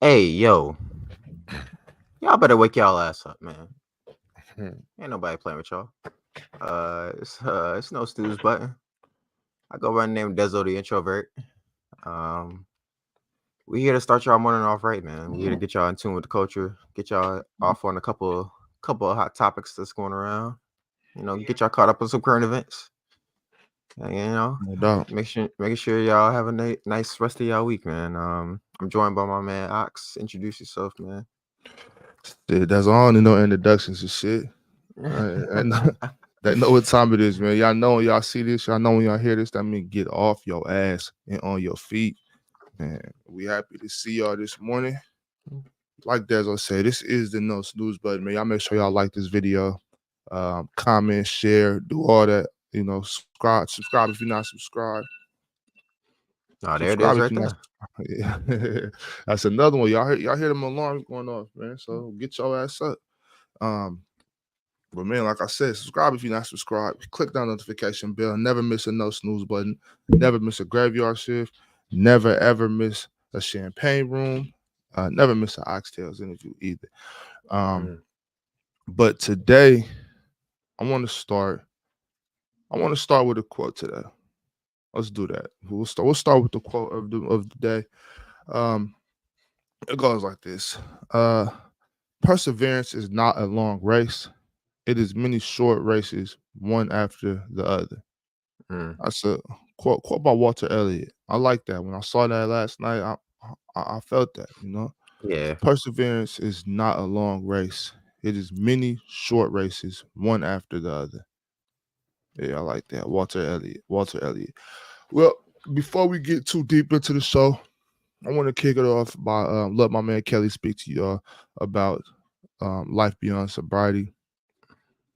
Hey, yo, y'all better wake y'all ass up, man. Ain't nobody playing with y'all. It's no snooze button. I go by the name Dezo the introvert. Um, we here to start y'all morning off right, man. We here to get y'all in tune with the culture, get y'all off on a couple of hot topics that's going around. Get y'all caught up on some current events. And, No doubt. making sure y'all have a nice rest of y'all week, man. I'm joined by my man Ox. Introduce yourself, man. Shit, that's all. No introductions and shit. I know, they know what time it is, man. Y'all know when y'all see this. Y'all know when y'all hear this. That means get off your ass and on your feet. Man, we happy to see y'all this morning. Like Dezo said, this is the No Snooze Button, man. Y'all make sure y'all like this video, comment, share, do all that. Subscribe if you're not subscribed. Oh, there it Subscribe is if right you're not. there. Yeah. That's another one. Y'all hear them alarms going off, man. So get your ass up. But man, like I said, subscribe if you're not subscribed. Click that notification bell. Never miss a No Snooze Button. Never miss a graveyard shift. Never ever miss a champagne room. Never miss an Oxtails interview either. Mm. But today, I want to start. I want to start with a quote today. Let's do that. We'll start with the quote of the day. Um, it goes like this: Perseverance is not a long race. It is many short races, one after the other. Mm. That's a quote by Walter Elliott. I like that. When I saw that last night, I felt that. Yeah. Perseverance is not a long race. It is many short races, one after the other. Yeah, I like that. Walter Elliott. Walter Elliott. Well, before we get too deep into the show, I want to kick it off by let my man Kelly speak to y'all about life beyond sobriety.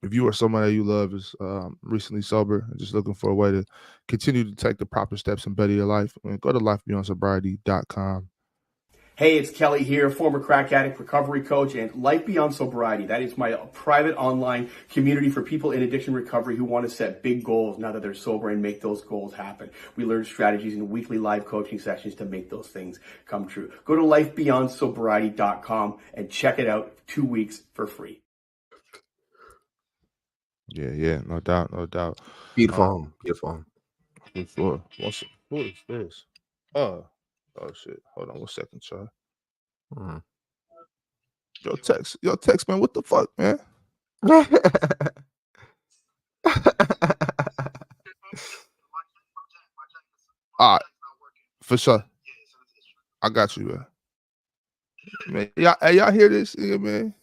If you or someone that you love is recently sober and just looking for a way to continue to take the proper steps and better your life, go to lifebeyondsobriety.com. Hey, it's Kelly here, former crack addict, recovery coach, and Life Beyond Sobriety. That is my private online community for people in addiction recovery who want to set big goals now that they're sober and make those goals happen. We learn strategies in weekly live coaching sessions to make those things come true. Go to lifebeyondsobriety.com and check it out 2 weeks for free. Yeah, no doubt, no doubt. Beautiful Um, home. Beautiful home. who is this? Oh shit. Hold on 1 second, Char. Mm. Yo, text, man. What the fuck, man? All right, for sure. I got you, man. Y'all hear this, yeah, man?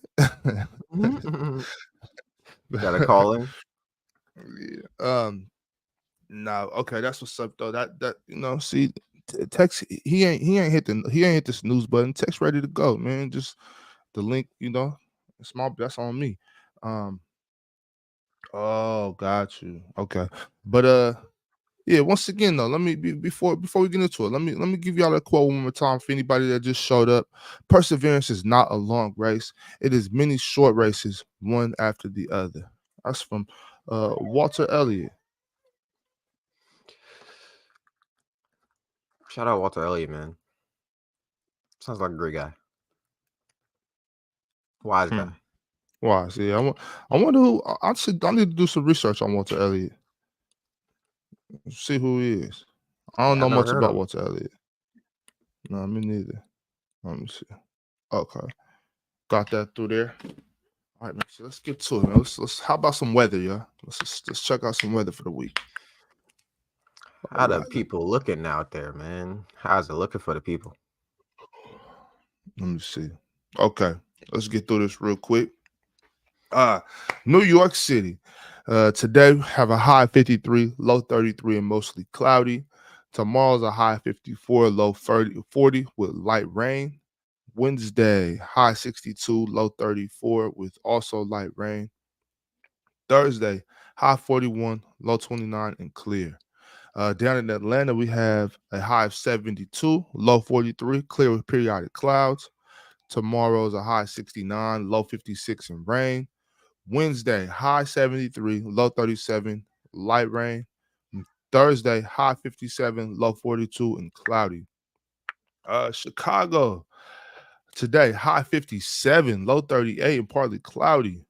Gotta call in. Yeah. No, okay, that's what's up though. That see, text he ain't hit the snooze button. Text ready to go, man. Just the link, that's on me. Um, oh, got you. Okay, but yeah. Once again though, let me before we get into it, let me give y'all that quote one more time for anybody that just showed up. Perseverance is not a long race; it is many short races, one after the other. That's from Walter Elliott. Shout out Walter Elliott, man. Sounds like a great guy. Wise Hmm. guy. Why? See, I wonder who. I need to do some research on Walter Elliott. See who he is. I don't Yeah, I know never much heard of about him. Walter Elliott. No, me neither. Let me see. Okay, got that through there. All right, man. So let's get to it, man. Let's how about some weather, yeah? Let's check out some weather for the week. All How the right. people looking out there, man? How's it looking for the people? Let me see. Okay, let's get through this real quick. New York City. Today have a high 53, low 33, and mostly cloudy. Tomorrow's a high 54, low 40 with light rain. Wednesday, high 62, low 34 with also light rain. Thursday, high 41, low 29, and clear. Down in Atlanta, we have a high of 72, low 43, clear with periodic clouds. Tomorrow's a high 69, low 56, and rain. Wednesday, high 73, low 37, light rain. Thursday, high 57, low 42, and cloudy. Chicago, Today, high 57, low 38, and partly cloudy.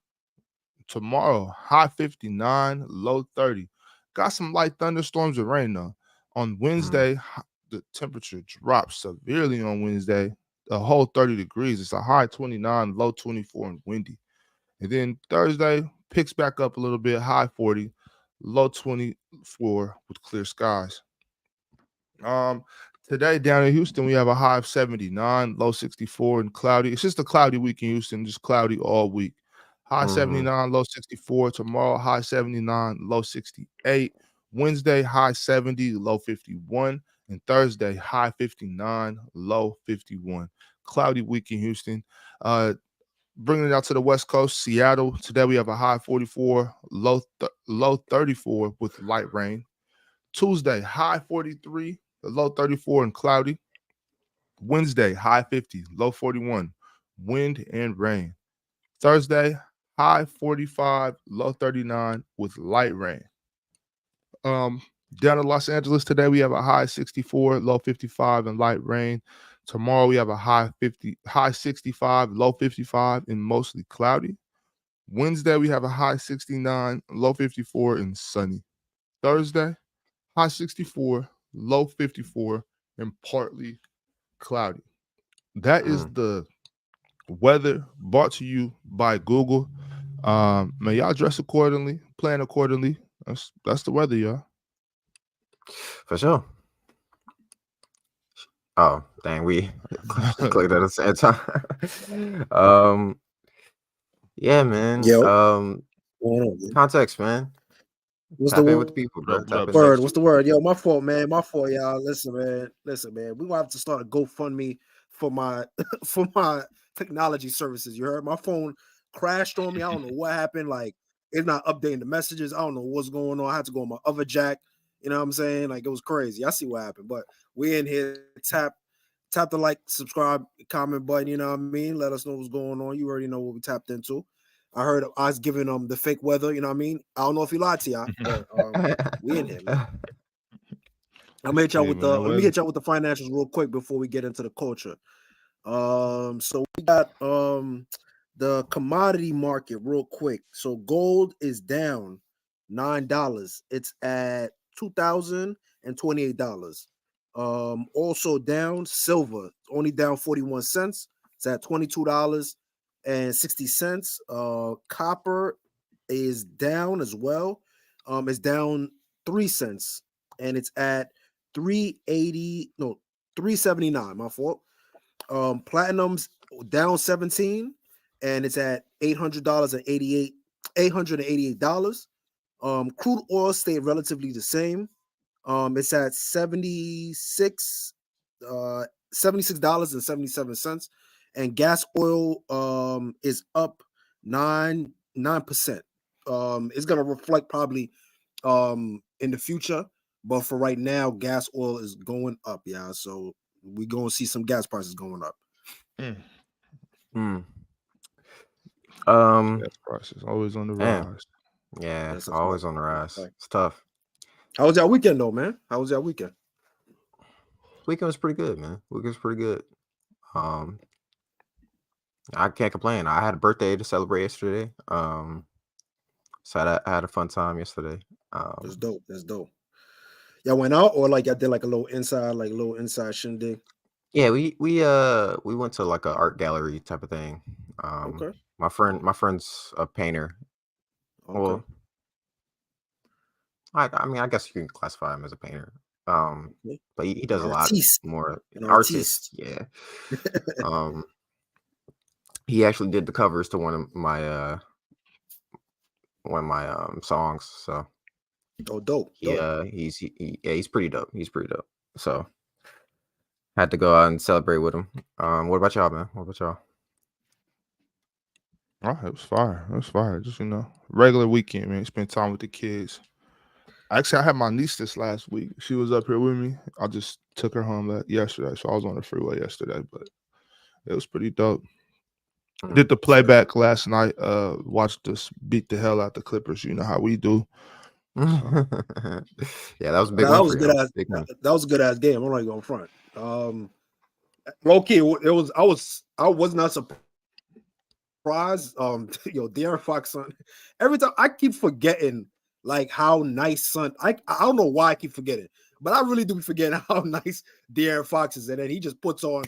Tomorrow, high 59, low 30. Got some light thunderstorms and rain though. On Wednesday, the temperature drops severely on Wednesday, a whole 30 degrees. It's a high 29, low 24, and windy. And then Thursday picks back up a little bit, high 40, low 24 with clear skies. Today down in Houston, we have a high of 79, low 64, and cloudy. It's just a cloudy week in Houston, just cloudy all week. High 79, low 64. Tomorrow, high 79, low 68. Wednesday, high 70, low 51. And Thursday, high 59, low 51. Cloudy week in Houston. Bringing it out to the West Coast, Seattle. Today we have a high 44, low 34 with light rain. Tuesday, high 43, low 34 and cloudy. Wednesday, high 50, low 41, wind and rain. Thursday, high 45, low 39 with light rain. Down in Los Angeles today, we have a high 64, low 55 and light rain. Tomorrow we have a high 65, low 55 and mostly cloudy. Wednesday we have a high 69, low 54 and sunny. Thursday, high 64, low 54 and partly cloudy. That is the weather brought to you by Google. May y'all dress accordingly, plan accordingly. That's the weather, y'all. For sure. Oh, dang, we clicked at the same time. Yeah, man. Context, man. What's Tap the in with the people, bro. word? What's the word? Yo, my fault, man. My fault, y'all. Listen, man. We gonna have to start a GoFundMe for my technology services. You heard? My phone crashed on me. I don't know what happened. Like, it's not updating the messages. I don't know what's going on. I had to go on my other jack. You know what I'm saying? Like, it was crazy. I see what happened, but we in here. Tap the like, subscribe, comment button. You know what I mean? Let us know what's going on. You already know what we tapped into. I heard I was giving the fake weather. You know what I mean? I don't know if he lied to y'all, but we in here, man. I'm gonna hit y'all with let me hit y'all with the financials real quick before we get into the culture. So we got the commodity market real quick. So gold is down $9. It's at $2,028. Also down silver, only down 41 cents. It's at $22.60. Copper is down as well. It's down 3 cents, and it's at $379. My fault. Platinum's down 17, and it's at $888. Crude oil stayed relatively the same. It's at $76.77, and gas oil is up 9%. It's gonna reflect probably in the future, but for right now, gas oil is going up, yeah. So we're gonna see some gas prices going up. Gas prices always on the rise. Yeah, it's always on the rise. It's tough. How was y'all weekend though, man? How was y'all weekend? Weekend was pretty good, man. Weekend was pretty good. I can't complain. I had a birthday to celebrate yesterday. So I had a fun time yesterday. That's dope. That's dope. Y'all went out, or like y'all did like a little inside shindig? Yeah, we went to like an art gallery type of thing. Okay. My friend's a painter. Okay. Well, I mean, I guess you can classify him as a painter. But he does a lot more. An artist. Yeah. He actually did the covers to one of my songs. So. Oh, dope. He's pretty dope. He's pretty dope. So had to go out and celebrate with him. What about y'all, man? What about y'all? Oh, it was fire. It was fire. Just, regular weekend, man. Spend time with the kids. Actually, I had my niece this last week. She was up here with me. I just took her home yesterday, so I was on the freeway yesterday, but it was pretty dope. Did the playback last night. Watched us beat the hell out the Clippers. You know how we do. Yeah, that was a big That one. was good. That was a good ass game. I'm not going front. low key, it was. I was not surprised. De'Aaron Fox son. Every time I keep forgetting like how nice son. I don't know why I keep forgetting, but I really do be forgetting how nice De'Aaron Fox is, and then he just puts on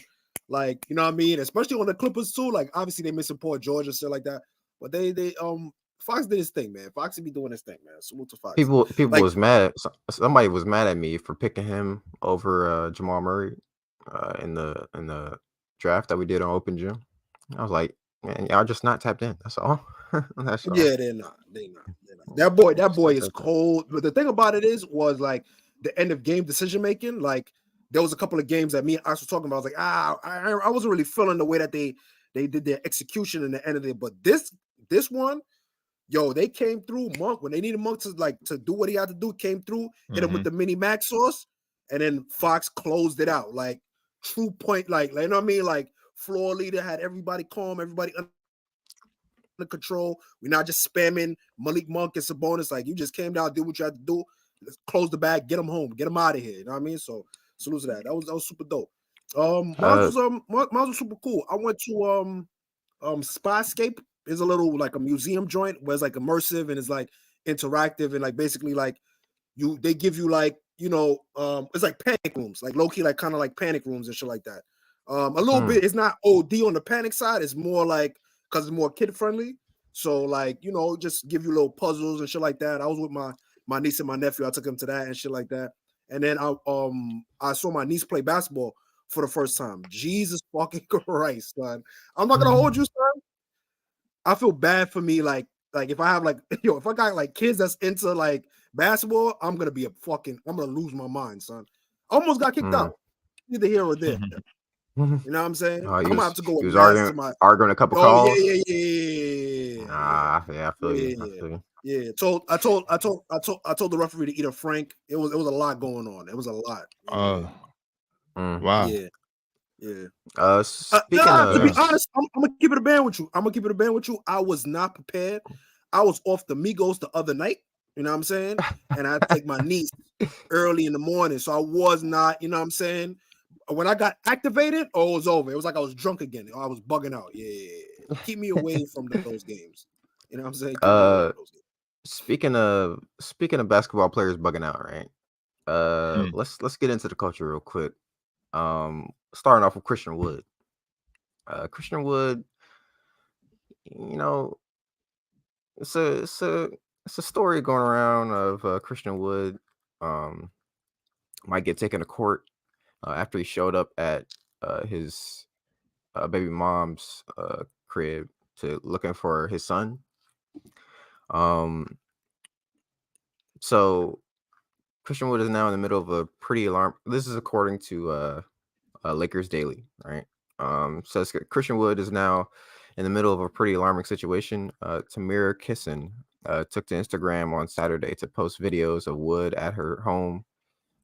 like you know what I mean. Especially on the Clippers too. Like obviously they missing Paul George and stuff like that, but they Fox did his thing, man. Fox be doing his thing, man. Salute to Fox. People Like, was mad. Somebody was mad at me for picking him over Jamal Murray in the draft that we did on Open Gym. I was like, man, y'all just not tapped in. That's all. That's all. yeah, they're not. That boy is cold. But the thing about it was like the end of game decision making. Like there was a couple of games that me and Ox was talking about. I was like, I wasn't really feeling the way that they did their execution in the end of it. But this one, yo, they came through. Monk when they needed Monk to do what he had to do, came through, hit him with the mini max sauce, and then Fox closed it out like true point, like you know what I mean, like floor leader, had everybody calm, everybody under control. We're not just spamming Malik Monk and Sabonis. Like you just came down, did what you had to do. Let's close the bag, get them home, get them out of here. You know what I mean? So salute to that. That was super dope. Miles was super cool. I went to Spyscape. Is a little like a museum joint where it's like immersive and it's like interactive and like basically like they give you like it's like panic rooms, like low-key, like kind of like panic rooms and shit like that. A little bit, it's not OD on the panic side, it's more like because it's more kid-friendly. So like, just give you little puzzles and shit like that. I was with my niece and my nephew. I took them to that and shit like that. And then I saw my niece play basketball for the first time. Jesus fucking Christ, son. I'm not gonna hold you, son. I feel bad for me, like if I have like if I got like kids that's into like basketball, I'm gonna lose my mind, son. Almost got kicked out, either here or there. You know what I'm saying? I'm gonna have to go. He was arguing a couple calls. Yeah. I feel you. Yeah. I told the referee to eat a Frank. It was a lot going on. It was a lot. Wow. Yeah. To be honest, I'm gonna keep it a band with you. I was not prepared. I was off the Migos the other night. You know what I'm saying? And I take my niece early in the morning, so I was not. You know what I'm saying? When I got activated, it was over. It was like I was drunk again. I was bugging out. Yeah. Keep me away from those games. You know what I'm saying? Speaking of basketball players bugging out, right? Let's get into the culture real quick. Starting off with Christian Wood. Christian Wood, it's a story going around of Christian Wood might get taken to court after he showed up at his baby mom's crib looking for his son. So Christian Wood is now in the middle of a pretty alarm. This is according to Lakers Daily, right? Says Christian Wood is now in the middle of a pretty alarming situation. Tamira Kissin took to Instagram on Saturday to post videos of Wood at her home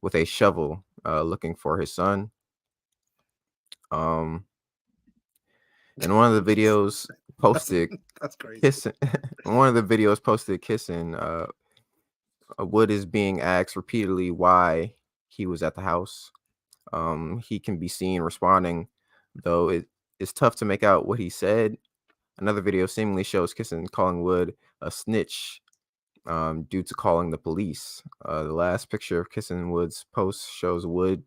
with a shovel looking for his son. And one of the videos posted that's crazy. Kissin. One of the videos posted Kissin. Wood is being asked repeatedly why he was at the house. He can be seen responding, though it's tough to make out what he said. Another video seemingly shows Kissin calling Wood a snitch due to calling the police. The last picture of Kissin Wood's post shows Wood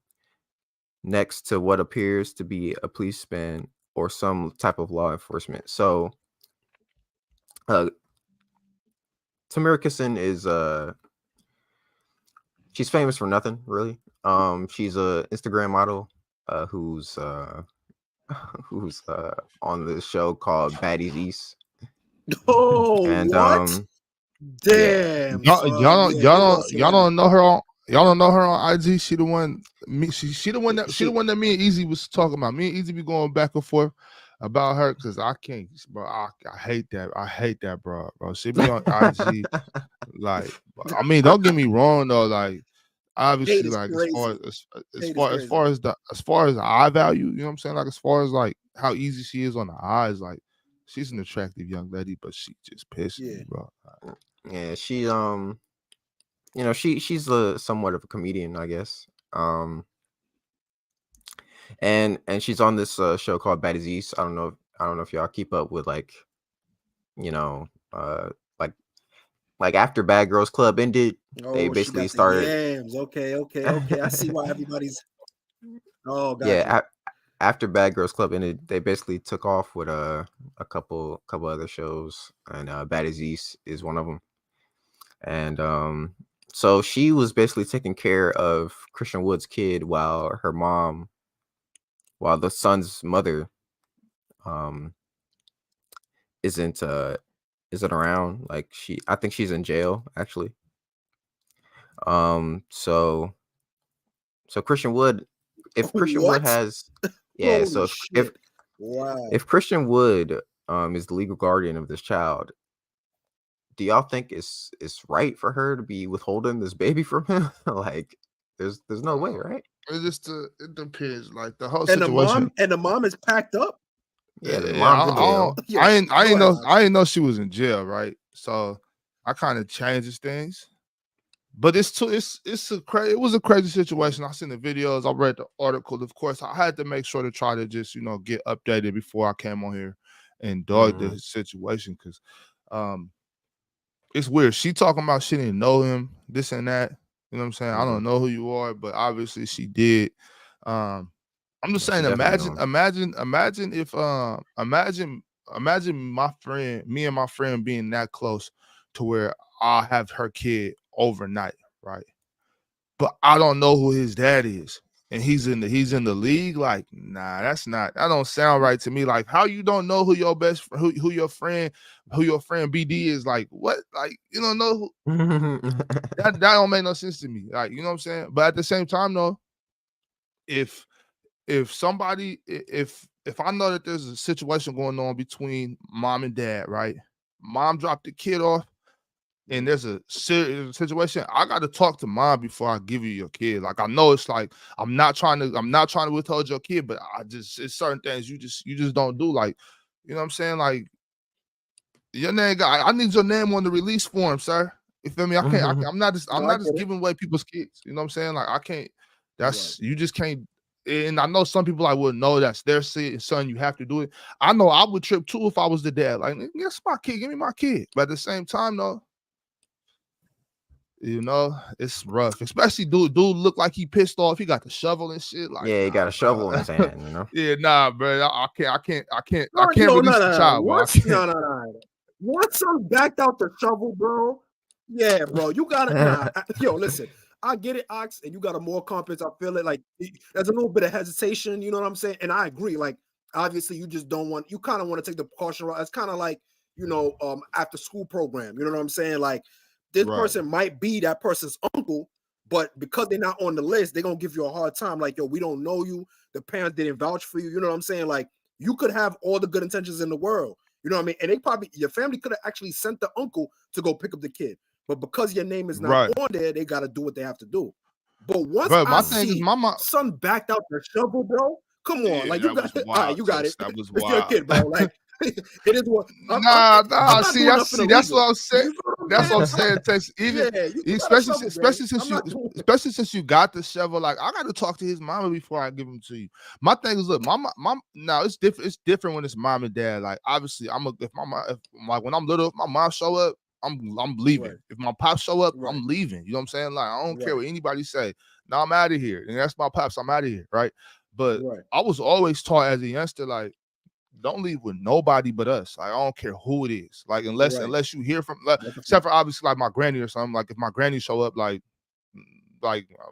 next to what appears to be a policeman or some type of law enforcement. So Tamira Kissin is she's famous for nothing, really. She's a Instagram model who's on this show called Baddies East. Oh, and what? Damn. Y'all don't know her on. Y'all don't know her on IG. She the one. She the one that me and Easy was talking about. Me and Easy be going back and forth about her because I can't, bro. I hate that. I hate that, bro. She be on IG. Like, I mean, don't get me wrong though. Like, obviously, like as far as the eye value, you know what I'm saying? Like, as far as like how easy she is on the eyes, like she's an attractive young lady, but she just pisses me, bro. Yeah, she she's somewhat of a comedian, I guess. and she's on this show called Bad East. I don't know if y'all keep up with like, you know, like after Bad Girls Club ended, they Oh, she basically got the started. yams. Okay. I see why everybody's. Oh, got you. Yeah, after Bad Girls Club ended, they basically took off with a couple other shows, and Bad East is one of them. And so she was basically taking care of Christian Wood's kid while the son's mother um isn't around. Like I think she's in jail actually. So Christian Wood, if Christian Wood What? has, yeah, Holy so if shit! Wow. Christian Wood is the legal guardian of this child, do y'all think it's right for her to be withholding this baby from him? Like, there's no way, right? It depends. Like the whole And situation. the mom is packed up. Yeah, the Yeah, mom's in jail. Yo, I go ahead, Ox. ain't know she was in jail, right? So I kind of changes things. But it was a crazy situation. I seen the videos, I read the article. Of course, I had to make sure to try to just, get updated before I came on here and dog the situation, because it's weird. She talking about she didn't know him, this and that. You know what I'm saying? I don't know who you are, but obviously she did. I'm just Yeah, she saying, definitely know him. imagine if imagine me and my friend being that close to where I have her kid overnight, right? But I don't know who his dad is. And he's in the league. Like, nah, that don't sound right to me. Like, how you don't know who your who your friend BD is? Like, what? Like, you don't know who, that don't make no sense to me. Like, you know what I'm saying? But at the same time, though, if somebody, if I know that there's a situation going on between mom and dad, right? Mom dropped the kid off, and there's a serious situation, I got to talk to mom before I give you your kid. Like, I know it's like I'm not trying to withhold your kid, but it's certain things you just don't do. Like, you know what I'm saying? Like, your name, I need your name on the release form, sir. You feel me? I'm not just No, I get it. giving away people's kids. You know what I'm saying? Like, I can't. That's Right. You just can't. And I know some people like would know that's their son. You have to do it. I know I would trip too if I was the dad. Like, that's my kid. Give me my kid. But at the same time, though, it's rough. Especially dude look like he pissed off. He got the shovel and shit. Like, Yeah, he got nah, a shovel in bro. his hand, you know? Yeah, nah, bro. I can't Yo, release the child, bro. I Once, can't. no. Once I'm backed out the shovel, bro. Yeah, bro. You got it. Yo, listen. I get it, Ox, and you got a more confidence. I feel it. Like, there's a little bit of hesitation. You know what I'm saying? And I agree. Like, obviously, you just don't want. You kind of want to take the precaution route. It's kind of like, after school program. You know what I'm saying? Like, this Right. person might be that person's uncle, but because they're not on the list, they're gonna give you a hard time. Like, yo, we don't know you. The parents didn't vouch for you. You know what I'm saying? Like, you could have all the good intentions in the world. You know what I mean? And your family could have actually sent the uncle to go pick up the kid. But because your name is not Right. on there, they got to do what they have to do. But once Bro, I my thing is see my mom. son backed out the shovel, bro, come on. Yeah, Like, you that got was it. All right, wild. you got Tess. it. That was It's your wild. kid, bro. Like, it is what I'm Nah. not See, doing nothing that's illegal. what I'm saying. You feel That's what I'm saying? saying, Tess. Even Yeah, you got a especially shovel, especially gang. especially since you got the shovel, like, I got to talk to his mama before I give him to you. My thing is, look, mom. Now it's different. It's different when it's mom and dad. Like, obviously, when I'm little, if my mom show up, I'm leaving. Right. If my pops show up, Right. I'm leaving. You know what I'm saying? Like, I don't care Right. what anybody say. No, I'm out of here. And that's my pops. I'm out of here, right? But Right. I was always taught as a youngster, like, don't leave with nobody but us. Like, I don't care who it is. Like, unless you hear from, except for obviously like my granny or something. Like, if my granny show up, like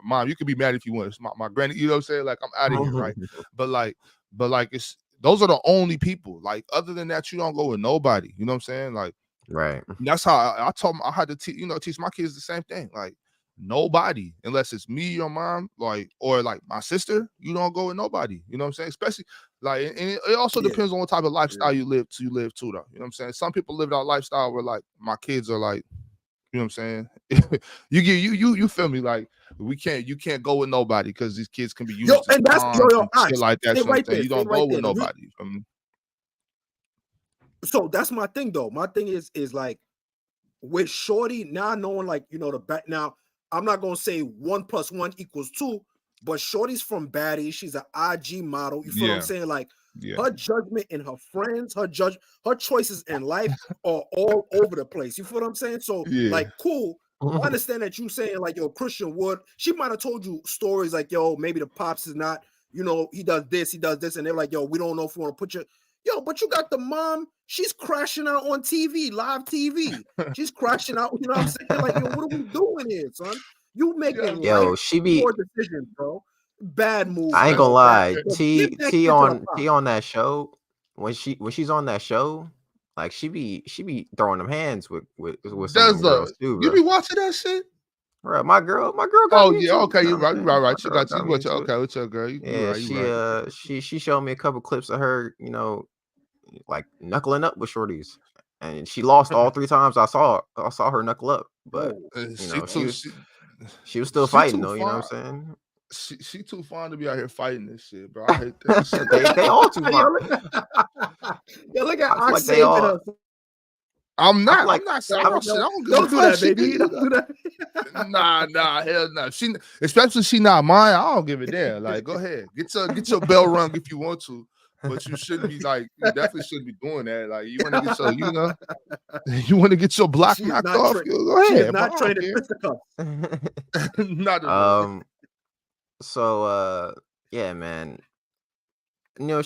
mom, you can be mad if you want. It's my granny. You know what I'm saying? Like, I'm out of here, right? But it's those are the only people. Like, other than that, you don't go with nobody. You know what I'm saying? Like, Right. that's how I told them I had to teach my kids the same thing. Like, nobody, unless it's me, your mom, like, or like my sister, you don't go with nobody. You know what I'm saying? Especially like, and it also depends on what type of lifestyle you live though. You know what I'm saying? Some people live that lifestyle where, like, my kids are like, you know what I'm saying? you feel me? Like, you can't go with nobody because these kids can be used as and that's pawns and Ox, shit like that. stay So I'm right saying there. you Stay don't right go there. with nobody. You feel me? So that's my thing, though. My thing is like, with Shorty now knowing, like, the back now, I'm not gonna say 1 + 1 = 2, but Shorty's from Baddie. She's an IG model. You feel what I'm saying? Like her judgment and her friends, her choices in life are all over the place. You feel what I'm saying? So like, cool. I understand that you saying like, yo, Christian Wood, she might have told you stories like, yo, maybe the pops is not, you know, he does this, and they're like, yo, we don't know if we want to put your, yo, but you got the mom, she's crashing out on TV, live TV. She's crashing out, you know what I'm saying? Like, yo, what are we doing here, son? You making she be poor decisions, bro. Bad move. I ain't gonna lie. T on that show, when she's on that show, like she be throwing them hands with some of them girls too, bro. You be watching that shit? Right, my girl got okay, you're right. She got you. Okay, what's up, girl? She showed me a couple clips of her, you know, like knuckling up with shorties, and she lost all 3 times I saw her knuckle up, but you know, she was still fighting though, you know what I'm saying? She too fond to be out here fighting this shit, bro. I hate that. they all too fond. Yeah, look at Ox saving us. I'm not saying don't do that, baby. Don't do that. Nah, hell no. She, especially she not mine. I don't give a damn. Like, go ahead, get your bell rung if you want to, but you shouldn't be like, you definitely shouldn't be doing that. Like, you want to get your, you know, you want to get your block knocked off. Go ahead. Not trying to twist the cup. Not So yeah, man. You know,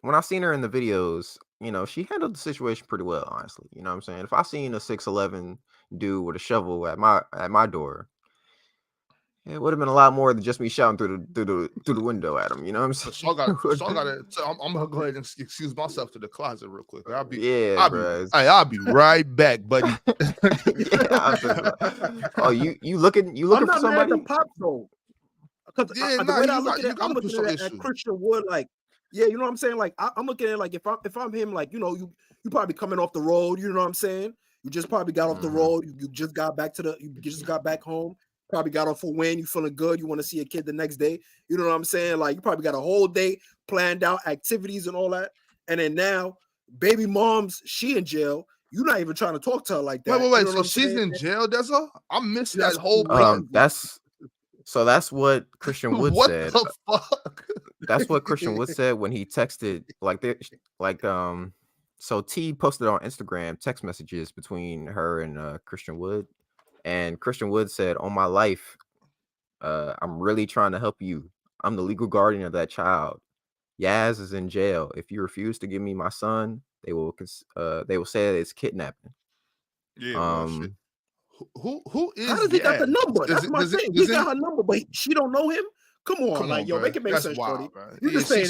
when I seen her in the videos, you know, she handled the situation pretty well, honestly. You know what I'm saying? If I seen a 6'11" dude with a shovel at my door, it would have been a lot more than just me shouting through the window at him. You know what I'm saying? So I'm gonna go ahead and excuse myself to the closet real quick. I'll be right back, buddy. Oh, you looking for somebody? I'm not mad at the pop though. Because the way I look at it, I'm looking at Christian Wood like, yeah, you know what I'm saying? Like, I'm looking at it like if I'm him, like, you know, you probably coming off the road, you know what I'm saying? You just probably got off the road, you just got back home, probably got off a win, you feeling good, you want to see a kid the next day, you know what I'm saying? Like, you probably got a whole day planned out, activities and all that, and then now, baby mom's, she in jail, you're not even trying to talk to her like that. Wait, you know so she's in jail, Dezza? I missed that whole that's what Christian Wood said. What the fuck? That's what Christian Wood said when he texted, so T posted on Instagram text messages between her and Christian Wood, and Christian Wood said, "On my life, I'm really trying to help you. I'm the legal guardian of that child. Yaz is in jail. If you refuse to give me my son, they will say that it's kidnapping." Yeah. Who is? How does he got the number? That's my thing. He got her number, but she don't know him. Come on, like, yo, make it make sense, Shorty. You just saying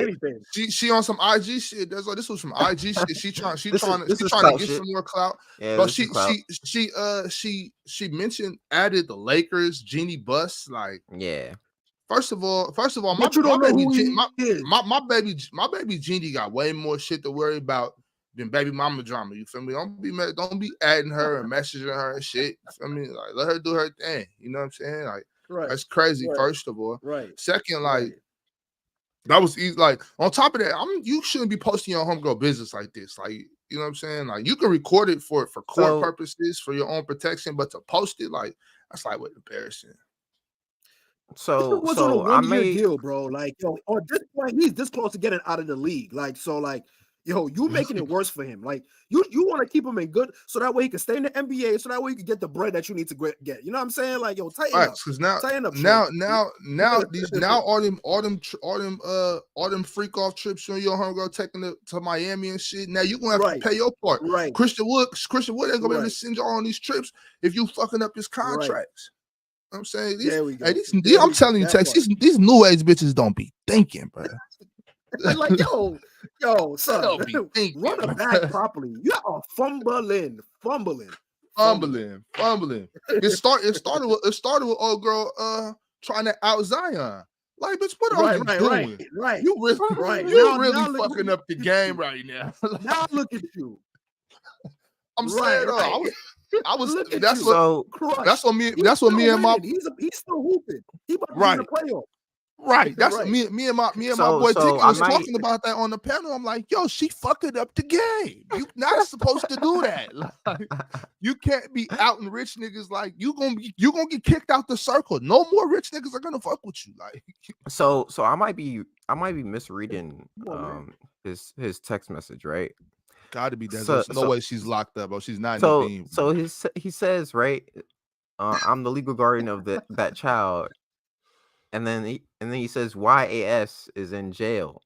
anything. She on some IG shit. This was some IG shit. She trying to get some more clout. Yeah, but she mentioned added the Lakers, Jeannie Buss. Like, yeah. First of all, my baby Jeannie got way more shit to worry about than baby mama drama. You feel me? Don't be adding her and messaging her and shit. You feel me? Like, let her do her thing. You know what I'm saying? Like, that's crazy. First of all, second, like, that was easy. Like, on top of that, you shouldn't be posting your homegirl business like this. Like, you know what I'm saying? Like, you can record it for court purposes, for your own protection, but to post it, like, that's like what embarrassing. So it was on a 1-year deal, bro. Like, yo, on this point, he's this close to getting out of the league. Like, so, like, yo, you making it worse for him. Like, you want to keep him in good, so that way he can stay in the NBA, so that way you can get the bread that you need to get. You know what I'm saying? Like, yo, tighten up. Because now all them freak off trips on your homegirl taking it to Miami and shit. Now you gonna have to pay your part. Right. Christian Wood ain't gonna be able to send you all on these trips if you fucking up his contracts. You know what I'm saying, there we go. I'm telling you, Tex, these new age bitches don't be thinking, bro. Like, yo, son, run it back properly. You are fumbling. It started with old girl trying to out Zion. Like, bitch, what are you doing? Right. You really fucking up the game right now. Now look at you. I'm saying, I was. That's what me and my. He's still hooping. He about to be in the playoff. Right. That's Right. me and my So- boy so Tiki I was might- talking about that on the panel. I'm like, yo, she fucking up the game. You not supposed to do that. Like, you can't be out in rich niggas. Like, you gonna get kicked out the circle. No more rich niggas are gonna fuck with you. Like, So I might be misreading Come on, man. his text message, right? gotta be that. So- There's no so- way she's locked up, bro. She's not in the So beam. so he says, right, I'm the legal guardian of that child, and then he says YAS is in jail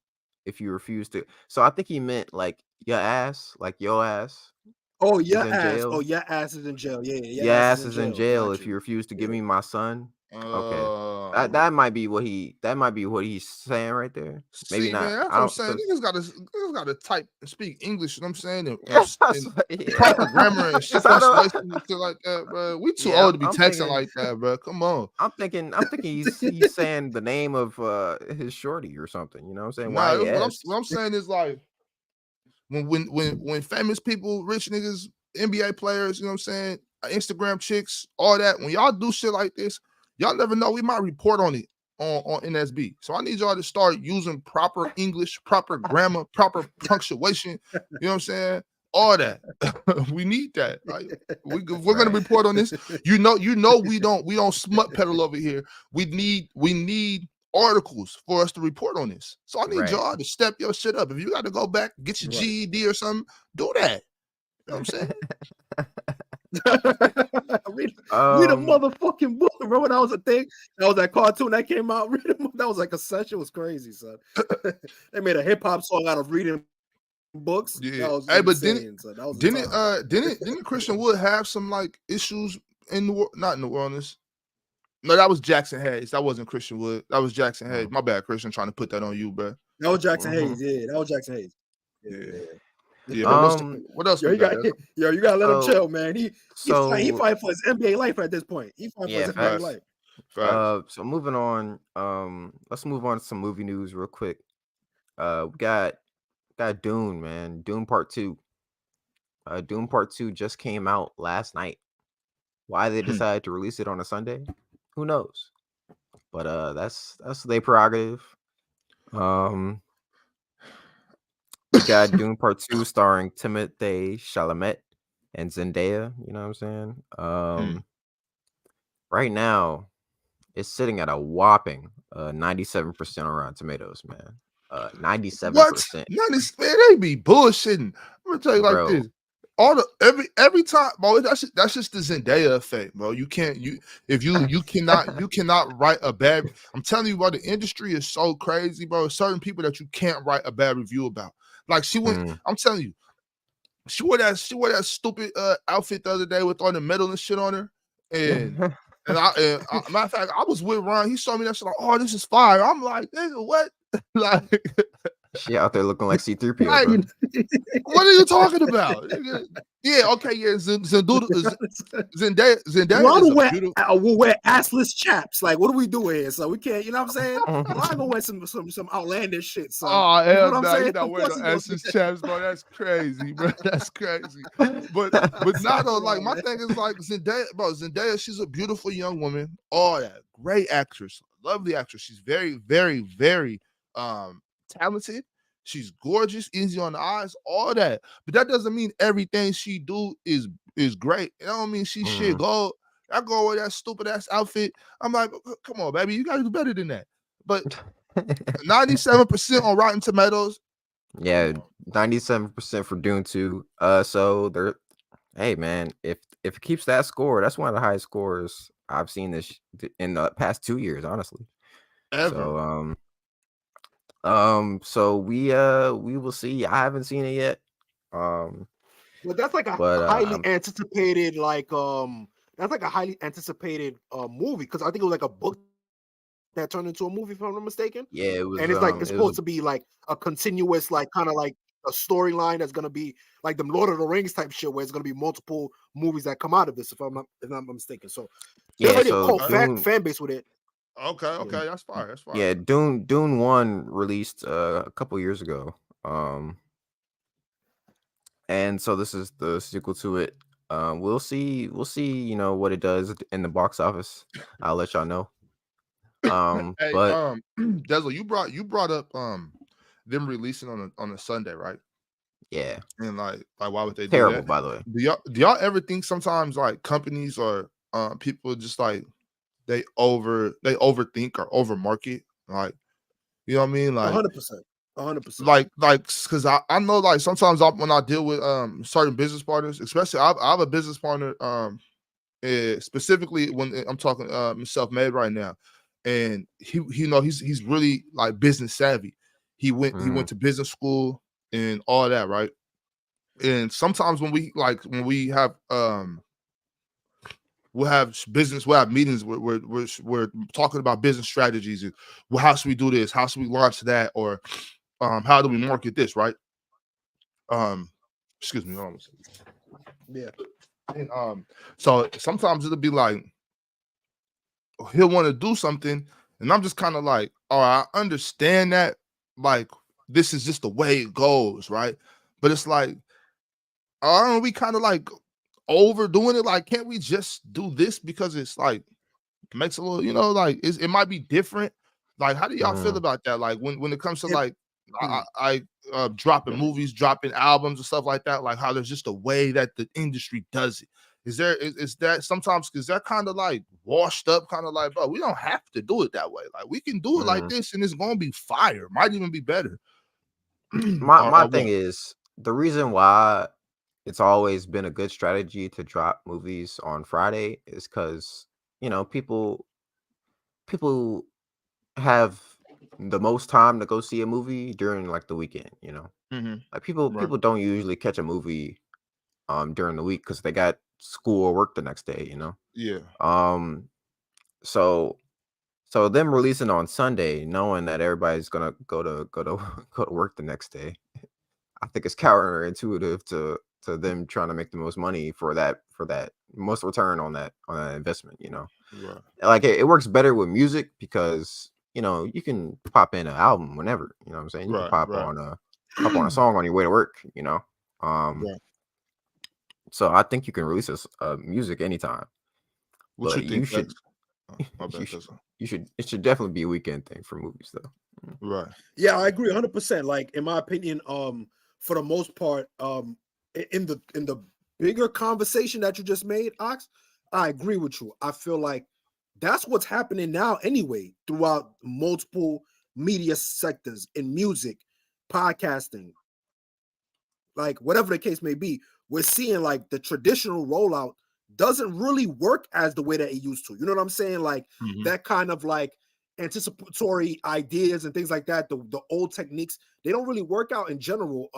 if you refuse to. So I think he meant like your ass, like your ass. Oh, your in ass. jail. Oh, your ass is in jail. Yeah, Your ass is in jail Got if you refuse to give Yeah. me my son. Okay. That might be what he's saying right there. Maybe See, not. man, that's I what I'm don't- saying. 'cause- Niggas gotta type and speak English. You know what I'm saying? And, Yeah. proper grammar and shit, 'Cause I don't- punctuation and shit like that, bro. We too Yeah, old to be I'm texting thinking- like that, bro. Come on. I'm thinking he's saying the name of his shorty or something. You know what I'm saying? Nah, YAS. what I'm saying is like when famous people, rich niggas, NBA players, you know what I'm saying, Instagram chicks, all that, when y'all do shit like this, y'all never know. We might report on it on NSB. So I need y'all to start using proper English, proper grammar, proper punctuation. You know what I'm saying? All that. We need that. Like, we're gonna right. report on this. You know, we don't smut pedal over here. We need articles for us to report on this. So I need Right. y'all to step your shit up. If you got to go back, get your Right. GED or something, do that. You know what I'm saying? read a Um, motherfucking book. Remember that was a thing? That was that cartoon that came out. That was like a session. It was crazy, son. They made a hip hop song out of reading books. Yeah. That was Hey, but insane, son. That was a time. didn't Christian Wood have some like issues in the world? Not in the wellness. No, that was Jackson Hayes. That wasn't Christian Wood. That was Jackson Hayes. My bad, Christian. Trying to put that on you, bro. That was Jackson Mhm. Hayes. Yeah, that was Jackson Hayes. Yeah. But what else? Yo, we you got got? yo, you gotta let him So- chill, man. He so fight for his NBA life at this point. He fight for Yeah, his NBA facts. life. Facts. so moving on. Let's move on to some movie news real quick. We got Dune, man. Dune Part 2. Dune Part 2 just came out last night. Why they decided to release it on a Sunday, who knows? But that's their prerogative. We got Dune Part 2 starring Timothée Chalamet and Zendaya. You know what I'm saying? Right now, it's sitting at a whopping 97% on Rotten Tomatoes, man. 97%. What? Man, they be bullshitting. I'm gonna tell you like Bro. this. Every time, bro, that's just the Zendaya effect, bro. You cannot write a bad. I'm telling you, bro, the industry is so crazy, bro. There's certain people that you can't write a bad review about. Like she went, I'm telling you, she wore that stupid outfit the other day with all the metal and shit on her. And matter of fact, I was with Ron. He saw me that shit like, oh, this is fire. I'm like, nigga, what? Like, She out there looking like C-3PO, like, bro. what are you talking about? Nigga? Yeah, okay, yeah. Zendaya Ron is will wear, beautiful. will wear assless chaps. Like, what are we doing here? So we can't, you know what I'm saying? Ron gonna wear some outlandish shit. So Oh, you know hell what I'm no, saying? you're not Of wearing course no he gonna- SS chaps, bro. That's crazy, bro. That's crazy. But not though. Like my thing is like Zendaya, bro. Zendaya, she's a beautiful young woman. All that, great actress, lovely actress. She's very, very, very talented. She's gorgeous, easy on the eyes, all that. But that doesn't mean everything she do is great. It don't mean she shit gold. I go with that stupid ass outfit. I'm like, come on, baby, you gotta do better than that. But 97% on Rotten Tomatoes. Yeah, 97% for Dune 2. So they're, hey man, if it keeps that score, that's one of the highest scores I've seen this in the past 2 years, honestly. Ever. So we will see. I haven't seen it yet. But that's like a highly anticipated, that's like a highly anticipated movie because I think it was like a book that turned into a movie, if I'm not mistaken. Yeah, it was. And it's like it's supposed to be like a continuous, like kind of like a storyline that's gonna be like the Lord of the Rings type shit, where it's gonna be multiple movies that come out of this, if I'm not mistaken. So yeah, already so a cult fan base with it. Okay, that's fire. That's fire. Yeah, Dune 1 released a couple years ago. And so this is the sequel to it. We'll see, you know, what it does in the box office. I'll let y'all know. Hey, But Deslo, you brought up them releasing on a Sunday, right? yeah, And like why would they do terrible, that? by the way. Do y'all ever think sometimes like companies or people just like they overthink or overmarket? Like, you know what I mean? Like 100%. 100%. because I know like sometimes when I deal with certain business partners, especially I have a business partner specifically when I'm talking self-made right now, and he he's really like business savvy. He went to business school and all that, right? And sometimes when we have we'll have meetings where we're talking about business strategies and, well, how should we do this, how should we launch that, or how do we market this, right? Excuse me, hold on a second. Yeah. And so sometimes it'll be like he'll want to do something, and I'm just kind of like, all right, I understand that, like, this is just the way it goes, right? But it's like, aren't we kind of like overdoing it? Like, can't we just do this because it's like makes a little, like it might be different. Like, how do y'all feel about that? Like when it comes to like dropping movies, dropping albums and stuff like that, like how there's just a way that the industry does it. Is that sometimes because they're kind of like washed up, kind of like, bro, we don't have to do it that way. Like we can do it like this and it's gonna be fire, might even be better. My thing is the reason why it's always been a good strategy to drop movies on Friday is because people have the most time to go see a movie during like the weekend. Like people don't usually catch a movie during the week because they got school or work the next day. Yeah. So them releasing on Sunday, knowing that everybody's gonna go to work the next day, I think it's counterintuitive to them trying to make the most money for that most return on that investment. Right. Like it works better with music because you can pop in an album whenever. You know what I'm saying? You can pop on a song on your way to work. Right. So I think you can release music anytime. What But you think? It should definitely be a weekend thing for movies though. Right. Yeah, I agree 100%. Like in my opinion, for the most part, in the bigger conversation that you just made, Ox, I agree with you. I feel like that's what's happening now anyway throughout multiple media sectors in music, podcasting, like whatever the case may be. We're seeing like the traditional rollout doesn't really work as the way that it used to. You know what I'm saying? Like that kind of like anticipatory ideas and things like that, the old techniques, they don't really work out in general.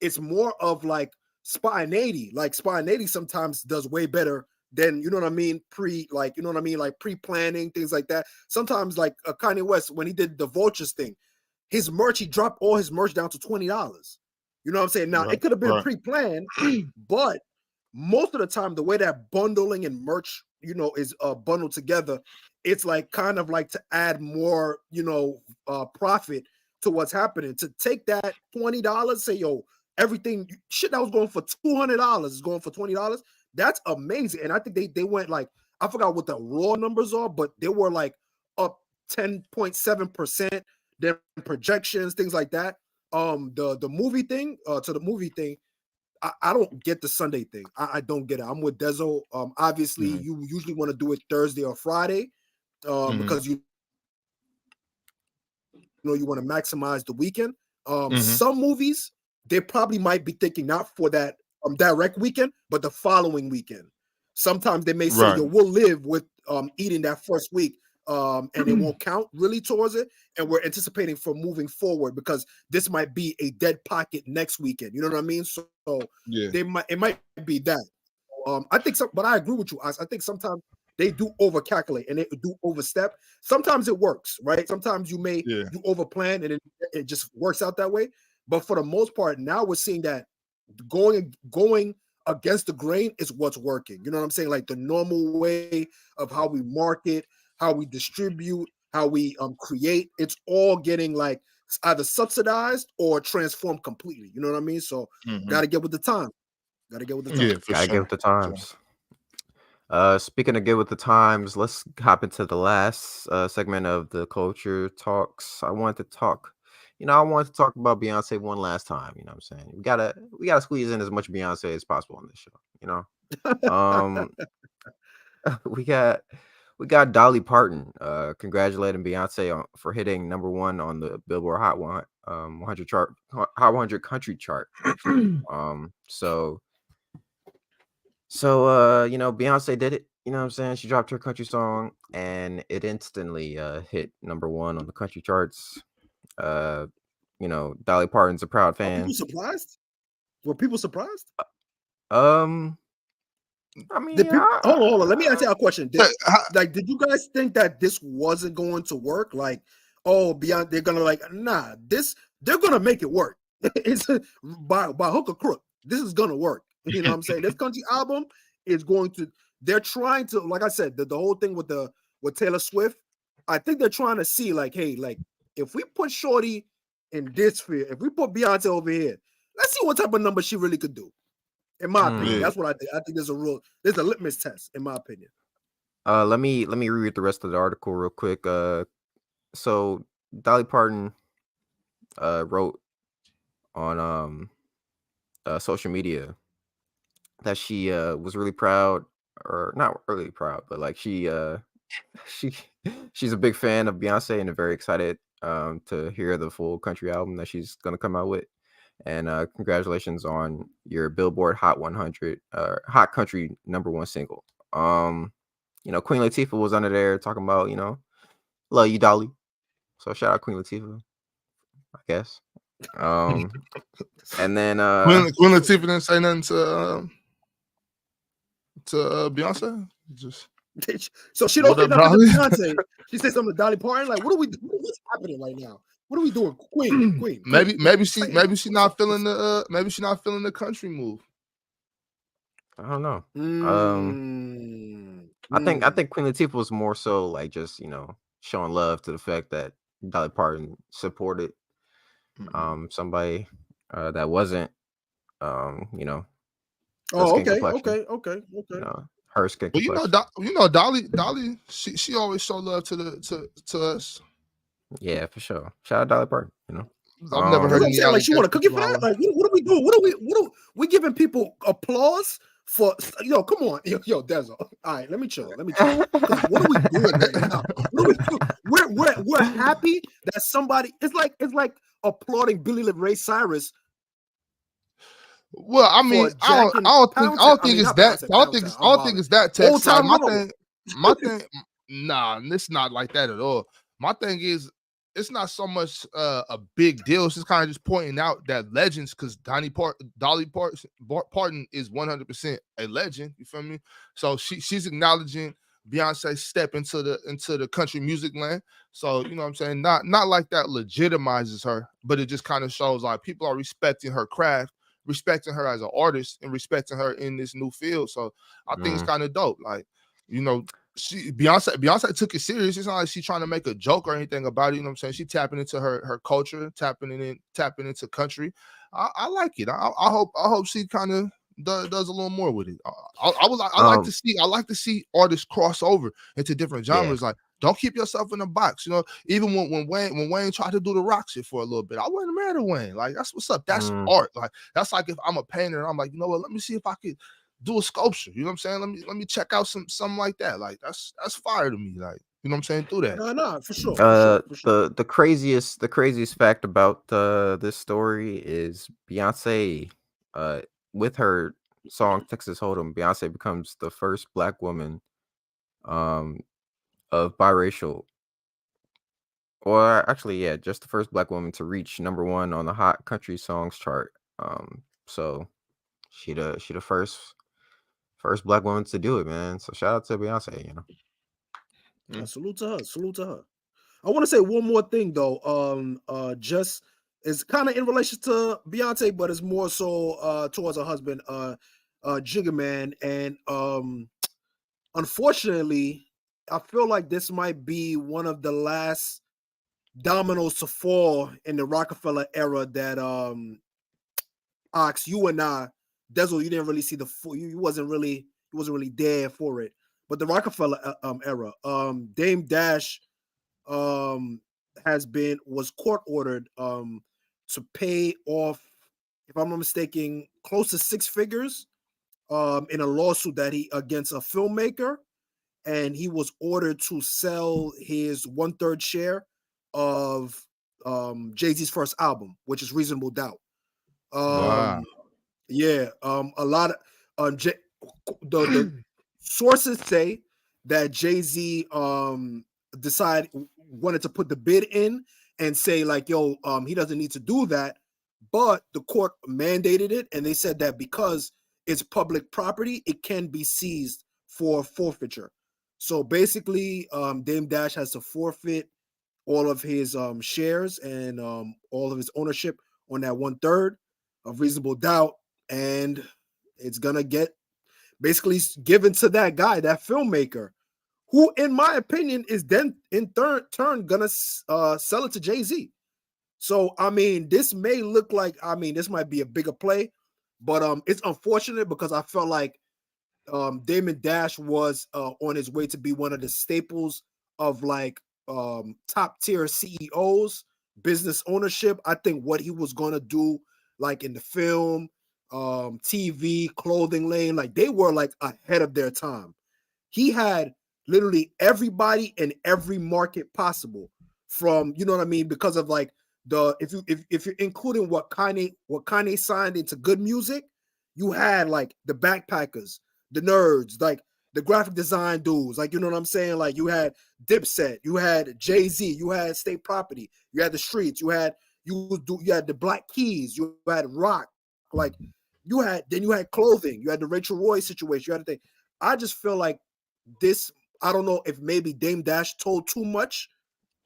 It's more of like spontaneity. Like spontaneity sometimes does way better than, you know what I mean, like pre-planning, things like that. Sometimes like Kanye West, when he did the Vultures thing, his merch, he dropped all his merch down to $20. You know what I'm saying? Now it could have been pre-planned, but most of the time, the way that bundling and merch, is bundled together, it's like kind of like to add more, profit to what's happening. To take that $20, say, yo, everything shit that was going for $200 is going for $20. That's amazing. And I think they went like, I forgot what the raw numbers are, but they were like up 10.7%. Their projections, things like that. The movie thing, to the movie thing, I don't get the Sunday thing. I don't get it. I'm with Dezo. Obviously, you usually want to do it Thursday or Friday, because you want to maximize the weekend. Some movies, they probably might be thinking not for that direct weekend, but the following weekend. Sometimes they may say, yo, we'll live with eating that first week, and it won't count really towards it. And we're anticipating for moving forward because this might be a dead pocket next weekend. You know what I mean? So it might be that. I think but I agree with you. I think sometimes they do over calculate and they do overstep. Sometimes it works, right? Sometimes you may do over plan and it just works out that way. But for the most part, now we're seeing that going against the grain is what's working. You know what I'm saying? Like the normal way of how we market, how we distribute, how we create, it's all getting like either subsidized or transformed completely. You know what I mean? So gotta get with the time. Yeah, for Gotta get sure. with the times. Speaking of get with the times, let's hop into the last segment of the culture talks. I wanted to talk about Beyonce one last time. You know what I'm saying? We gotta squeeze in as much Beyonce as possible on this show. You know, we got Dolly Parton congratulating Beyonce for hitting #1 on the Billboard Hot 100 chart, Hot 100 country chart. So Beyonce did it. You know what I'm saying? She dropped her country song and it instantly hit #1 on the country charts. Dolly Parton's a proud Are fan. people surprised? Were people surprised? I mean, hold on. Let me ask you a question. But Did you guys think that this wasn't going to work? Like, oh, beyond they're gonna they're gonna make it work. It's by hook or crook. This is gonna work. You know what I'm saying? This country album is going to. They're trying to, like I said, the whole thing with Taylor Swift. I think they're trying to see, like, hey, like if we put Shorty in this sphere, if we put Beyonce over here, let's see what type of number she really could do. In my opinion, that's what I think. I think there's a litmus test, in my opinion. Let me reread the rest of the article real quick. So Dolly Parton wrote on social media that she was really proud, or not really proud, but like she's a big fan of Beyonce and very excited to hear the full country album that she's gonna come out with. And congratulations on your Billboard Hot 100 Hot Country #1 single. Queen Latifah was under there talking about, love you, Dolly. So shout out Queen Latifah, I guess. And then Queen Latifah didn't say nothing to Beyonce. Just so she don't say nothing to Beyonce. She said something to Dolly Parton. Like, what's happening right now? What are we doing, Queen? Maybe she not feeling the country move. I don't know. I think Queen Latifah was more so like just showing love to the fact that Dolly Parton supported somebody that wasn't Okay. Her skin complexion. Dolly, she always show love to us. Yeah, for sure. Shout out Dolly Parton. I've never heard any like she want to cook it for that. Like, what are we doing? What are we giving people applause for? Yo, come on, yo, Dezo. All right, let me chill. What are we doing right now? What are we doing? We're happy that somebody. It's like applauding Billy Ray Cyrus. Well, I mean, I don't think it's that text. Like, my thing, nah, it's not like that at all. My thing is, it's not so much a big deal. It's just kind of just pointing out that legends, because Dolly Parton is 100% a legend. You feel me? So she's acknowledging Beyonce's step into the country music land. So you know what I'm saying? Not like that legitimizes her, but it just kind of shows like people are respecting her craft, respecting her as an artist, and respecting her in this new field. So I think it's kind of dope. Like, Beyonce took it serious. It's not like she's trying to make a joke or anything about it. You know what I'm saying? She tapping into her culture, tapping into country. I like it. I hope she kind of does a little more with it. I like to see artists cross over into different genres. Yeah. Like, don't keep yourself in a box. Even when Wayne tried to do the rock shit for a little bit, I wasn't mad at Wayne. Like, that's what's up. That's art. Like, that's like if I'm a painter and I'm like, you know what? Let me see if I could do a sculpture. You know what I'm saying? Let me check out something like that. Like, that's fire to me. Like, you know what I'm saying? Do that. No, for sure. The craziest fact about this story is Beyonce, with her song Texas Hold'em, Beyonce becomes the first Black woman of biracial, or actually, yeah, just the first Black woman to reach #1 on the Hot Country Songs chart. So she the first Black woman to do it, man. So shout out to Beyonce. Yeah, salute to her. I want to say one more thing though. Just it's kind of in relation to Beyonce, but it's more so towards her husband, Jigga Man. And unfortunately, I feel like this might be one of the last dominoes to fall in the Rockefeller era that Ox, you and I, Dezo, you didn't really see the full, you wasn't really there for it. But the Rockefeller era, Dame Dash was court ordered to pay off, if I'm not mistaken, close to 6 figures in a lawsuit that he against a filmmaker, and he was ordered to sell his 1/3 share of Jay-Z's first album, which is Reasonable Doubt. Wow. Yeah, a lot of the sources say that Jay-Z wanted to put the bid in and say like, yo, he doesn't need to do that, but the court mandated it, and they said that because it's public property, it can be seized for forfeiture. So basically, Dame Dash has to forfeit all of his shares and all of his ownership on that 1/3 of Reasonable Doubt, and it's gonna get basically given to that guy, that filmmaker, who, in my opinion, is then in turn gonna sell it to Jay-Z. So I mean, this may look like, I mean, this might be a bigger play, but it's unfortunate because I felt like Damon Dash was on his way to be one of the staples of like top tier CEOs, business ownership. I think what he was gonna do, like in the film, TV, clothing lane, like they were like ahead of their time. He had literally everybody in every market possible, from, you know what I mean, because of like the if you're including what Kanye signed into Good Music, you had like the Backpackers, the Nerds, like the graphic design dudes, like, you know what I'm saying? Like you had Dipset, you had Jay-Z, you had State Property, you had the Streets, you had the Black Keys, you had Rock, like you had clothing, you had the Rachel Roy situation, you had the thing. I just feel like this, I don't know if maybe Dame Dash told too much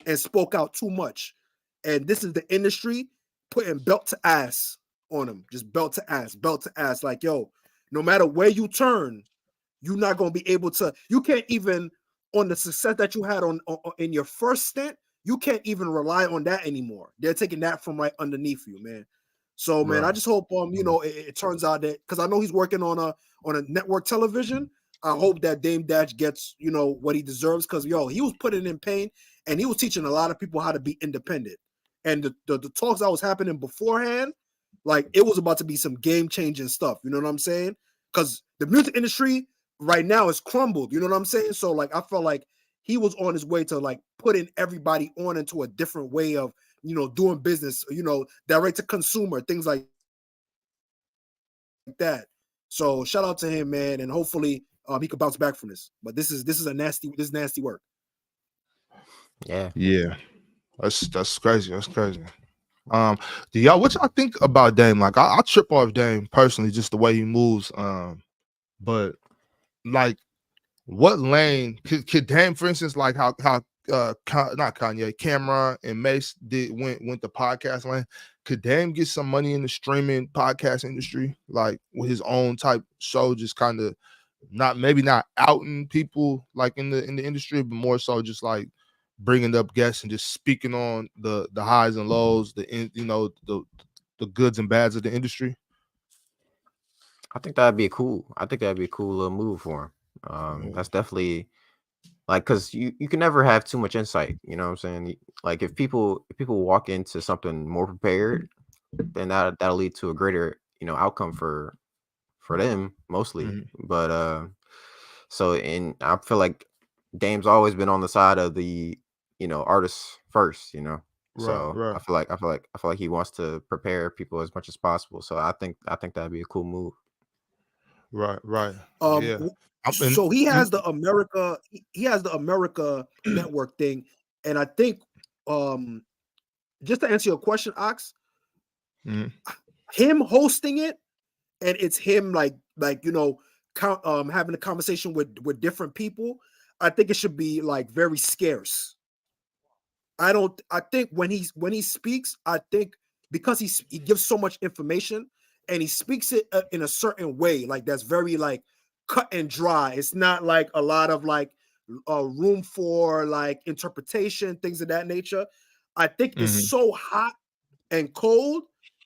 and spoke out too much. And this is the industry putting belt to ass on him. Just belt to ass, belt to ass. Like, yo, no matter where you turn, you're not going to be able to, you can't even, on the success that you had on in your first stint, you can't even rely on that anymore. They're taking that from right underneath you, man. So, man, I just hope you know, it turns out that, because I know he's working on a network television. I hope that Dame Dash gets, you know, what he deserves, because yo, he was putting in pain and he was teaching a lot of people how to be independent. And the talks that was happening beforehand, like it was about to be some game changing stuff. You know what I'm saying? Because the music industry right now is crumbled. You know what I'm saying? So like I felt like he was on his way to like putting everybody on into a different way of, you know, doing business, you know, direct to consumer, things like that. So shout out to him, man, and hopefully he could bounce back from this. But this is nasty work. Yeah. That's crazy. That's crazy. Do y'all, what y'all think about Dame? Like I trip off Dame personally, just the way he moves. But like, what lane could Dame, for instance, like how not Kanye, Cameron and Mace went the podcast lane? Could Dame get some money in the streaming podcast industry, like with his own type show, just kind of maybe not outing people like in the industry, but more so just like bringing up guests and just speaking on the highs and lows, the goods and bads of the industry? I think that'd be cool. I think that'd be a cool little move for him. That's definitely like, because you can never have too much insight. You know what I'm saying? Like if people walk into something more prepared, then that'll lead to a greater, you know, outcome for them mostly. But so, and I feel like Dame's always been on the side of the, you know, artists first, you know. So Right. I feel like he wants to prepare people as much as possible. So I think that'd be a cool move. Right. Yeah. So he has the America network thing, and I think just to answer your question, Ox, him hosting it, and it's him like you know, having a conversation with different people. I think it should be like very scarce. I think when he speaks, I think because he gives so much information and he speaks it in a certain way, like that's very like cut and dry. It's not like a lot of like room for like interpretation, things of that nature. I think it's so hot and cold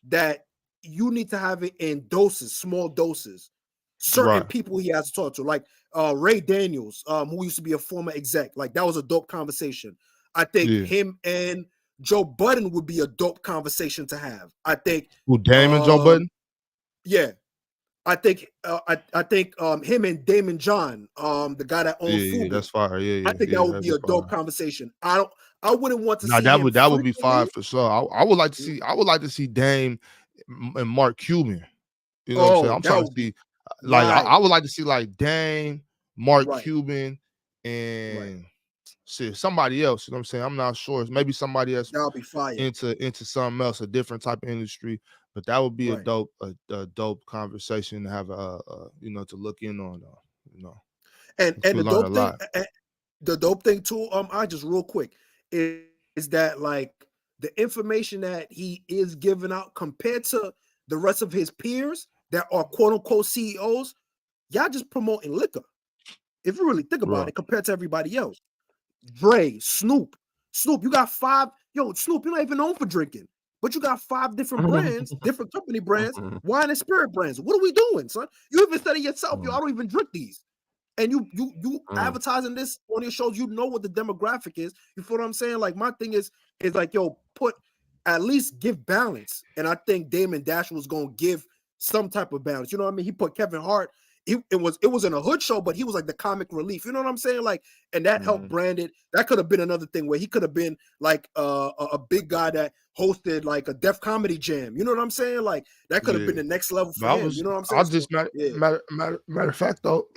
that you need to have it in doses, small doses. certain Right. people he has to talk to, like Ray Daniels, who used to be a former exec. Like that was a dope conversation. I think Yeah. him and Joe Budden would be a dope conversation to have. I think Who, Damon Joe Budden? Yeah. I think him and Damon John, the guy that owns Yeah, Fubu, that's fire. Yeah, I think that would be a dope conversation. I wouldn't want to Now see him that would be fire frequently. for sure. I would like to see Dame and Mark Cuban. You know what I'm saying? I'm that trying to would be see like right. I would like to see like Dame, Mark Right. Cuban, and shit, somebody else. You know what I'm saying? I'm not sure. Maybe somebody else That'll be fire. into something else, a different type of industry. But that would be Right. a dope conversation to have you know, to look in on. You know, And you the learn a dope lot. thing, the dope thing too, I just real quick is that like the information that he is giving out compared to the rest of his peers that are quote unquote CEOs, y'all just promoting liquor. If you really think about it, compared to everybody else. Dre, Snoop, you got 5. Yo, Snoop, you're not even known for drinking, but you got 5 different brands, different company brands, wine and spirit brands. What are we doing, son? You even said it yourself. Yo, I don't even drink these. And you advertising this on your shows, you know what the demographic is. You feel what I'm saying? Like my thing is like, yo, at least give balance. And I think Damon Dash was gonna give some type of balance. You know what I mean? He put Kevin Hart. It was in a hood show, but he was like the comic relief. You know what I'm saying? Like, and that helped brand it. That could have been another thing where he could have been like a big guy that hosted like a Def Comedy Jam. You know what I'm saying? Like that could have been the next level for him. You know what I'm saying? I just matter of fact though.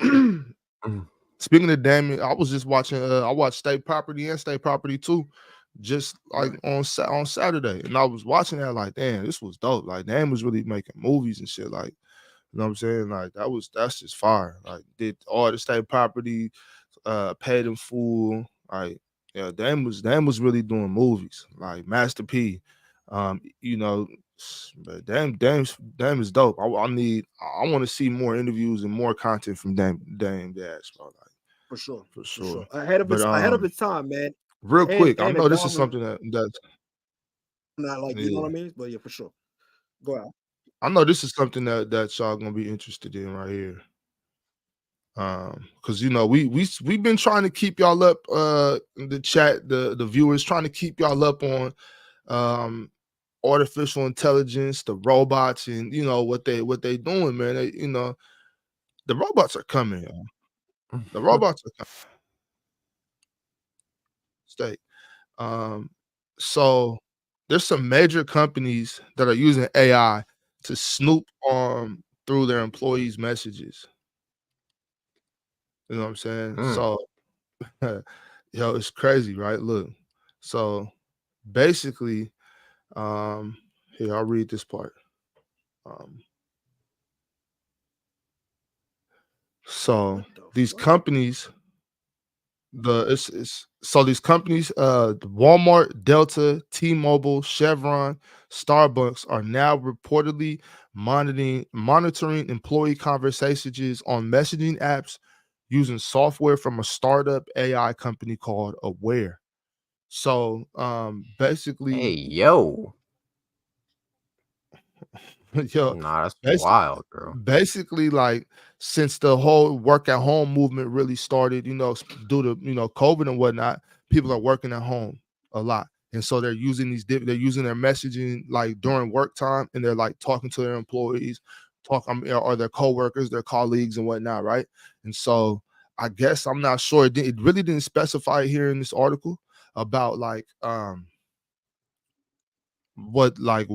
Speaking of Damon, I was just watching. I watched State Property and State Property 2, just like on Saturday, and I was watching that like, damn, this was dope. Like Damon was really making movies and shit. Like, you know what I'm saying? Like that's just fire. Like did all the State Property, paid in full. Like yeah, Damon was really doing movies. Like Master P, you know. But Dame is dope. I want to see more interviews and more content from Dame Dash, bro. Like, for sure. But, Ahead of its time, man. Real quick, I and know this is something that's not like you know what I mean, but yeah, for sure. Go out. I know this is something that y'all gonna be interested in right here. Because you know we've been trying to keep y'all up, in the chat, the viewers trying to keep y'all up on artificial intelligence, the robots, and you know what they doing, man. They, you know, the robots are coming, y'all. The robots are coming. So there's some major companies that are using AI to snoop through their employees' messages. You know what I'm saying? So yo, it's crazy, right? Look. So basically, here, I'll read this part. So these companies, these companies, Walmart, Delta, T-Mobile, Chevron, Starbucks are now reportedly monitoring employee conversations on messaging apps using software from a startup AI company called Aware. So basically, hey yo, yo, nah, that's wild, bro. Basically, like since the whole work at home movement really started, you know, due to COVID and whatnot, people are working at home a lot, and so they're using they're using their messaging like during work time, and they're like talking to their employees, or their coworkers, their colleagues, and whatnot, right? And so I guess I'm not sure. It really didn't specify here in this article about like what like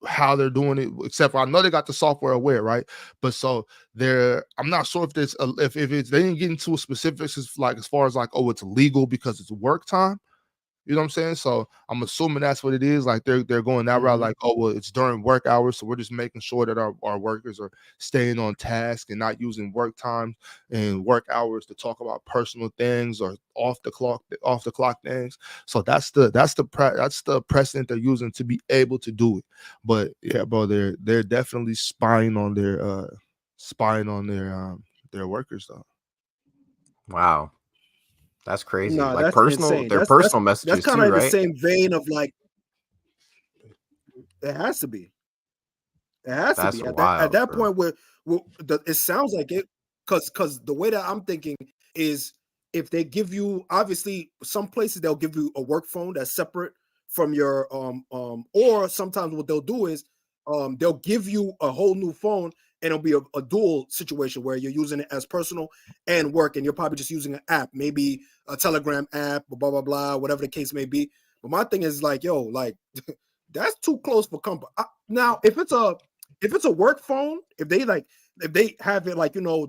how they're doing it, except for I know they got the software Aware, right? But so I'm not sure if there's if it's they didn't get into specifics as far as like, oh, it's illegal because it's work time. You know what I'm saying? So I'm assuming that's what it is. Like they're going that route, like, oh, well, it's during work hours, so we're just making sure that our workers are staying on task and not using work time and work hours to talk about personal things or off the clock things. So that's the precedent they're using to be able to do it. But yeah, bro, they're definitely spying on their workers though. Wow. That's crazy. No, like that's personal, insane. their personal messages that's kind too, of right? the same vein of like, it has to be. It has That's to be wild, at that bro. point where it sounds like it, because the way that I'm thinking is, if they give you, obviously some places they'll give you a work phone that's separate from your or sometimes what they'll do is they'll give you a whole new phone, and it'll be a dual situation where you're using it as personal and work, and you're probably just using an app, maybe a Telegram app, or blah blah blah, whatever the case may be. But my thing is like, yo, like that's too close for comfort. Now, if it's a work phone, if they have it like, you know,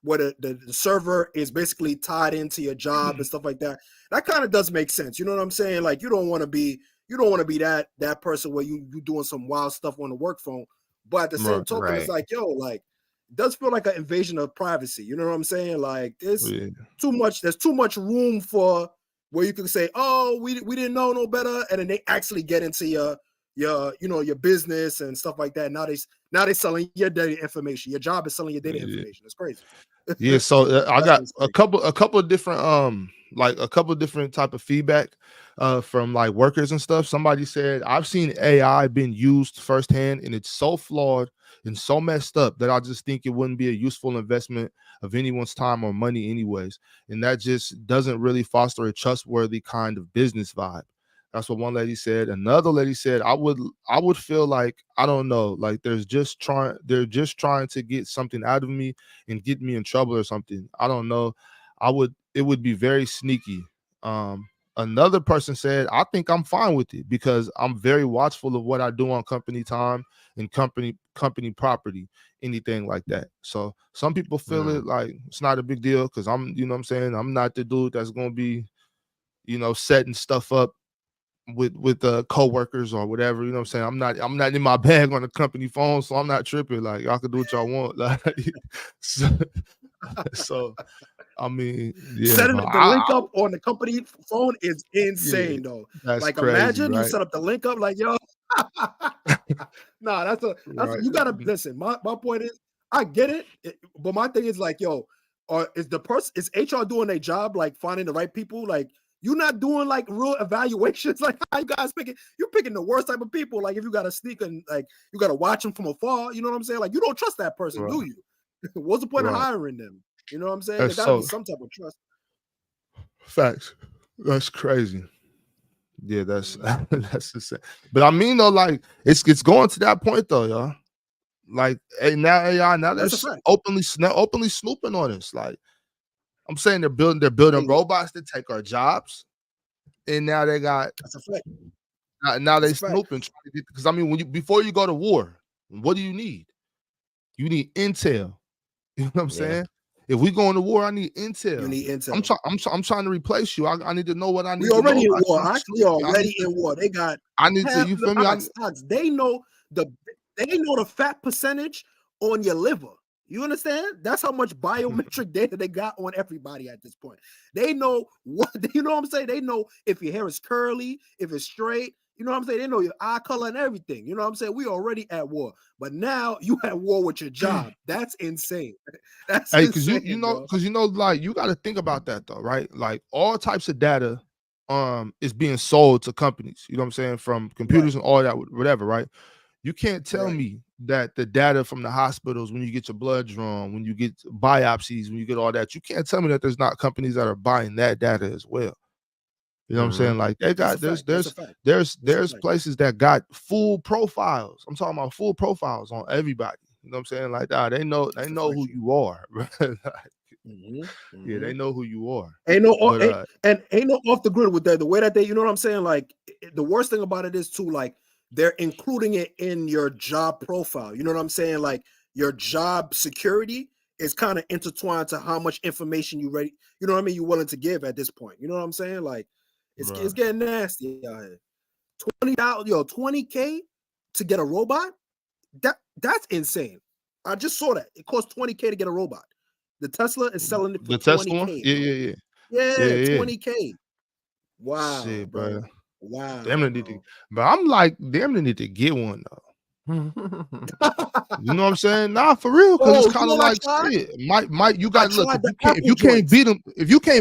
where the server is basically tied into your job and stuff like that, that kind of does make sense. You know what I'm saying? Like, you don't want to be that person where you doing some wild stuff on the work phone. But at the same token, it's Right. like, yo, like, it does feel like an invasion of privacy. You know what I'm saying? Like, there's Yeah. too much room for where you can say, oh, we didn't know no better, and then they actually get into your your business and stuff like that. Now they selling your data information. Your job is selling your data information. It's crazy. Yeah, so I got That's a crazy. couple of different like a couple of different type of feedback from like workers and stuff. Somebody said, I've seen AI being used firsthand, and it's so flawed and so messed up that I just think it wouldn't be a useful investment of anyone's time or money anyways. And that just doesn't really foster a trustworthy kind of business vibe. That's what one lady said. Another lady said, I would feel like, I don't know, like they're just trying to get something out of me and get me in trouble or something. I don't know. It would be very sneaky. Another person said, I think I'm fine with it because I'm very watchful of what I do on company time and company property, anything like that. So some people feel it like it's not a big deal because I'm, you know what I'm saying, I'm not the dude that's gonna be, you know, setting stuff up with co-workers or whatever. You know what I'm saying? I'm not in my bag on the company phone, so I'm not tripping. Like, y'all can do what y'all want. Like, so I mean, yeah, Setting but the link up on the company phone is yeah, insane, though. that's Like, crazy, imagine you right? set up the link up, like, yo. Nah, that's Right. you gotta listen. My point is, I get it, but my thing is like, yo, or is HR doing their job, like finding the right people? Like, you're not doing like real evaluations. Like, how you guys you're picking the worst type of people. Like, if you gotta sneak and like you gotta watch them from afar, you know what I'm saying? Like, you don't trust that person, do Right. you? What's the point of Right. hiring them? You know what I'm saying? There That's gotta be so some type of trust. facts. That's crazy. Yeah, that's that's insane. But I mean though, like it's going to that point though, y'all. Like, hey, now AI, now they're That's a fact. openly snooping on us. Like, I'm saying they're building Hey, robots to take our jobs, and now they got that's a fact. now they That's a fact. snooping trying to get, because I mean, before you go to war, what do you need? You need intel. You know what I'm Yeah. saying? If we go into war, I need intel. You need intel. I'm trying to replace you. I need to know what I need We to know already in about war. you. I'm Actually, already in war. They got I need to, you feel me? They know the fat percentage on your liver. You understand? That's how much biometric data they got on everybody at this point. They know what you know what I'm saying? They know if your hair is curly, if it's straight. You know what I'm saying? They know your eye color and everything. You know what I'm saying? We already at war, but now you at war with your job. That's insane. That's Hey, because insane, bro. like you got to think about that though, right? Like all types of data is being sold to companies, you know what I'm saying, from computers Right, and all that, whatever, right? You can't tell right. me that the data from the hospitals, when you get your blood drawn, when you get biopsies, when you get all that, you can't tell me that there's not companies that are buying that data as well. You know what I'm saying? Like they That's a got fact. That's a fact. That's a there's fact. places that got full profiles. I'm talking about full profiles on everybody. You know what I'm saying? Like that, they know That's a who fact. you are. Like, yeah, they Mm-hmm. know who you are. Ain't no But ain't no off the grid with that. The way that they, you know what I'm saying? Like, the worst thing about it is too, like, they're including it in your job profile. You know what I'm saying? Like, your job security is kind of intertwined to how much information you ready. You know what I mean? You're willing to give at this point. You know what I'm saying? Like, it's right. getting nasty out here. $20K to get a robot. That's insane. I just saw that it costs $20K to get a robot. The Tesla is selling it for The Tesla one? 20K, Yeah, bro. yeah, yeah. Yeah, Yeah, yeah. 20K. Wow, Shit, bro. bro. Damn, Wow, they need to, bro. but I'm like, damn, they need to get one though. You know what I'm saying? Nah, for real, because it's Oh, you kind know of what I like tried? shit. Might you I got, look, tried the if Apple you can't joints.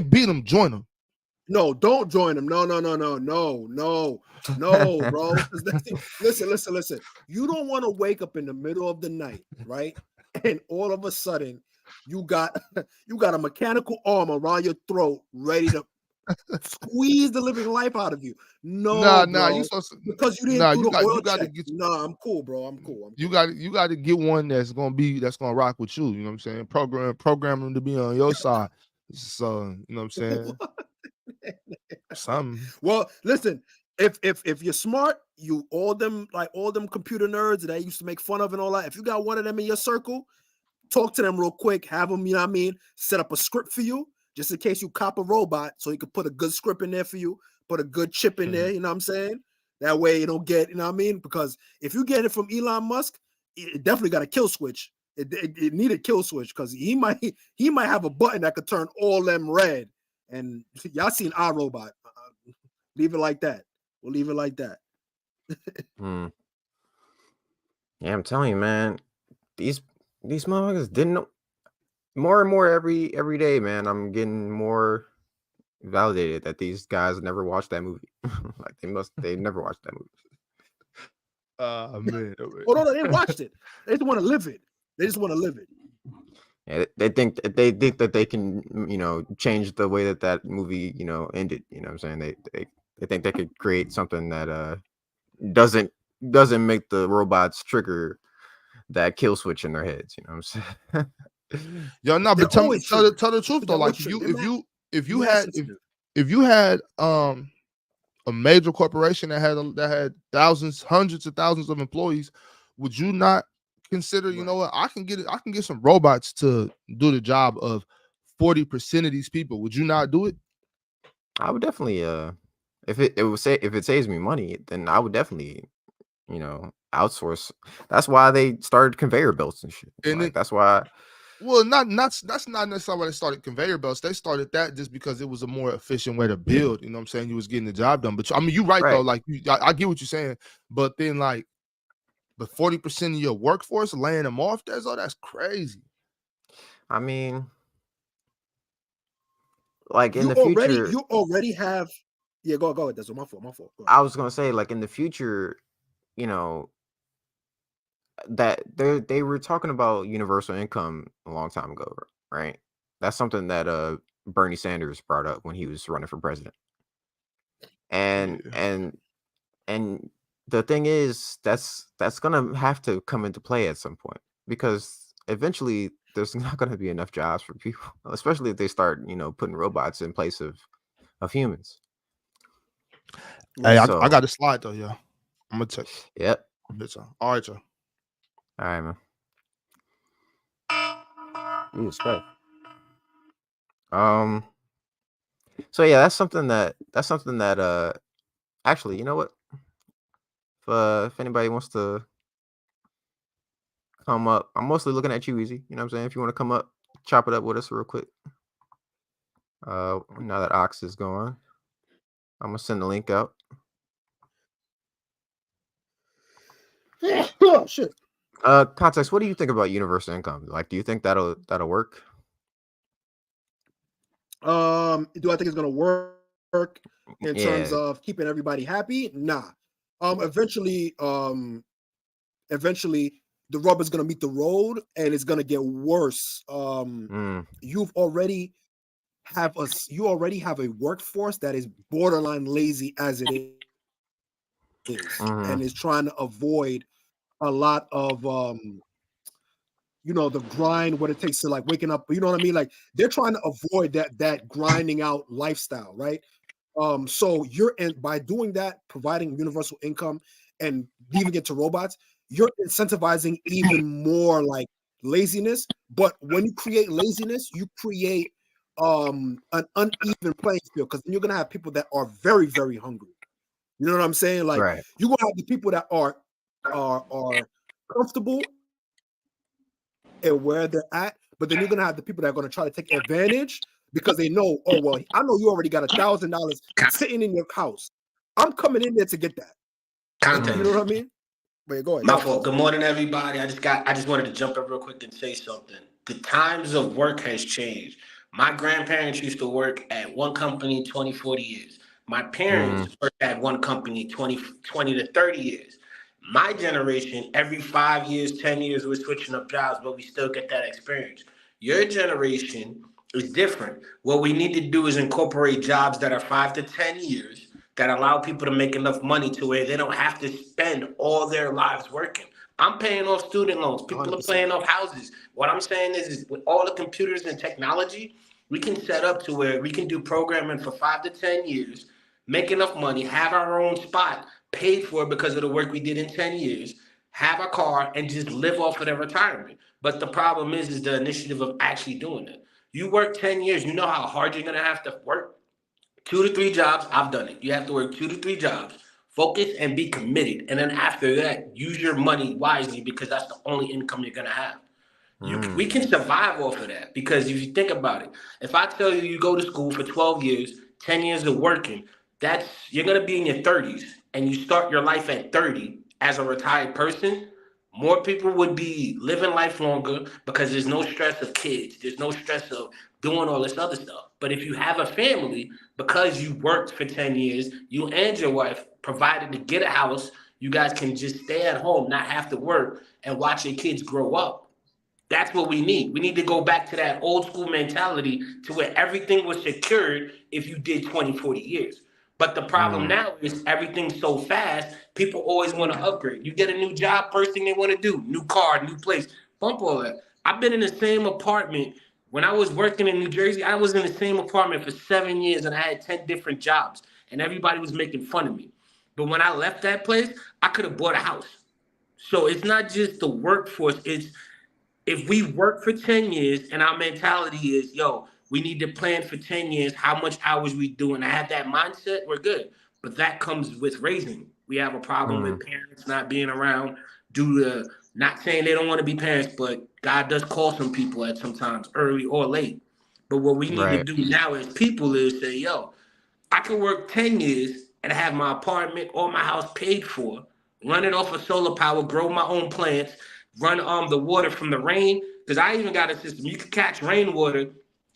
beat them, join them. No, don't join them. No, bro. Listen. You don't want to wake up in the middle of the night, right? And all of a sudden, you got a mechanical arm around your throat, ready to squeeze the living life out of you. No, Nah, bro. you supposed to, Because you didn't nah, do the oil you got to check. get Nah, I'm cool, bro. I'm cool. you got to get one that's gonna rock with you. You know what I'm saying? Program them to be on your side. So you know what I'm saying? Something. Well, listen, if you're smart, you all them computer nerds that I used to make fun of and all that. If you got one of them in your circle, talk to them real quick, have them, you know what I mean, set up a script for you, just in case you cop a robot, so you can put a good script in there for you, put a good chip in there, you know what I'm saying? That way you don't get, you know what I mean? Because if you get it from Elon Musk, it definitely got a kill switch. It needed kill switch because he might have a button that could turn all them red. And y'all seen iRobot. Leave it like that. We'll leave it like that. Yeah, I'm telling you, man. These motherfuckers didn't know. More and more every day, man. I'm getting more validated that these guys never watched that movie. Like they never watched that movie. Man. Oh no, they watched it. They just want to live it. Yeah, they think that they can, you know, change the way that movie, you know, ended. You know what I'm saying? They think they could create something that doesn't make the robots trigger that kill switch in their heads. You know what I'm saying? Yo, no, but tell the truth though. Like if you had a major corporation that had thousands, hundreds of thousands of employees, would you not consider, you know what, I can get some robots to do the job of 40% of these people? Would you not do it? I would definitely if it saves me money, then I would definitely, you know, outsource. That's why they started conveyor belts and shit. And like, that's why. Well, that's not necessarily why they started conveyor belts. They started that just because it was a more efficient way to build. You know what I'm saying? You was getting the job done. But I mean, you're right though. Like I get what you're saying. But then like, but 40% of your workforce laying them off, that's crazy. I mean, like in the future, you already have. Yeah, go ahead. That's my fault. I was gonna say, like in the future, you know, that they were talking about universal income a long time ago, right? That's something that Bernie Sanders brought up when he was running for president. And the thing is, that's gonna have to come into play at some point, because eventually there's not gonna be enough jobs for people, especially if they start, you know, putting robots in place of humans. Hey, I got to slide though, yo. I'm gonna take. Yep. All right, yo. All right, man. You respect. So yeah, that's something that actually, you know what? If anybody wants to come up, I'm mostly looking at you, Easy. You know what I'm saying? If you want to come up, chop it up with us real quick. Now that Ox is gone, I'm gonna send the link out. Oh shit. Context, what do you think about universal income? Like, do you think that'll work? Do I think it's gonna work in terms of keeping everybody happy? Nah. Eventually the rubber's gonna meet the road and it's gonna get worse. You already have a workforce that is borderline lazy as it is, and is trying to avoid a lot of you know, the grind, what it takes to like waking up, you know what I mean? Like they're trying to avoid that grinding out lifestyle, right? So by doing that, providing universal income and leaving it to robots, you're incentivizing even more like laziness. But when you create laziness, you create an uneven playing field, because then you're gonna have people that are very, very hungry. You know what I'm saying? Like you're gonna have the people that are comfortable and where they're at, but then you're gonna have the people that are gonna try to take advantage because they know, oh well, I know you already got $1,000 sitting in your house. I'm coming in there to get that. Content. You know what I mean? But go ahead. My fault. Good morning, everybody. I just wanted to jump up real quick and say something. The times of work has changed. My grandparents used to work at one company 20, 40 years. My parents worked at one company 20 to 30 years. My generation, every 5 years, 10 years, we're switching up jobs, but we still get that experience. Your generation is different. What we need to do is incorporate jobs that are 5 to 10 years that allow people to make enough money to where they don't have to spend all their lives working. I'm paying off student loans. People are 100%. paying off houses. What I'm saying is with all the computers and technology, we can set up to where we can do programming for 5 to 10 years, make enough money, have our own spot paid for because of the work we did in 10 years, have a car, and just live off of their retirement. But the problem is the initiative of actually doing it. You work 10 years, you know how hard you're going to have to work? 2 to 3 jobs. I've done it. You have to work 2 to 3 jobs, focus and be committed. And then after that, use your money wisely because that's the only income you're going to have. We can survive off of that because if you think about it, if I tell you go to school for 12 years, 10 years of working, you're going to be in your 30s and you start your life at 30 as a retired person, more people would be living life longer because there's no stress of kids. There's no stress of doing all this other stuff. But if you have a family, because you worked for 10 years, you and your wife provided to get a house, you guys can just stay at home, not have to work, and watch your kids grow up. That's what we need. We need to go back to that old school mentality to where everything was secured if you did 20, 40 years. But the problem now is everything's so fast, people always want to upgrade. You get a new job, first thing they want to do, new car, new place, bump all that. I've been in the same apartment. When I was working in New Jersey, I was in the same apartment for 7 years and I had 10 different jobs and everybody was making fun of me. But when I left that place, I could have bought a house. So it's not just the workforce, it's if we work for 10 years and our mentality is, yo, we need to plan for 10 years, how much hours we do, and I have that mindset, we're good. But that comes with raising. We have a problem with parents not being around due to not saying they don't want to be parents, but God does call some people at sometimes early or late. But what we need to do now as people is say, yo, I can work 10 years and have my apartment or my house paid for, run it off of solar power, grow my own plants, run the water from the rain, because I even got a system. You can catch rainwater,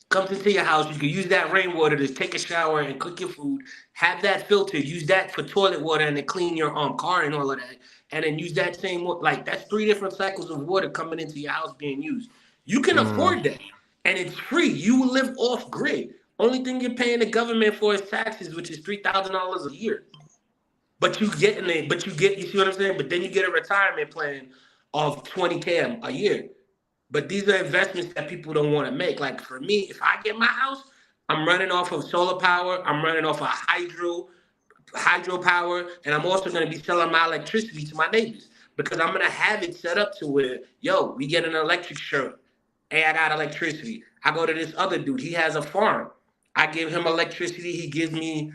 comes into your house. You can use that rainwater to take a shower and cook your food. Have that filtered. Use that for toilet water and to clean your car and all of that. And then use that same water. Like that's 3 different cycles of water coming into your house being used. You can afford that, and it's free. You will live off grid. Only thing you're paying the government for is taxes, which is $3,000 a year. But you get you see what I'm saying? But then you get a retirement plan of $20K a year. But these are investments that people don't want to make. Like for me, if I get my house, I'm running off of solar power. I'm running off of hydro power. And I'm also going to be selling my electricity to my neighbors because I'm going to have it set up to where, yo, we get an electric shirt. Hey, I got electricity. I go to this other dude. He has a farm. I give him electricity. He gives me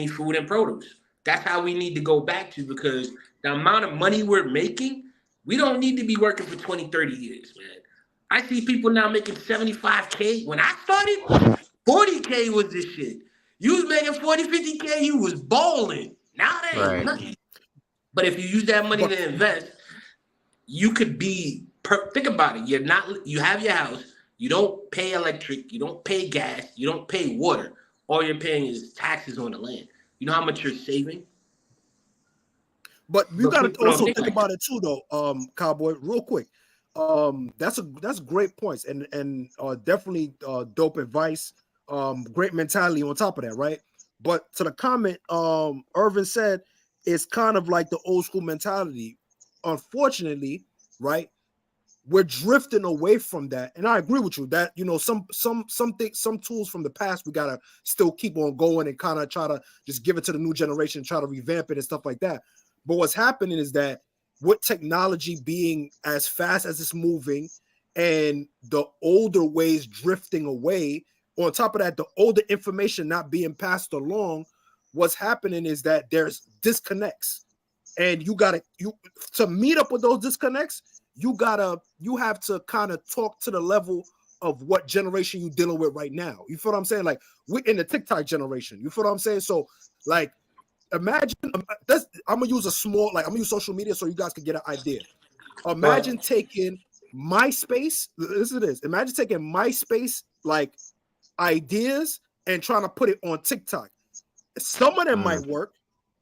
food and produce. That's how we need to go back to because the amount of money we're making, we don't need to be working for 20, 30 years, man. I see people now making $75K. When I started, $40K was this shit. You was making $40, $50K, you was balling. Now that ain't nothing. But if you use that money to invest, you could be, think about it. You have your house, you don't pay electric, you don't pay gas, you don't pay water. All you're paying is taxes on the land. You know how much you're saving? But you got to also think about it too, though, Cowboy. Real quick, that's great points, and definitely dope advice. Great mentality on top of that, right? But to the comment, Irvin said it's kind of like the old school mentality. Unfortunately, right? We're drifting away from that, and I agree with you that some tools from the past we gotta still keep on going and kind of try to just give it to the new generation, try to revamp it and stuff like that. But what's happening is that with technology being as fast as it's moving and the older ways drifting away, on top of that, the older information not being passed along, what's happening is that there's disconnects. And you to meet up with those disconnects, you have to kind of talk to the level of what generation you're dealing with right now. You feel what I'm saying? Like we're in the TikTok generation. You feel what I'm saying? So like, imagine I'm gonna use social media so you guys can get an idea. Imagine taking MySpace. Listen to this. Imagine taking MySpace like ideas and trying to put it on TikTok. Some of them might work,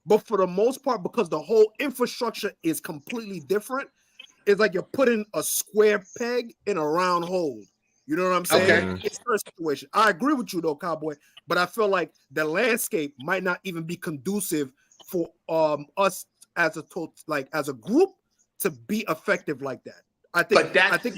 but for the most part, because the whole infrastructure is completely different, it's like you're putting a square peg in a round hole. You know what I'm saying? Okay. It's a situation. I agree with you though, Cowboy, but I feel like the landscape might not even be conducive for us as a group to be effective like that. I think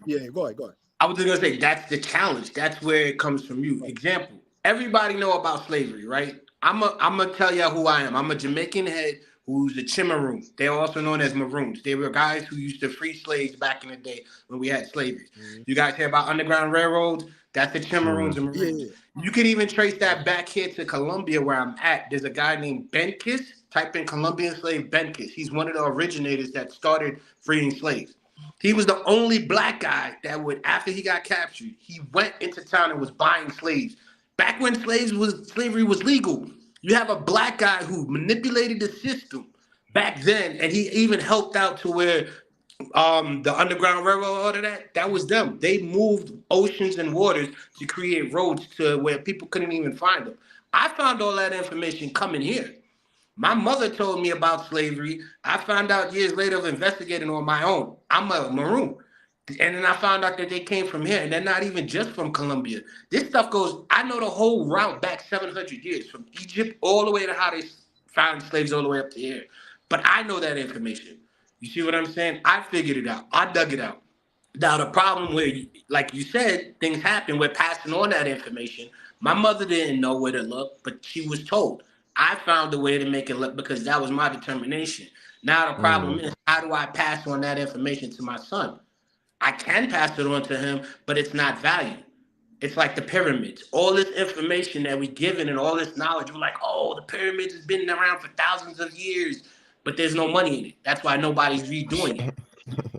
yeah, go ahead. I was just gonna say that's the challenge. That's where it comes from you. Example: everybody know about slavery, right? I'm gonna tell y'all who I am. I'm a Jamaican head who's a Chimaroon. They're also known as Maroons. They were guys who used to free slaves back in the day when we had slavery. You guys hear about Underground Railroads? That's the Chimaroons and Maroons. Yeah. You can even trace that back here to Colombia, where I'm at. There's a guy named Benkis. Type in Colombian slave Benkis. He's one of the originators that started freeing slaves. He was the only black guy that would, after he got captured, he went into town and was buying slaves. Back when slavery was legal, you have a black guy who manipulated the system back then, and he even helped out to where the Underground Railroad, all of that was them. They moved oceans and waters to create roads to where people couldn't even find them. I found all that information coming here. My mother told me about slavery. I found out years later of investigating on my own. I'm a Maroon. And then I found out that they came from here, and they're not even just from Colombia. This stuff goes, I know the whole route back 700 years, from Egypt all the way to how they found slaves all the way up to here. But I know that information. You see what I'm saying? I figured it out. I dug it out. Now, the problem where, like you said, things happen, we're passing on that information. My mother didn't know where to look, but she was told. I found a way to make it look because that was my determination. Now, the problem is, how do I pass on that information to my son? I can pass it on to him, but it's not valued. It's like the pyramids. All this information that we given and all this knowledge, we're like, oh, the pyramids has been around for thousands of years, but there's no money in it. That's why nobody's redoing it.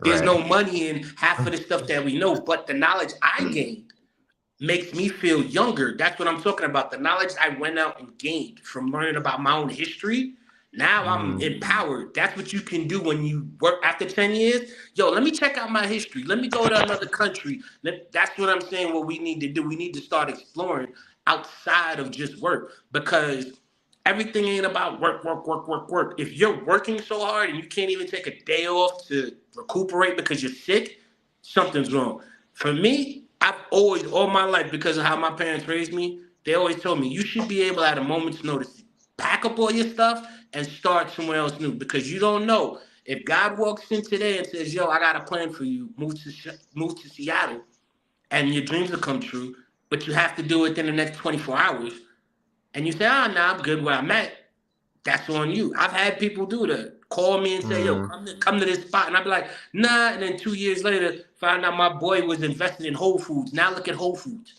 There's no money in half of the stuff that we know, but the knowledge I gained makes me feel younger. That's what I'm talking about. The knowledge I went out and gained from learning about my own history. Now I'm empowered. That's what you can do when you work after 10 years. Yo, let me check out my history. Let me go to another country. That's what I'm saying, what we need to do. We need to start exploring outside of just work, because everything ain't about work. If you're working so hard and you can't even take a day off to recuperate because you're sick, something's wrong. For me, I've always, all my life, because of how my parents raised me, they always told me, you should be able at a moment's notice to pack up all your stuff and start somewhere else new, because you don't know. If God walks in today and says, yo, I got a plan for you, move to Seattle, and your dreams will come true, but you have to do it within the next 24 hours, and you say, I'm good where I'm at, that's on you. I've had people do that. Call me and say, yo, come to this spot. And I'd be like, nah. And then 2 years later, find out my boy was invested in Whole Foods. Now look at Whole Foods.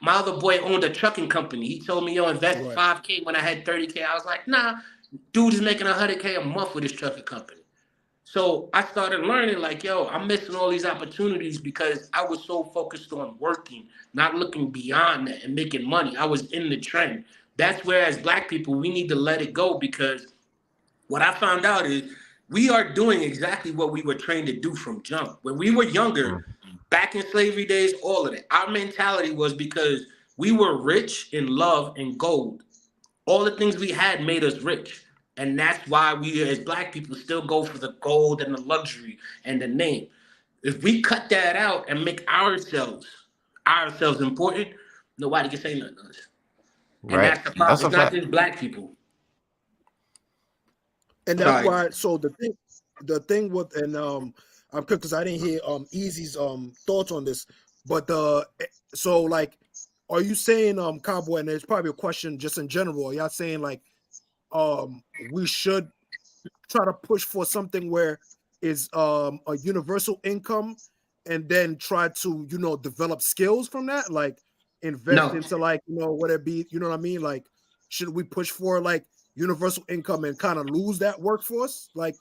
My other boy owned a trucking company. He told me, yo, invest $5K when I had $30K. I was like, nah, dude is making $100K a month with his trucking company. So I started learning, like, yo, I'm missing all these opportunities because I was so focused on working, not looking beyond that and making money. I was in the trend. That's where, as Black people, we need to let it go, because what I found out is we are doing exactly what we were trained to do from jump. When we were younger, back in slavery days, all of it, our mentality was because we were rich in love and gold. All the things we had made us rich. And that's why we, as Black people, still go for the gold and the luxury and the name. If we cut that out and make ourselves important, nobody can say nothing to us. And that's the problem. It's not just Black people. And that's why. So the thing with, and I'm because I didn't hear Easy's thoughts on this, but so like, are you saying Cowboy? And there's probably a question just in general. Are y'all saying like we should try to push for something where is a universal income, and then try to develop skills from that, like invest into like what it be, you know what I mean? Like, should we push for like universal income and kind of lose that workforce, like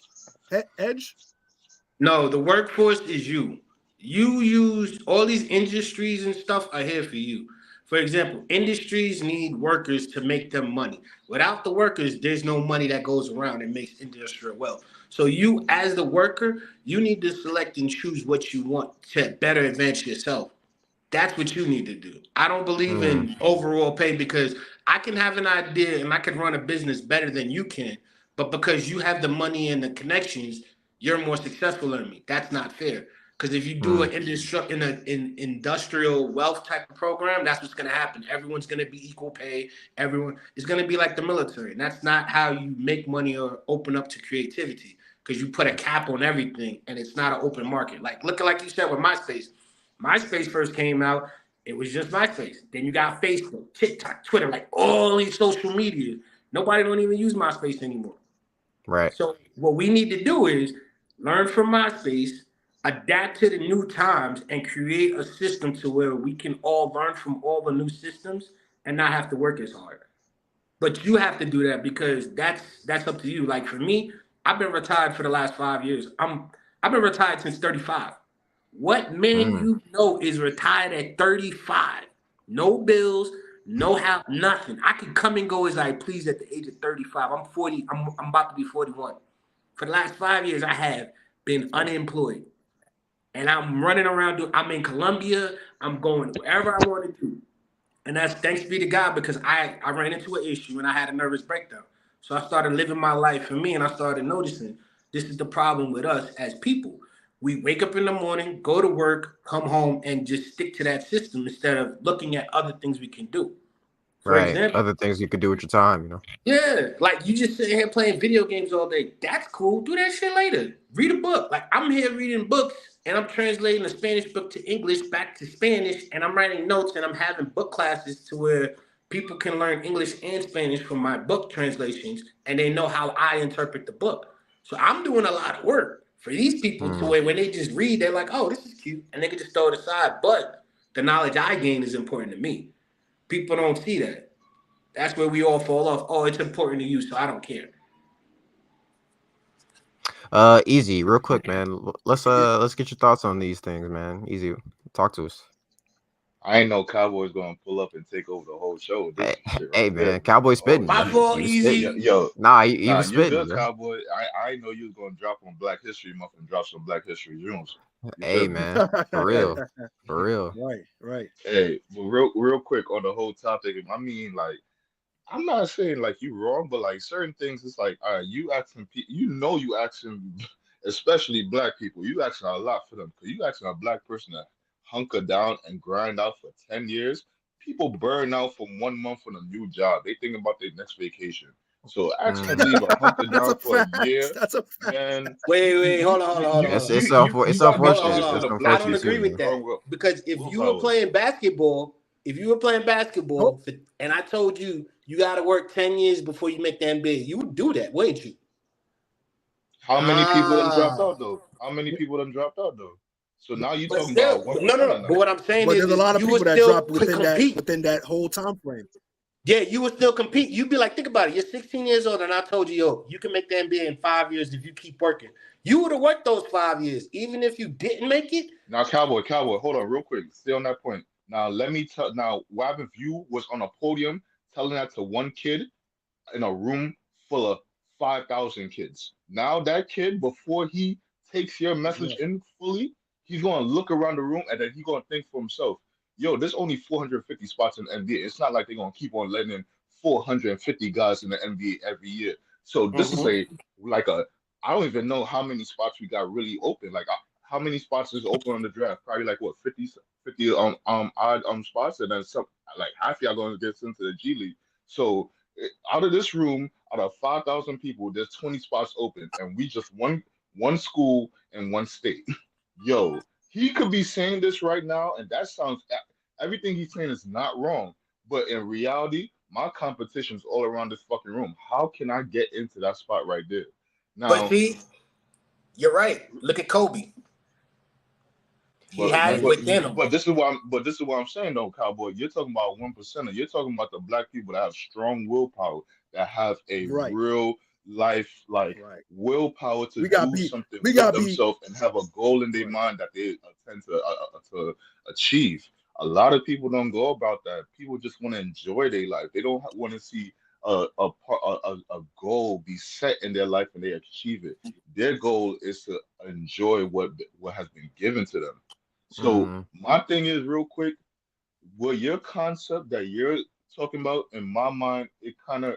Edge? No, the workforce is you. You use all these industries and stuff are here for you. For example, industries need workers to make them money. Without the workers, there's no money that goes around and makes industrial wealth. So you, as the worker, you need to select and choose what you want to better advance yourself. That's what you need to do. I don't believe in overall pay because I can have an idea and I can run a business better than you can, but because you have the money and the connections, you're more successful than me. That's not fair. Because if you do an industrial wealth type of program, that's what's going to happen. Everyone's going to be equal pay. Everyone is going to be like the military, and that's not how you make money or open up to creativity. Because you put a cap on everything, and it's not an open market. Like you said with MySpace. MySpace first came out, it was just MySpace. Then you got Facebook, TikTok, Twitter, like all these social media. Nobody don't even use MySpace anymore. Right. So what we need to do is learn from MySpace, adapt to the new times, and create a system to where we can all learn from all the new systems and not have to work as hard. But you have to do that because that's up to you. Like for me, I've been retired for the last 5 years. I've been retired since 35. What man you know is retired at 35? No bills, no house, nothing. I can come and go as I please at the age of 35. I'm 40. I'm about to be 41. For the last 5 years, I have been unemployed. And I'm running around. I'm in Colombia. I'm going wherever I want to do. And that's thanks be to God because I ran into an issue and I had a nervous breakdown. So I started living my life for me and I started noticing this is the problem with us as people. We wake up in the morning, go to work, come home, and just stick to that system instead of looking at other things we can do. For Right. example, Other things you could do with your time, you know. yeah, like you just sitting here playing video games all day. That's cool. Do that shit later. Read a book. Like I'm here reading books and I'm translating a Spanish book to English back to Spanish and I'm writing notes and I'm having book classes to where people can learn English and Spanish from my book translations and they know how I interpret the book. So I'm doing a lot of work for these people to where when they just read, they're like, oh, this is cute. And they can just throw it aside. But the knowledge I gain is important to me. People don't see that. That's where we all fall off. Oh, it's important to you, so I don't care. Easy, real quick, man. Let's get your thoughts on these things, man. Easy, talk to us. I ain't know Cowboys gonna pull up and take over the whole show. This Hey, shit hey, right man, here. Cowboy Oh spitting, My man. shit. fault, He was easy. spitting. Yo, He nah, was you spitting, good, man. Cowboy. I know you was gonna drop on Black History Month and drop some Black History Jones. You Hey, feel me? man, for real, for real. Right. Hey, but real quick on the whole topic. I mean, like, I'm not saying like you wrong, but like certain things, it's like, all right, you asking, you asking, especially black people, you asking a lot for them because you asking a black person to hunker down and grind out for 10 years. People burn out from 1 month on a new job. They think about their next vacation. So asking them to leave a hunker That's down a for a fact. year, That's a fact. man. Wait, hold on, It's hold on. it's You it's gotta be Hold on, unfortunate. hold honest with It's on. the I black don't unfortunate people agree too, in with man. this whole that world. because if you were Willpower. playing basketball, Oh, and I told you you got to work 10 years before you make the NBA, you would do that, wouldn't you? How many people done dropped Ah, out though? How many people done dropped out though? So now you but talking still, about one no, no, percent of no. But them. what I'm saying but there's a is lot of you would people that still drop within compete. that whole time frame. Yeah, you would still compete. You'd be like, think about it. You're 16 years old, and I told you, yo, you can make the NBA in 5 years if you keep working. You would have worked those 5 years, even if you didn't make it. Now, Cowboy, hold on real quick. Stay on that point. Now, let me tell. Now, what happens if you was on a podium telling that to one kid in a room full of 5,000 kids? Now, that kid, before he takes your message Yeah. in fully, he's going to look around the room and then he's going to think for himself, yo, there's only 450 spots in the NBA. It's not like they're going to keep on letting in 450 guys in the NBA every year. So this is Mm-hmm. like a, I don't even know how many spots we got really open. Like, how many spots is open on the draft? Probably like what, 50 odd spots, and then some like half y'all going to get into the G League. So out of this room, out of 5,000 people, there's 20 spots open, and we just one school in one state. Yo, he could be saying this right now, and that sounds everything he's saying is not wrong. But in reality, my competition's all around this fucking room. How can I get into that spot right there? But Now, see, you're right. Look at Kobe. He But had Right. it within him. this is what I'm saying though, Cowboy. You're talking about 1%. You're talking about the black people that have strong willpower, that have a Right. real life like Right. willpower to We gotta do be. something We with gotta be. themselves and have a goal in their Right. mind that they intend to achieve. A lot of people don't go about that. People just want to enjoy their life. They don't want to see a goal be set in their life and they achieve it. Their goal is to enjoy what has been given to them. So my thing is real quick, what your concept that you're talking about, in my mind, it kind of,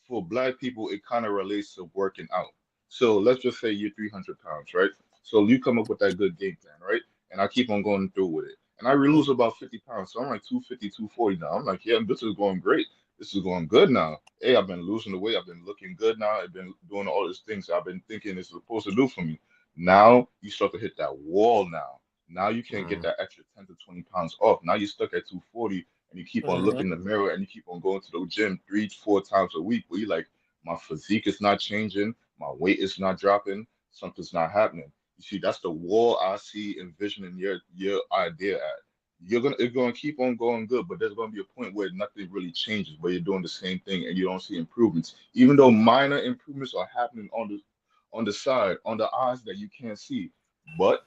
for black people, it kind of relates to working out. So let's just say you're 300 pounds, right? So you come up with that good game plan, right? And I keep on going through with it. And I lose about 50 pounds. So I'm like 250, 240 now. I'm like, yeah, this is going great. This is going good now. Hey, I've been losing the weight. I've been looking good now. I've been doing all these things I've been thinking it's supposed to do for me. Now you start to hit that wall now. Now you can't get that extra 10 to 20 pounds off. Now you're stuck at 240 and you keep on looking in the mirror and you keep on going to the gym 3, 4 times a week. But you're like, my physique is not changing, my weight is not dropping, something's not happening. You see, that's the wall I see envisioning your idea at. It's gonna keep on going good, but there's gonna be a point where nothing really changes, where you're doing the same thing and you don't see improvements. Even though minor improvements are happening on the side, on the eyes that you can't see. But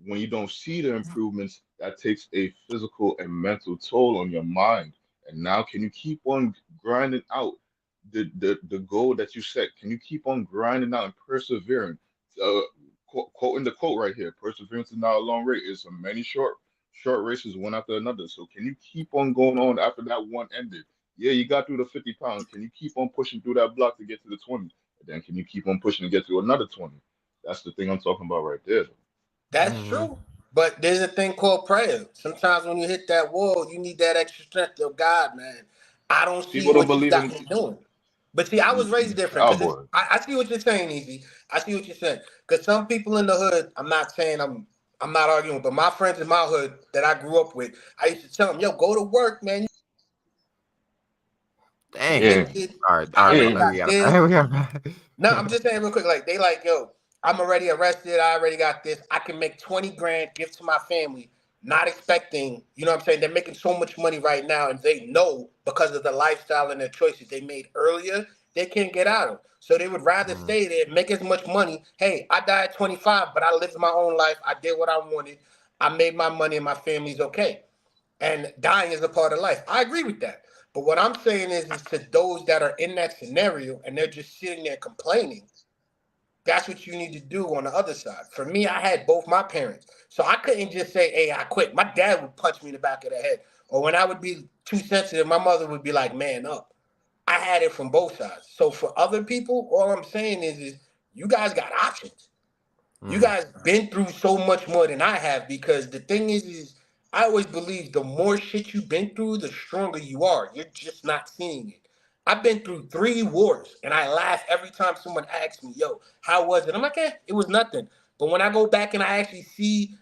when you don't see the improvements, that takes a physical and mental toll on your mind. And now, can you keep on grinding out the goal that you set? Can you keep on grinding out and persevering? Uh, quoting the quote right here: "Perseverance is not a long race; it's a many short races, one after another." So, can you keep on going on after that one ended? Yeah, you got through the 50 pounds. Can you keep on pushing through that block to get to the 20? And then, can you keep on pushing to get to another 20? That's the thing I'm talking about right there. That's true. But there's a thing called prayer. Sometimes when you hit that wall, you need that extra strength of God, man. I don't see People don't what you believe got in me doing. But see, I was raised these different because cowboys. I see what you're saying, Easy. I see what you're saying. Because some people in the hood, I'm not saying I'm not arguing, but my friends in my hood that I grew up with, I used to tell them, yo, go to work, man. You Dang. Yeah, make it. All I right, already man. yeah. We got got. this. We got. No, I'm just saying real quick. Like they like, yo, I'm already arrested. I already got this. I can make 20 grand, give to my family, not expecting. You know what I'm saying? They're making so much money right now, and they know because of the lifestyle and the choices they made earlier, they can't get out of. So they would rather stay there, make as much money. Hey, I died at 25, but I lived my own life. I did what I wanted. I made my money, and my family's okay. And dying is a part of life. I agree with that. But what I'm saying is to those that are in that scenario and they're just sitting there complaining, that's what you need to do on the other side. For me, I had both my parents. So I couldn't just say, hey, I quit. My dad would punch me in the back of the head. Or when I would be too sensitive, my mother would be like, man up. I had it from both sides. So for other people, all I'm saying is you guys got options. You guys been through so much more than I have because the thing is I always believe the more shit you've been through, the stronger you are. You're just not seeing it. I've been through 3 wars and I laugh every time someone asks me, yo, how was it? I'm like, it was nothing. But when I go back and I actually see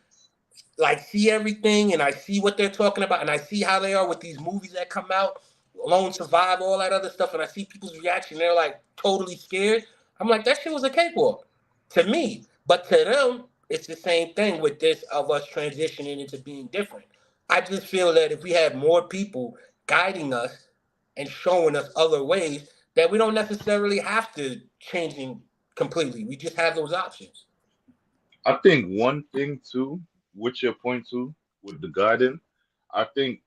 everything and I see what they're talking about and I see how they are with these movies that come out, Lone Survive, all that other stuff, and I see people's reaction, they're like totally scared. I'm like, that shit was a cakewalk to me. But to them, it's the same thing with this of us transitioning into being different. I just feel that if we had more people guiding us and showing us other ways, that we don't necessarily have to changing completely. We just have those options. I think one thing too, with your point too, with the garden, I think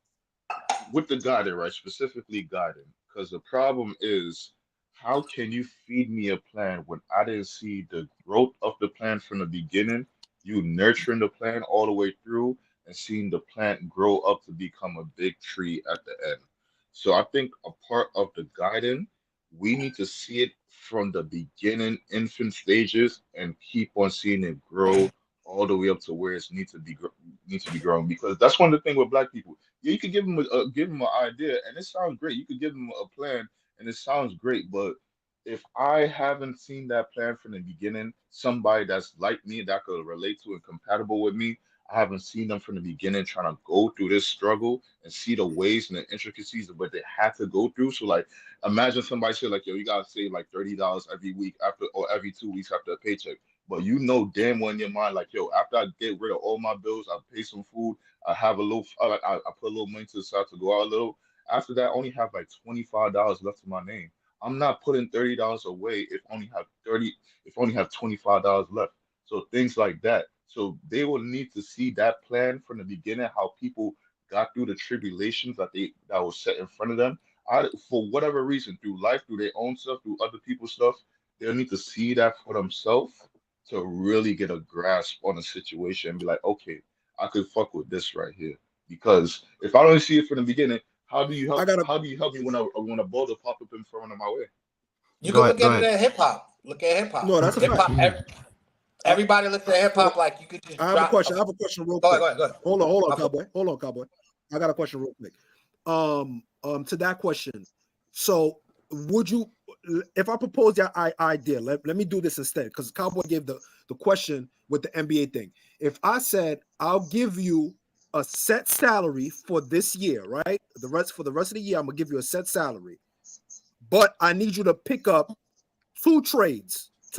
with the garden, right, specifically garden, because the problem is, how can you feed me a plant when I didn't see the growth of the plant from the beginning, you nurturing the plant all the way through, and seeing the plant grow up to become a big tree at the end. So I think a part of the garden, we need to see it from the beginning, infant stages, and keep on seeing it grow all the way up to where it needs to be growing. Because that's one of the things with black people. Yeah, you could give them an idea, and it sounds great. You could give them a plan, and it sounds great. But if I haven't seen that plan from the beginning, somebody that's like me that could relate to and compatible with me, I haven't seen them from the beginning trying to go through this struggle and see the ways and the intricacies of what they had to go through. So like, imagine somebody said like, yo, you gotta save like $30 every week after or every 2 weeks after a paycheck. But you know damn well in your mind, like, yo, after I get rid of all my bills, I pay some food, I have a little, I put a little money to the side to go out a little. After that, I only have like $25 left in my name. I'm not putting $30 away if only have $25 left. So things like that. So they will need to see that plan from the beginning, how people got through the tribulations that was set in front of them. For whatever reason, through life, through their own stuff, through other people's stuff, they'll need to see that for themselves to really get a grasp on the situation and be like, okay, I could fuck with this right here. Because if I don't see it from the beginning, how do you help? How do you help me when a boulder pop up in front of my way? You Go can ahead. look at it at hip hop. Look at hip hop. No, that's a Hip hop. fact. Everybody looks at hip hop like you could just. I have a question. I have a question real Go quick. ahead, go ahead. Hold on, cowboy. Hold on, cowboy. I got a question real quick. To that question. So, would you, if I propose that idea, let me do this instead, because cowboy gave the question with the NBA thing. If I said I'll give you a set salary for this year, right? For the rest of the year, I'm gonna give you a set salary, but I need you to pick up two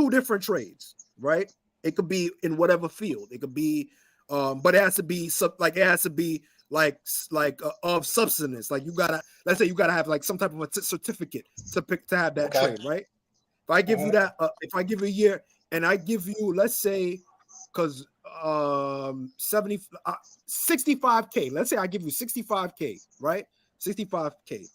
different trades, right? It could be in whatever field. It could be, but it has to be of substance. Like let's say you gotta have like some type of a certificate to have that trade, right? If I give you that, if I give you a year and I give you, let's say, because 65K. Let's say I give you 65K, right? 65K.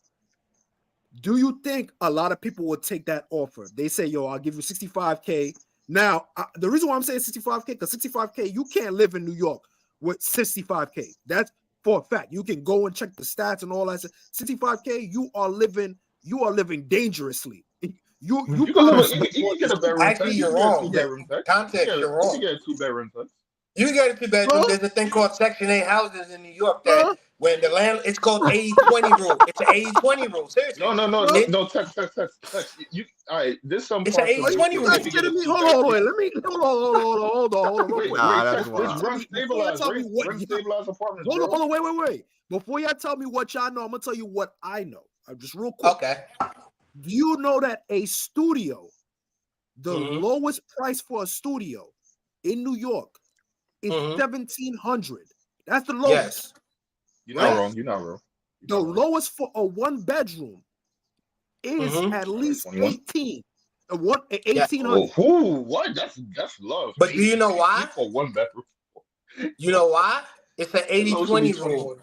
Do you think a lot of people will take that offer? They say, yo, I'll give you 65K. Now, the reason why I'm saying 65K, because 65K, you can't live in New York with 65K. That's for a fact. You can go and check the stats and all that. 65K, you are living dangerously. You can get a bedroom. Actually, you're wrong. Context, you're wrong. You can get a 2-bedroom. You can get a 2-bedroom. There's a thing called Section 8 houses in New York that when the land, it's called 80-20 rule. It's an 80-20 rule. Seriously. No, text. You all right? There's some. It's an 80-20 rule. Hold on. Wait, run stabilized apartments. Hold on, wait. Before y'all tell me what y'all know, I'm gonna tell you what I know. Just real quick. Okay. Do you know that a studio, the lowest price for a studio in New York is $1,700? That's the lowest. Yes. You're not wrong. The lowest for a 1-bedroom is at least 18. 1,800. Oh, what? That's love. But do you know why? For 1 bedroom. You know why? It's an 80-20 rule.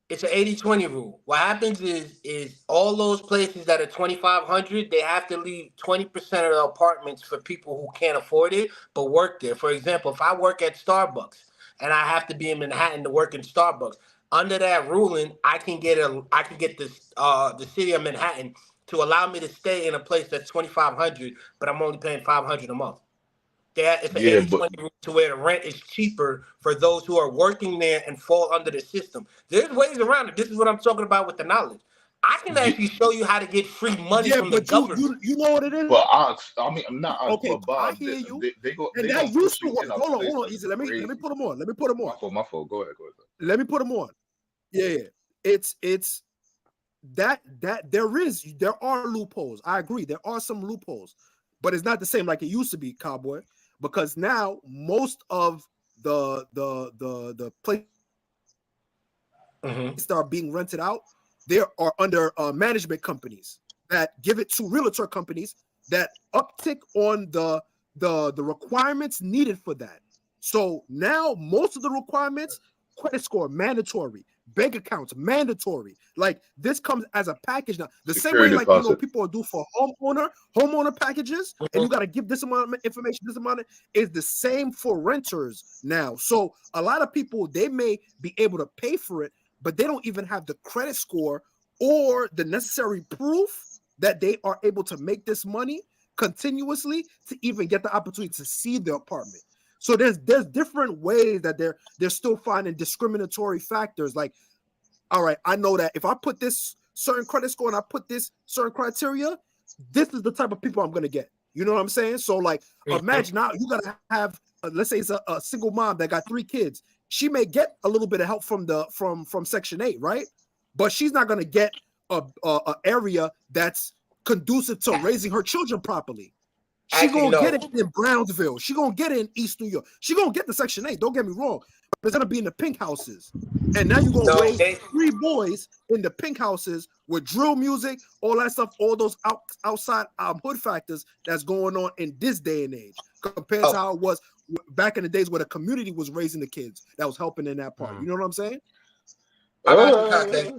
It's an 80-20 rule. What happens is all those places that are 2,500, they have to leave 20% of the apartments for people who can't afford it but work there. For example, if I work at Starbucks and I have to be in Manhattan to work in Starbucks, under that ruling, I can get the city of Manhattan to allow me to stay in a place that's 2,500, but I'm only paying $500 a month. It's an 80-20 rule to where the rent is cheaper for those who are working there and fall under the system. There's ways around it. This is what I'm talking about with the knowledge. I can actually show you how to get free money from the government. You know what it is? But I'm not. Okay, but Bob, I hear you. They go. And they that go used to work. in a Hold place on, that's easy. Let me put them on. My fault. Go ahead. Let me put them on. Yeah. It's that there are loopholes. I agree. There are some loopholes, but it's not the same like it used to be, cowboy. Because now most of the places that are being rented out, they are under management companies that give it to realtor companies that uptick on the requirements needed for that. So now most of the requirements, credit score mandatory, bank accounts mandatory. Like this comes as a package now. The Security same way deposit. People do for homeowner packages, and you got to give this amount of information. This amount is the same for renters now. So a lot of people, they may be able to pay for it, but they don't even have the credit score or the necessary proof that they are able to make this money continuously to even get the opportunity to see the apartment. So there's different ways that they're still finding discriminatory factors. Like, all right, I know that if I put this certain credit score and I put this certain criteria, this is the type of people I'm going to get. You know what I'm saying? So like, imagine now you got to have, let's say it's a single mom that got 3 kids. She may get a little bit of help from Section 8, right? But she's not going to get a area that's conducive to raising her children properly. She gonna get it in Brownsville. She gonna get it in East New York. She gonna get the Section 8. Don't get me wrong. But it's gonna be in the pink houses. And now you're gonna raise 3 boys in the pink houses with drill music, all that stuff, all those outside hood factors that's going on in this day and age compared to how it was back in the days where the community was raising the kids that was helping in that part. You know what I'm saying? I got you context.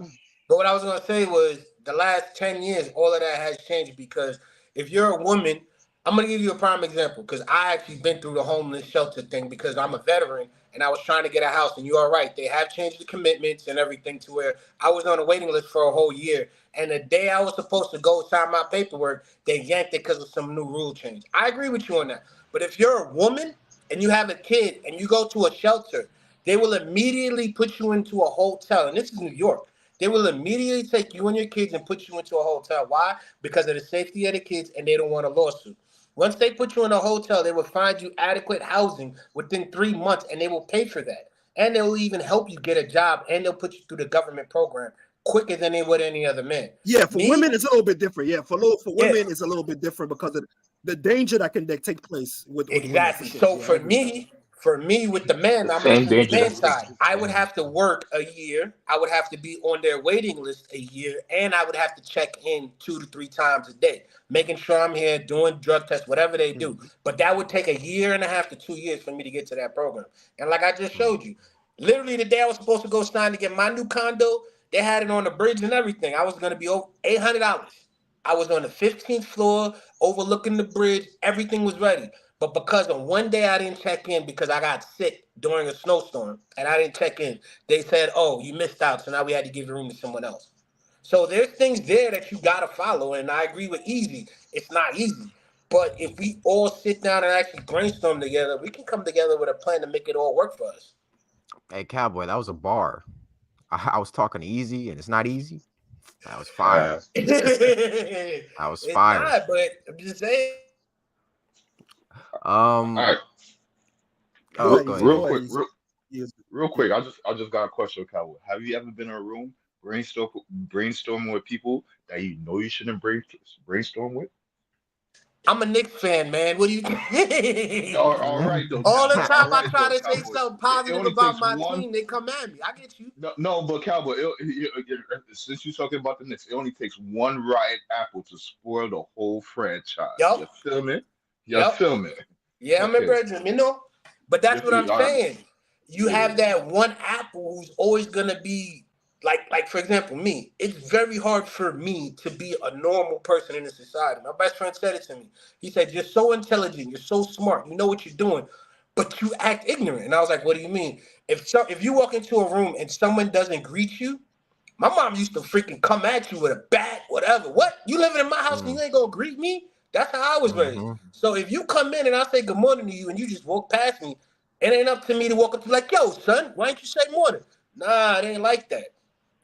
But what I was gonna say was the last 10 years, all of that has changed because if you're a woman I'm gonna give you a prime example because I actually been through the homeless shelter thing because I'm a veteran and I was trying to get a house. And you are right, they have changed the commitments and everything to where I was on a waiting list for a whole year. And the day I was supposed to go sign my paperwork, they yanked it because of some new rule change. I agree with you on that. But if you're a woman and you have a kid and you go to a shelter, they will immediately put you into a hotel. And this is New York. They will immediately take you and your kids and put you into a hotel. Why? Because of the safety of the kids and they don't want a lawsuit. Once they put you in a hotel, they will find you adequate housing within 3 months, and they will pay for that. And they will even help you get a job, and they'll put you through the government program quicker than they would any other man. Yeah, for Me, women, it's a little bit different. Yeah, for yeah, women, it's a little bit different because of the danger that can take place with women for exactly. sure. So Yeah, I agree with that. for me with the The man, I'm gonna same say the danger man that side. takes. I would Yeah. have to work a year. I would have to be on their waiting list a year, and I would have to check in 2 to 3 times a day, making sure I'm here doing drug tests, whatever they do. Mhm. But that would take a year and a half to 2 years for me to get to that program. And like I just Mm. showed you, literally the day I was supposed to go sign to get my new condo, they had it on the bridge and everything. I was gonna be over $800. I was on the 15th floor, overlooking the bridge. Everything was ready. But because of one day I didn't check in because I got sick during a snowstorm and I didn't check in, they said, "Oh, you missed out." So now we had to give the room to someone else. So there's things there that you gotta follow, and I agree with Easy. It's not easy, but if we all sit down and actually brainstorm together, we can come together with a plan to make it all work for us. Hey, Cowboy, that was a bar. I was talking easy, and it's not easy. That was fire. Uh, That was It's fire. not, but I'm just saying. all Um. right. Go Oh, Real, ahead, go Easy. ahead. real Go ahead, quick, Easy. Yes. real Yeah. quick. I just got a question, Cowboy. Have you ever been in a room brainstorming with people that you know you shouldn't brainstorm with? I'm a Knicks fan, man. What do you think? All right though, All the Cowboy. All time I right try though, to say Cowboy. something It positive only about takes my one. team, they come at me. I get you. No, no, but Cowboy, since you're talking about the Knicks, it only takes one right apple to spoil the whole franchise. You Yup, feel me? You yup. feel me? Yeah, I'm in Okay. Belgium, you know. But You that's what feel I'm all right? saying. You Yeah. have that one apple who's always gonna be like for example, me. It's very hard for me to be a normal person in this society. My best friend said it to me. He said, "You're so intelligent, you're so smart, you know what you're doing, but you act ignorant." And I was like, "What do you mean? If you walk into a room and someone doesn't greet you, my mom used to freaking come at you with a bat, whatever. What? You living in my house and Mm, you ain't gonna greet me?" That's how I was raised. mm-hmm. So if you come in and I say good morning to you and you just walk past me, it ain't up to me to walk up to you like, "Yo, son, why ain't you say morning?" Nah, it ain't like that.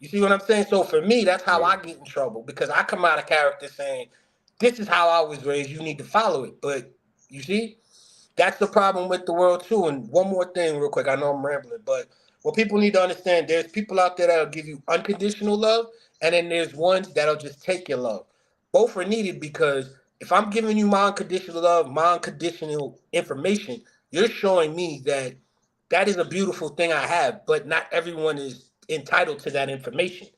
You see what I'm saying? So for me, that's how Yeah. I get in trouble because I come out of character saying, "This is how I was raised. You need to follow it." But you see, that's the problem with the world too. And one more thing, real quick. I know I'm rambling, but what people need to understand, there's people out there that'll give you unconditional love, and then there's ones that'll just take your love. Both are needed because if I'm giving you my unconditional love, my unconditional information, you're showing me that that is a beautiful thing I have, but not everyone is entitled to that information.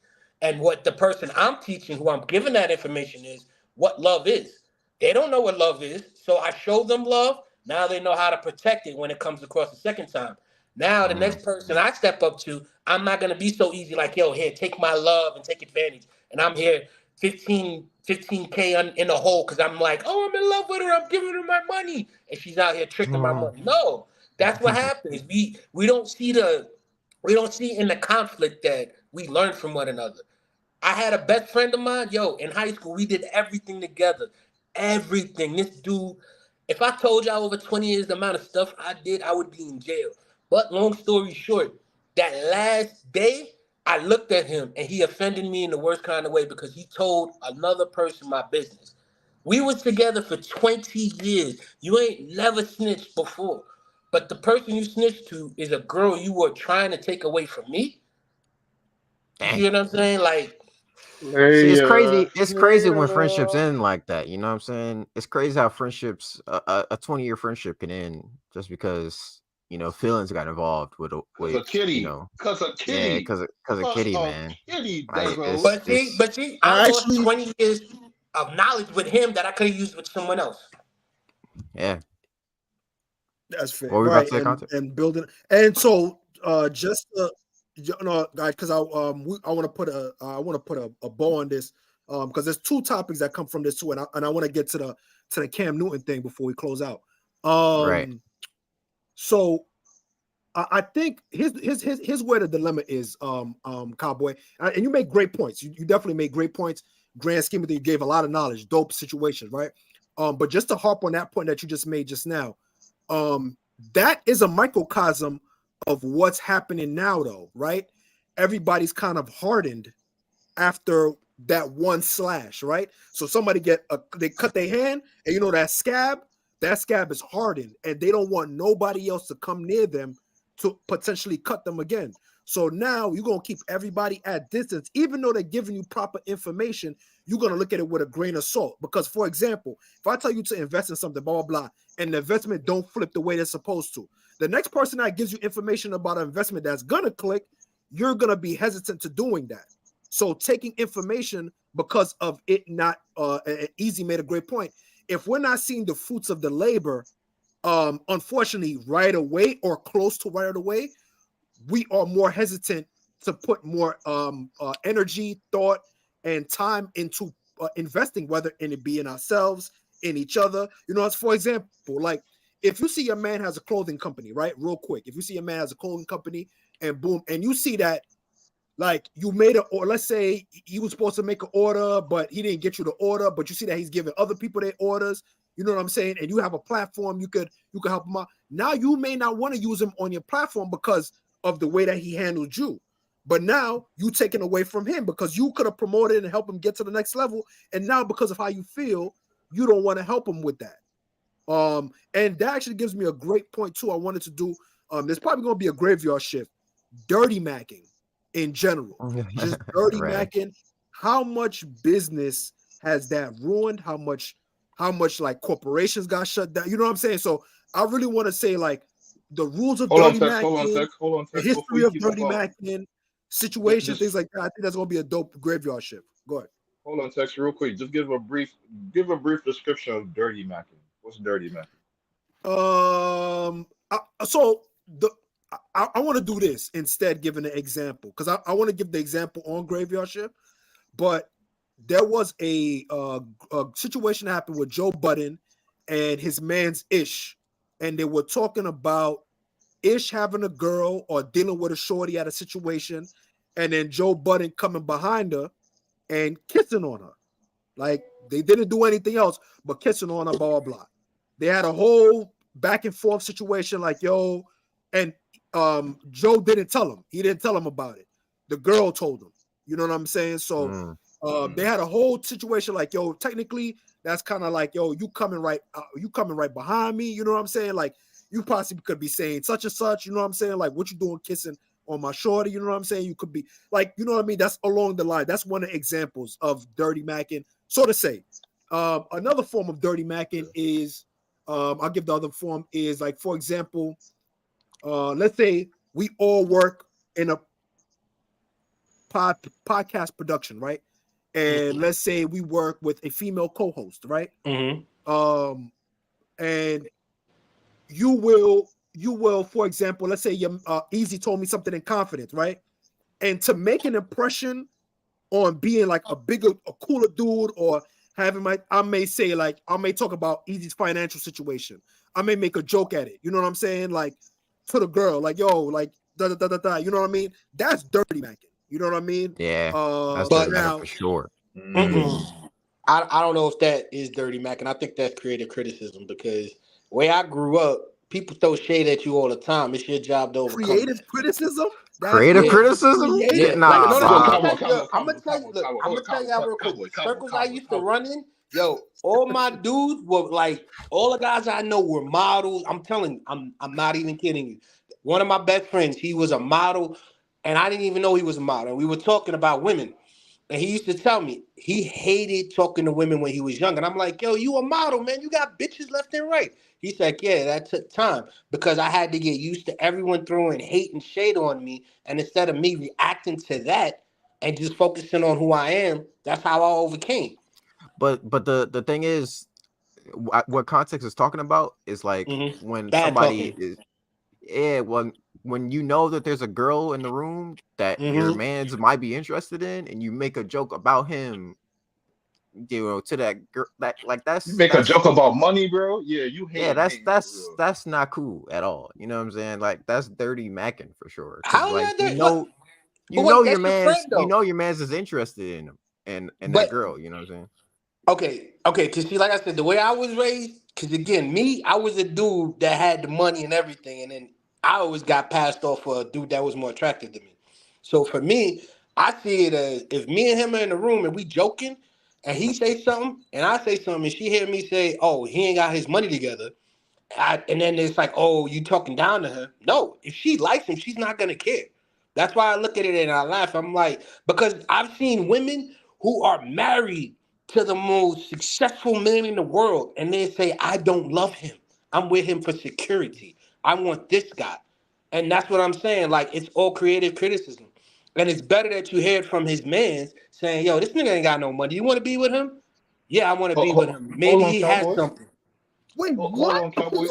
And what the person I'm teaching, who I'm giving that information, is what love is. They don't know what love is, so I show them love. Now they know how to protect it when it comes across the second time. Now the Mm, next person I step up to, I'm not gonna be so easy like, "Yo, here, take my love and take advantage." And I'm here 15K in the hole because I'm like, "Oh, I'm in love with her. I'm giving her my money," and she's out here tricking my mm. money. No, that's what happens. We don't see in the conflict that we learn from one another. I had a best friend of mine, yo, in high school, we did everything together. Everything. This dude, if I told y'all over 20 years the amount of stuff I did, I would be in jail. But long story short, that last day, I looked at him and he offended me in the worst kind of way because he told another person my business. We was together for 20 years. You ain't never snitched before. But the person you snitched to is a girl you were trying to take away from me. You see Dang. what I'm saying? Like, See, it's Player, crazy. It's crazy when friendships player. end like that. You know what I'm saying? It's crazy how friendships, a 20-year friendship can end just because feelings got involved Cause a you kitty. know, Cause a yeah, kitty. because of Cause Kitty, a man. kitty, Like Dezo. it's. I I lost actually 20 years of knowledge with him that I could have used with someone else. Yeah. That's fair, What were we about right? to say, Conte? And building, and so just guys, because I want to put a bow on this because there's two topics that come from this too, and I want to get to to the Cam Newton thing before we close out. Right. So I think here's where the dilemma is, Cowboy. And you make great points. You definitely made great points. Grand scheme of things, you gave a lot of knowledge, dope situations, right? But just to harp on that point that you just made just now, that is a microcosm of what's happening now, though, right? Everybody's kind of hardened after that one slash, right? So somebody they cut their hand, and you know that scab is hardened, and they don't want nobody else to come near them to potentially cut them again. So now you're gonna keep everybody at distance, even though they're giving you proper information. You're gonna look at it with a grain of salt. Because, for example, if I tell you to invest in something, blah blah blah, and the investment don't flip the way they're supposed to, the next person that gives you information about an investment that's gonna click, you're gonna be hesitant to doing that. So taking information because of it not Easy made a great point. If we're not seeing the fruits of the labor, unfortunately, right away or close to right away, we are more hesitant to put more energy, thought, and time into investing, whether it be in ourselves, in each other. You know, as for example, like if you see a man has a clothing company, right? Real quick, if you see a man has a clothing company, and boom, and you see that, like you made or let's say he was supposed to make an order, but he didn't get you the order, but you see that he's giving other people their orders. You know what I'm saying? And you have a platform, you could help him out. Now you may not want to use him on your platform because of the way that he handled you. But now you taking away from him because you could have promoted and helped him get to the next level. And now because of how you feel, you don't want to help him with that. And that actually gives me a great point too. I wanted to do, there's probably going to be a graveyard shift, dirty macking in general, just dirty Right. macking. How much business has that ruined? How much like corporations got shut down? You know what I'm saying? So I really want to say like the rules of dirty macking, the history of dirty macking, situations, things like that. I think that's gonna be a dope graveyard shift. Go ahead. Hold on, Tex, real quick. Just give a brief description of dirty macking. What's dirty macking? I want to do this instead, giving an example, because I want to give the example on graveyard shift, but there was a situation that happened with Joe Budden and his man's Ish, and they were talking about Ish having a girl or dealing with a shorty at a situation, and then Joe Budden coming behind her and kissing on her. Like they didn't do anything else but kissing on her, blah, blah, blah. They had a whole back and forth situation like, yo, and Joe didn't tell him. He didn't tell him about it. The girl told him. You know what I'm saying? So they had a whole situation like, yo, technically that's kind of like, yo, you coming right behind me. You know what I'm saying? Like you possibly could be saying such and such. You know what I'm saying? Like what you doing kissing on my shorty? You know what I'm saying? You could be like, you know what I mean? That's along the line. That's one of the examples of dirty macking, so to say. Another form of dirty macking is, I'll give the other form is like, for example, let's say we all work in a podcast production, right? And let's say we work with a female co-host, right? And you will, for example, let's say Easy told me something in confidence, right? And to make an impression on being like a cooler dude, or having I may say like, I may talk about Easy's financial situation. I may make a joke at it. You know what I'm saying? Like to the girl, like, yo, like da da da da da. You know what I mean? That's dirty macking. You know what I mean? Yeah. That's but dirty macking for sure. I don't know if that is dirty mac, and I think that's creative criticism, because the way I grew up, people throw shade at you all the time. It's your job to overcome creative that. criticism. Creative criticism? Yeah, Nah, like no, Bob. I'm gonna tell y'all real quick. Circles I used to run in, yo, all my dudes were like, all the guys I know were models. I'm telling you, I'm not even kidding you. One of my best friends, he was a model, and I didn't even know he was a model. And we were talking about women. And he used to tell me he hated talking to women when he was young. And I'm like, yo, you a model, man. You got bitches left and right. He's like, yeah, that took time because I had to get used to everyone throwing hate and shade on me. And instead of me reacting to that and just focusing on who I am, that's how I overcame. But the thing is, what context is talking about is like when Bad somebody talking. is, when you know that there's a girl in the room that your man's might be interested in, and you make a joke about him to that girl, that like You make a joke about money, bro. Yeah, you hate that's for real. that's not cool at all. You know what I'm saying? Like that's dirty macking for sure. Because How like y'all doing? What? you But wait, know your that's your friend man's though. is interested in him and that But girl. You know what I'm saying? okay. Cause see, like I said, the way I was raised, cause again, me, I was a dude that had the money and everything, and then I always got passed off for a dude that was more attractive to me. So for me, I see it as if me and him are in the room and we joking, and he say something, and I say something, and she hear me say, "Oh, he ain't got his money together." And then it's like, oh, you talking down to her? No, if she likes him, she's not gonna care. That's why I look at it and I laugh. I'm like, because I've seen women who are married to the most successful man in the world, and they say, I don't love him. I'm with him for security. I want this guy. And that's what I'm saying. Like, it's all creative criticism. And it's better that you hear it from his man saying, yo, this nigga ain't got no money. You want to be with him? Yeah, I want to be with him. Hold Maybe on, he has Cowboy. something. Wait, Hold what? on, Cowboy.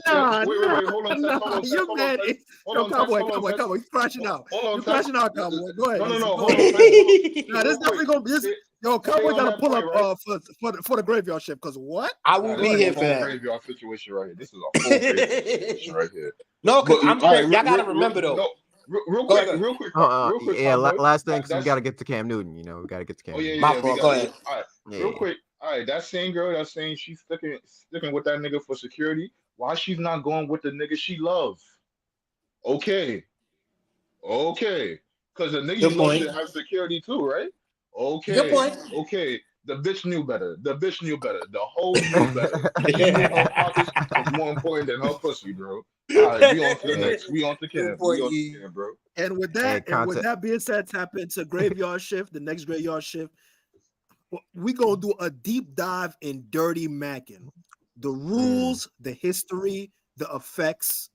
Nah, Wait. Hold on, Tess. Hold on, Tess. You Hold on, man. Tess. Hold Yo, on, Tess. Hold on, Tess. cowboy, you crashing out. Hold on, You Tess. crashing out, cowboy. Go ahead, No, listen, go hold ahead. on, Tess. Hold on. Nah, this Real quick. definitely gonna be this. Yo, Stay cowboy on gotta that pull point, up right? for the graveyard shift. Cause what? I Nah, will this be is here a for whole that. graveyard situation right here. This is a whole graveyard situation right here. No, because But I'm all right, saying y'all gotta remember though. no, real Go quick, ahead. real quick, Yeah. Cowboy. Last thing, because we got That's to get to Cam Newton. You know, we got to get to oh Cam yeah, Newton. My yeah. We fault. got Go all ahead. right. Real Yeah. quick. All right, that same girl that's saying she's sticking with that nigga for security. Why she's not going with the nigga she loves? Okay, okay. Because the nigga you Good love point. should have security too, right? Good Okay, point. okay. The bitch knew better. The bitch knew better. The hoe knew better. She knew her pockets was more important than her pussy, bro. All right, we on to the Hey, next. We on to Good Cam. We point, on to E. Cam, bro. hey, And with content. that being said, tap into graveyard shift. The next graveyard shift. We gonna do a deep dive in dirty macking, the rules, the history, the effects,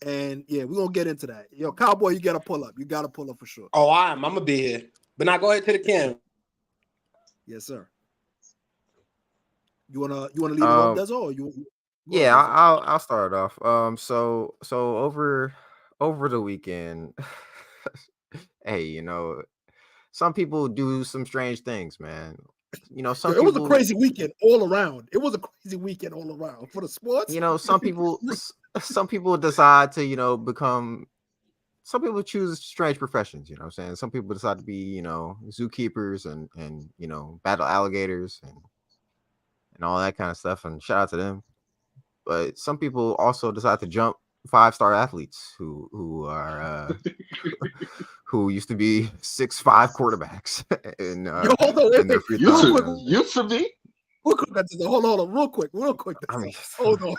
and yeah, we're gonna get into that. Yo, cowboy, you gotta pull up. You gotta pull up for sure. Oh, I'm gonna be here. But now go ahead to the cam. Yes, sir. You wanna lead it off, Um. Dezo, or you? Go ahead, Yeah, Dezo. I'll start it off. So over the weekend, hey, some people do some strange things, man. Yo, Some it was a people, crazy weekend all around. It was a crazy weekend all around for the sports. some people decide to, become. Some people choose strange professions. You know what I'm saying? Some people decide to be, zookeepers and battle alligators and all that kind of stuff. And shout out to them. But some people also decide to jump 5-star athletes who are who used to be 6'5" quarterbacks in Yo, hold on, in their wait, free Used time. real to quick, used to be. hold on, real quick. I mean, Hold on,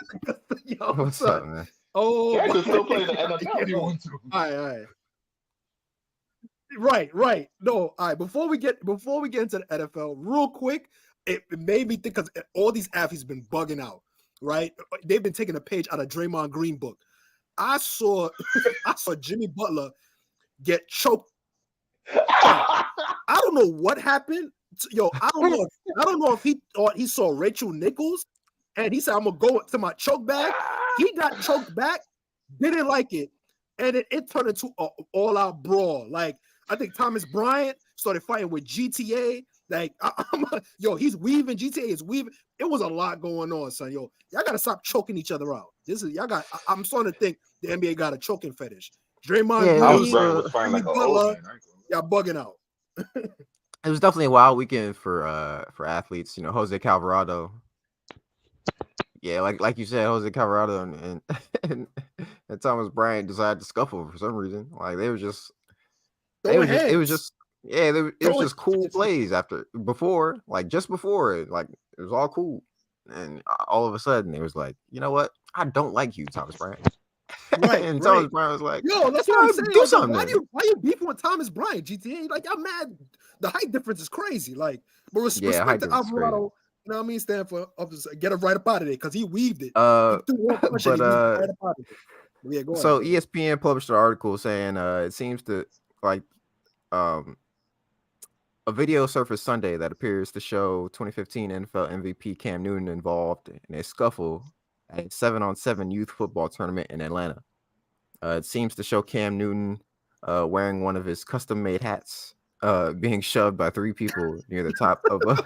yo, what's up, son. man? Oh Cam my, could still play in the NFL if you yo, want to. all right. No, all right. Before we get into the NFL, real quick, it made me think because all these athletes been bugging out, right? They've been taking a page out of Draymond Green book. I saw Jimmy Butler get choked. Yo, I don't know what happened. Yo, I don't know if he thought he saw Rachel Nichols and he said, I'm gonna go to my choke bag. He got choked back, didn't like it, and it turned into an all-out brawl. Like, I think Thomas Bryant started fighting with GTA. Like, yo, he's weaving. GTA is weaving. It was a lot going on, son. Yo, y'all gotta stop choking each other out. I'm starting to think the NBA got a choking fetish. Draymond Yeah, Thomas Green, Bryant was fighting Jimmy like an old Butler, man. I ain't gonna y'all bugging out. it was definitely a wild weekend for athletes. Jose Calvarado. Yeah, like you said, Jose Calvarado and, and Thomas Bryant decided to scuffle for some reason. Like they were just Throwing it was hands. just yeah, it was Throwing just cool plays just before it, like it was all cool. And all of a sudden it was like, you know what? I don't like you, Thomas Bryant. right. And Thomas Bryant was like, Yo, that's what I'm saying. do Like, yo, something then. why you beefing with Thomas Bryant, GTA? Like, I'm mad. The height difference is crazy. Like, but Yeah, height respect to difference is crazy. Alvarado. You know what I mean? Stand for get him right up out of there because he weaved it. He threw one punch and But he weaved it right up out of it. But yeah, go ahead. so ESPN published an article saying it seems to like a video surfaced Sunday that appears to show 2015 NFL MVP Cam Newton involved in a scuffle at a 7-on-7 youth football tournament in Atlanta. It seems to show Cam Newton wearing one of his custom-made hats being shoved by 3 people near the top of a.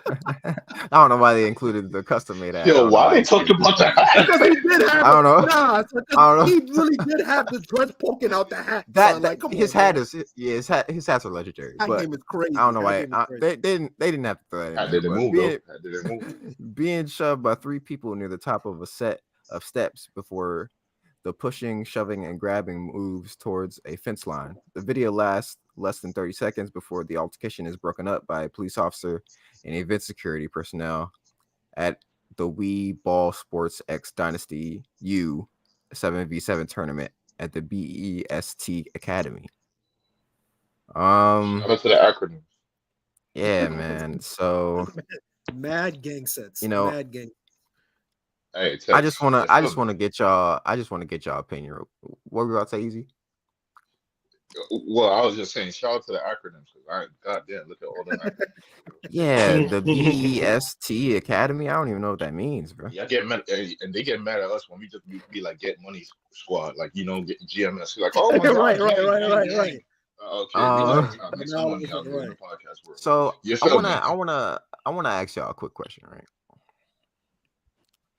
I don't know why they included the custom made hat. I Yo, don't know why why they talking about the hat? Because he did have I don't know. Nah, I don't know. he really did have the dreads poking out the hat. That, Son. Like, come his on, hat man. is his hats are legendary, That but game is crazy. I don't know That why game is crazy. they didn't have to throw that in Hat there. didn't But move though. Hat didn't move. being shoved by 3 people near the top of a set of steps before the pushing, shoving, and grabbing moves towards a fence line. The video lasts less than 30 seconds before the altercation is broken up by a police officer and event security personnel at the Wii Ball Sports X Dynasty U 7v7 tournament at the BEST Academy. Shout out to the acronyms. Yeah, man. So Mad gang sets. You know, Mad gang. Hey, I just want to get y'all opinion. What were you about to say, Easy? Well, I was just saying, shout out to the acronyms. Goddamn, look at all them acronyms. Yeah, the BEST Academy. I don't even know what that means, bro. Yeah, I get mad, and they get mad at us when we just be like, get money squad, like, you know, get GMS. Like, oh my god, Right. gang. Okay, Make some money out there in the podcast world. So You I feel me? wanna ask y'all a quick question, right?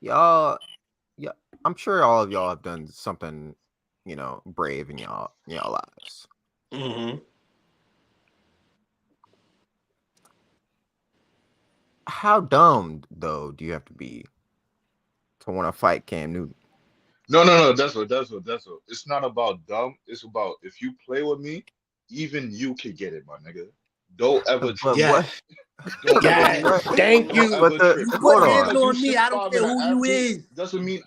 Y'all, yeah, I'm sure all of y'all have done something, brave in y'all lives. Mm-hmm. How dumb though do you have to be to want to fight Cam Newton? No. That's what. It's not about dumb. It's about if you play with me, even you can get it, my nigga. Don't ever But trip. what? Yes. Thank you. Don't ever trip. You hold put on. hands on You me. I don't 6'5" care and who an you athlete is. doesn't mean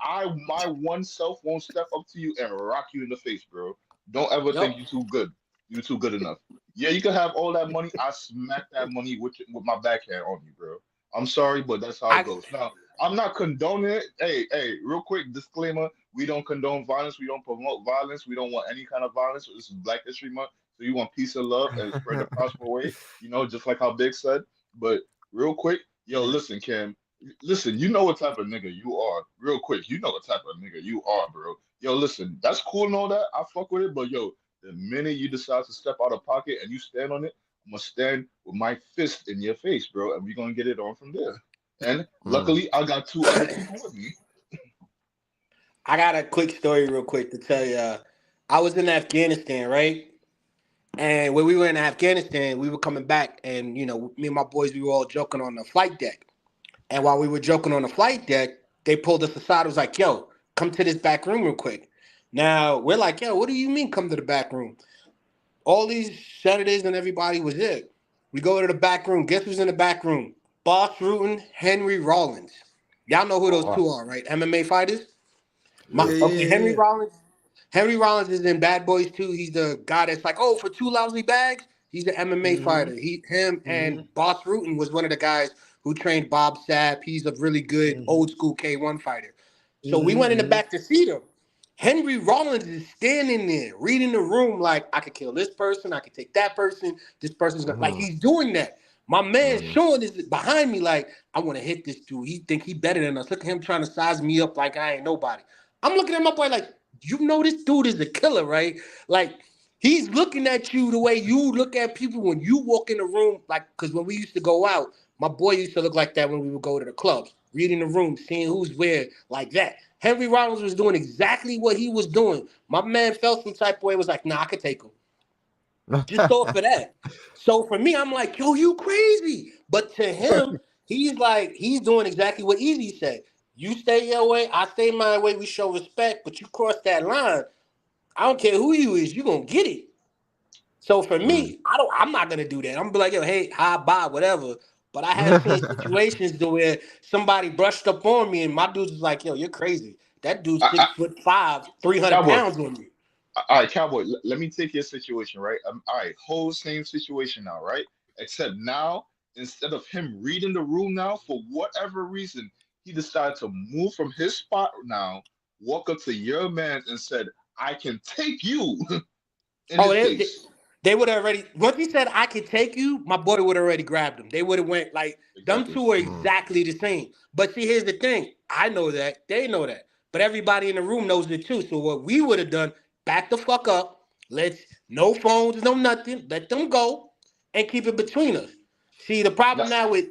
my one self won't step up to you and rock you in the face, bro. Don't ever think you too good. You too good enough. Yeah, you can have all that money. I smack that money with my backhand on you, bro. I'm sorry, but that's how it goes. Now, I'm not condoning it. Hey, real quick disclaimer: we don't condone violence. We don't promote violence. We don't want any kind of violence. This is Black History Month, so you want peace and love and spread the prosper way. You know, just like how Big said. But real quick, yo, listen, Cam. Listen, you know what type of nigga you are. Real quick, you know what type of nigga you are, bro. Yo, listen, that's cool and all that. I fuck with it, but yo, the minute you decide to step out of pocket and you stand on it, I'm gonna stand with my fist in your face, bro, and we're gonna get it on from there. And luckily, I got 2 other people with me. I got a quick story real quick to tell you. I was in Afghanistan, right? And when we were in Afghanistan, we were coming back, and me and my boys, we were all joking on the flight deck. And while we were joking on the flight deck, they pulled us aside. It was like, yo, come to this back room real quick. Now, we're like, yo, what do you mean come to the back room? All these Saturdays and everybody was there. We go to the back room. Guess who's in the back room? Boss Rutan, Henry Rollins. Y'all know who those two are, right? MMA fighters? Henry Rollins. Henry Rollins is in Bad Boys 2. He's the guy that's like, oh, for 2 lousy bags, he's the MMA fighter. And Boss Rutan was one of the guys who trained Bob Sapp. He's a really good old school K1 fighter. So we went in the back to see them. Henry Rollins is standing there reading the room like, I could kill this person, I could take that person, this person's like he's doing that. My man Sean is behind me like, I want to hit this dude. He think he better than us. Look at him trying to size me up like I ain't nobody. I'm looking at my boy like, you know this dude is a killer, right? Like, he's looking at you the way you look at people when you walk in the room. Like, because when we used to go out, my boy used to look like that when we would go to the clubs, reading the room, seeing who's where, like that. Henry Rollins was doing exactly what he was doing. My man felt some type of way, was like, nah, I could take him. Just off of that. So for me, I'm like, yo, you crazy. But to him, he's like, he's doing exactly what Easy said. You stay your way, I stay my way, we show respect, but you cross that line, I don't care who you is, you're gonna get it. So for me, I'm not gonna do that. I'm gonna be like, yo, hey, hi, bye, whatever. But I have seen situations to where somebody brushed up on me and my dude's was like, yo, you're crazy. That dude's 6'5", 300 pounds on me. All right, Cowboy, let me take your situation, right? All right, whole same situation now, right? Except now, instead of him reading the room now, for whatever reason, he decided to move from his spot now, walk up to your man and said, I can take you in his face. They would have already, once he said, I could take you, my boy would have already grabbed him. They would have went like, them two are exactly the same. But see, here's the thing. I know that. They know that. But everybody in the room knows it too. So what we would have done, back the fuck up. No phones, no nothing. Let them go. and keep it between us. See, the problem now with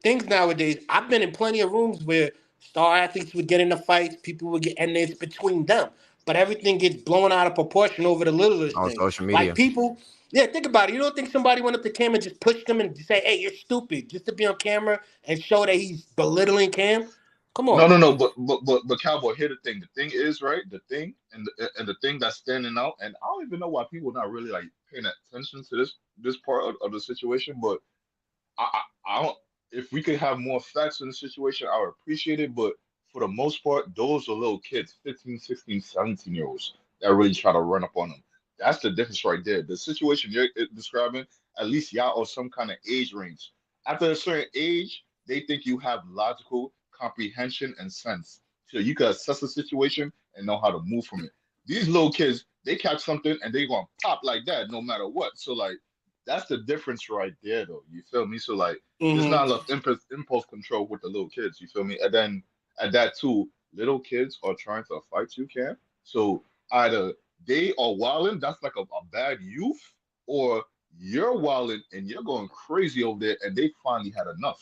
things nowadays, I've been in plenty of rooms where star athletes would get into fights, people would get, and it's between them. But everything gets blown out of proportion over the littlest On things. social Like media. people, yeah, think about it. You don't think somebody went up to Cam and just pushed him and say, "Hey, you're stupid," just to be on camera and show that he's belittling Cam? Come No, on. no, no. But Cowboy, here the thing. The thing is, right? The thing and the thing that's standing out, and I don't even know why people not really like paying attention to this part of the situation. But I don't. If we could have more facts in the situation, I would appreciate it. But for the most part, those are little kids, 15, 16, 17-year-olds that really try to run up on them. That's the difference right there. The situation you're describing, at least y'all are some kind of age range. After a certain age, they think you have logical comprehension and sense. So you can assess the situation and know how to move from it. These little kids, they catch something and they gonna pop like that no matter what. So like that's the difference right there though. You feel me? So like there's Hmm. not enough impulse control with the little kids. You feel me? And then at that too, little kids are trying to fight you, Cam. So either they are wilding, that's like a bad youth, or you're wilding and you're going crazy over there, and they finally had enough.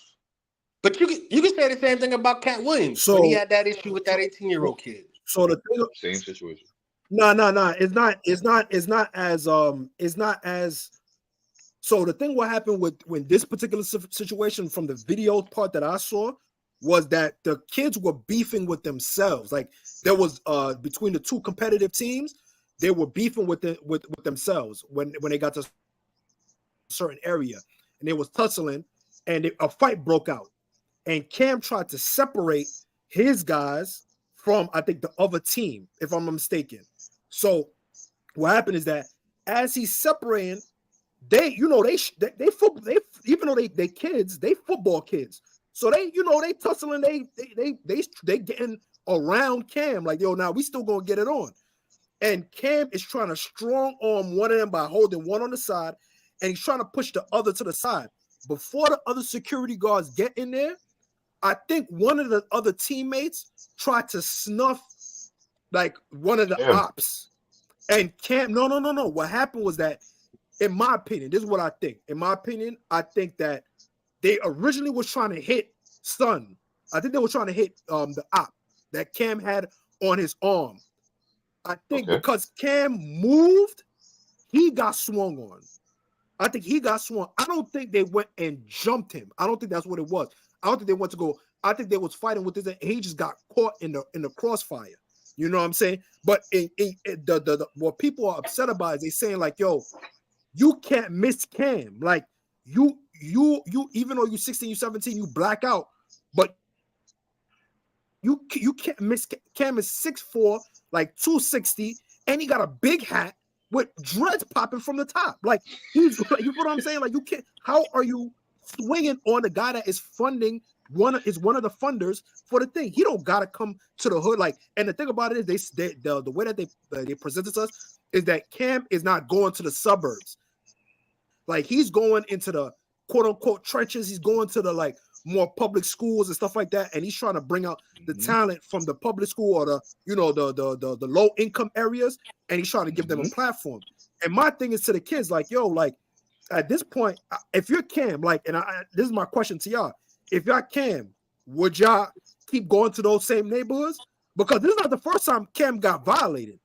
But you can say the same thing about Cat Williams when he So had that issue with that 18-year-old kid. so the thing, Same situation. no. It's not as. So the thing what happened with when this particular situation from the video part that I saw was that the kids were beefing with themselves. Like there was between the two competitive teams, they were beefing with themselves when they got to a certain area, and they was tussling, and a fight broke out. And Cam tried to separate his guys from, I think, the other team, if I'm not mistaken. So what happened is that as he's separating, they even though they kids, they football kids. So they tussling, they getting around Cam like, yo, now we still gonna get it on. And Cam is trying to strong arm one of them by holding one on the side, and he's trying to push the other to the side. Before the other security guards get in there, I think one of the other teammates tried to snuff like one of the Cam. ops. And Cam, no. What happened was that, in my opinion, this is what I think. In my opinion, I think that they originally was trying to hit Sun. I think they were trying to hit the op that Cam had on his arm. I think Okay. because Cam moved, he got swung on. I think he got swung. I don't think they went and jumped him. I don't think that's what it was. I don't think they went to go. I think they was fighting with this, and he just got caught in the crossfire. You know what I'm saying? But the what people are upset about is they saying like, yo, you can't miss Cam. Like you even though you 16, you 17, you black out, but you can't miss. Cam is 6'4", like 260, and he got a big hat with dreads popping from the top. Like you know what I'm saying? Like you can't. How are you swinging on the guy that is funding one of the funders for the thing? He don't gotta come to the hood. Like, and the thing about it is the way that they present it to us is that Cam is not going to the suburbs. Like he's going into the quote unquote trenches. He's going to the like more public schools and stuff like that, and he's trying to bring out the talent from the public school or the the low income areas, and he's trying to give them a platform. And my thing is to the kids, like, yo, like at this point, if you're Cam, like, and this is my question to y'all: if y'all Cam, would y'all keep going to those same neighborhoods? Because this is not the first time Cam got violated.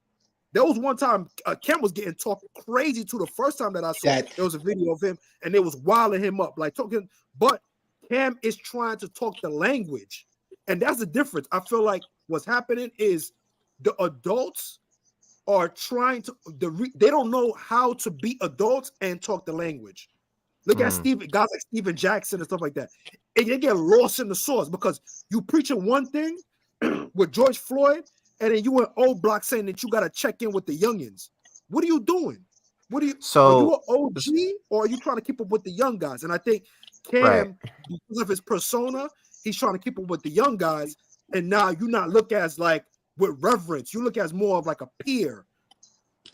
There was one time Cam was getting talked crazy to the first time that I saw. There was a video of him, and they was wilding him up, like talking. But Cam is trying to talk the language, and that's the difference. I feel like what's happening is the adults are trying to. They don't know how to be adults and talk the language. Look at guys like Steven Jackson and stuff like that. And they get lost in the sauce because you preaching one thing with George Floyd, and then you in old block saying that you got to check in with the youngins. What are you doing? Are you an OG or are you trying to keep up with the young guys? And I think Cam, because of his persona, he's trying to keep up with the young guys. And now you not look as like with reverence. You look as more of like a peer.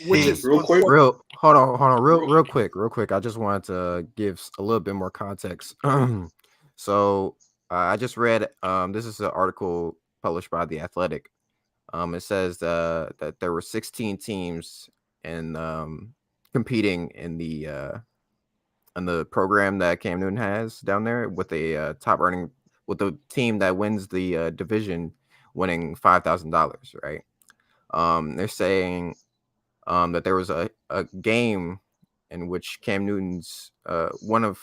Which is real quick. Hold on, real quick. I just wanted to give a little bit more context. So I just read this is an article published by The Athletic. It says that there were 16 teams and competing in the the program that Cam Newton has down there with a top earning with the team that wins the division winning $5,000, right? They're saying that there was a game in which Cam Newton's one of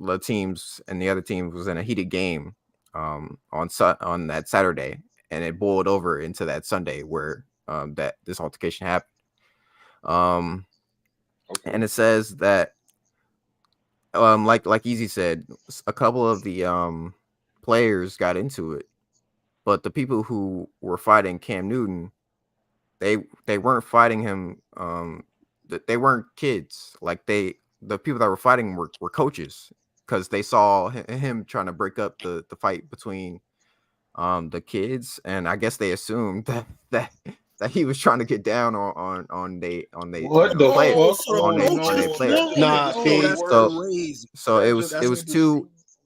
the teams and the other team was in a heated game on that Saturday, and it boiled over into that Sunday where that this altercation happened. Okay. And it says that like Easy said, a couple of the players got into it, but the people who were fighting Cam Newton, they weren't fighting him. They weren't kids. Like the people that were fighting were coaches, because they saw him trying to break up the fight between the kids, and I guess they assumed that he was trying to get down on What the player Oh, fuck? so the on Oh a coaches player. no, Nah, Oh, see, that's So crazy. so it was That's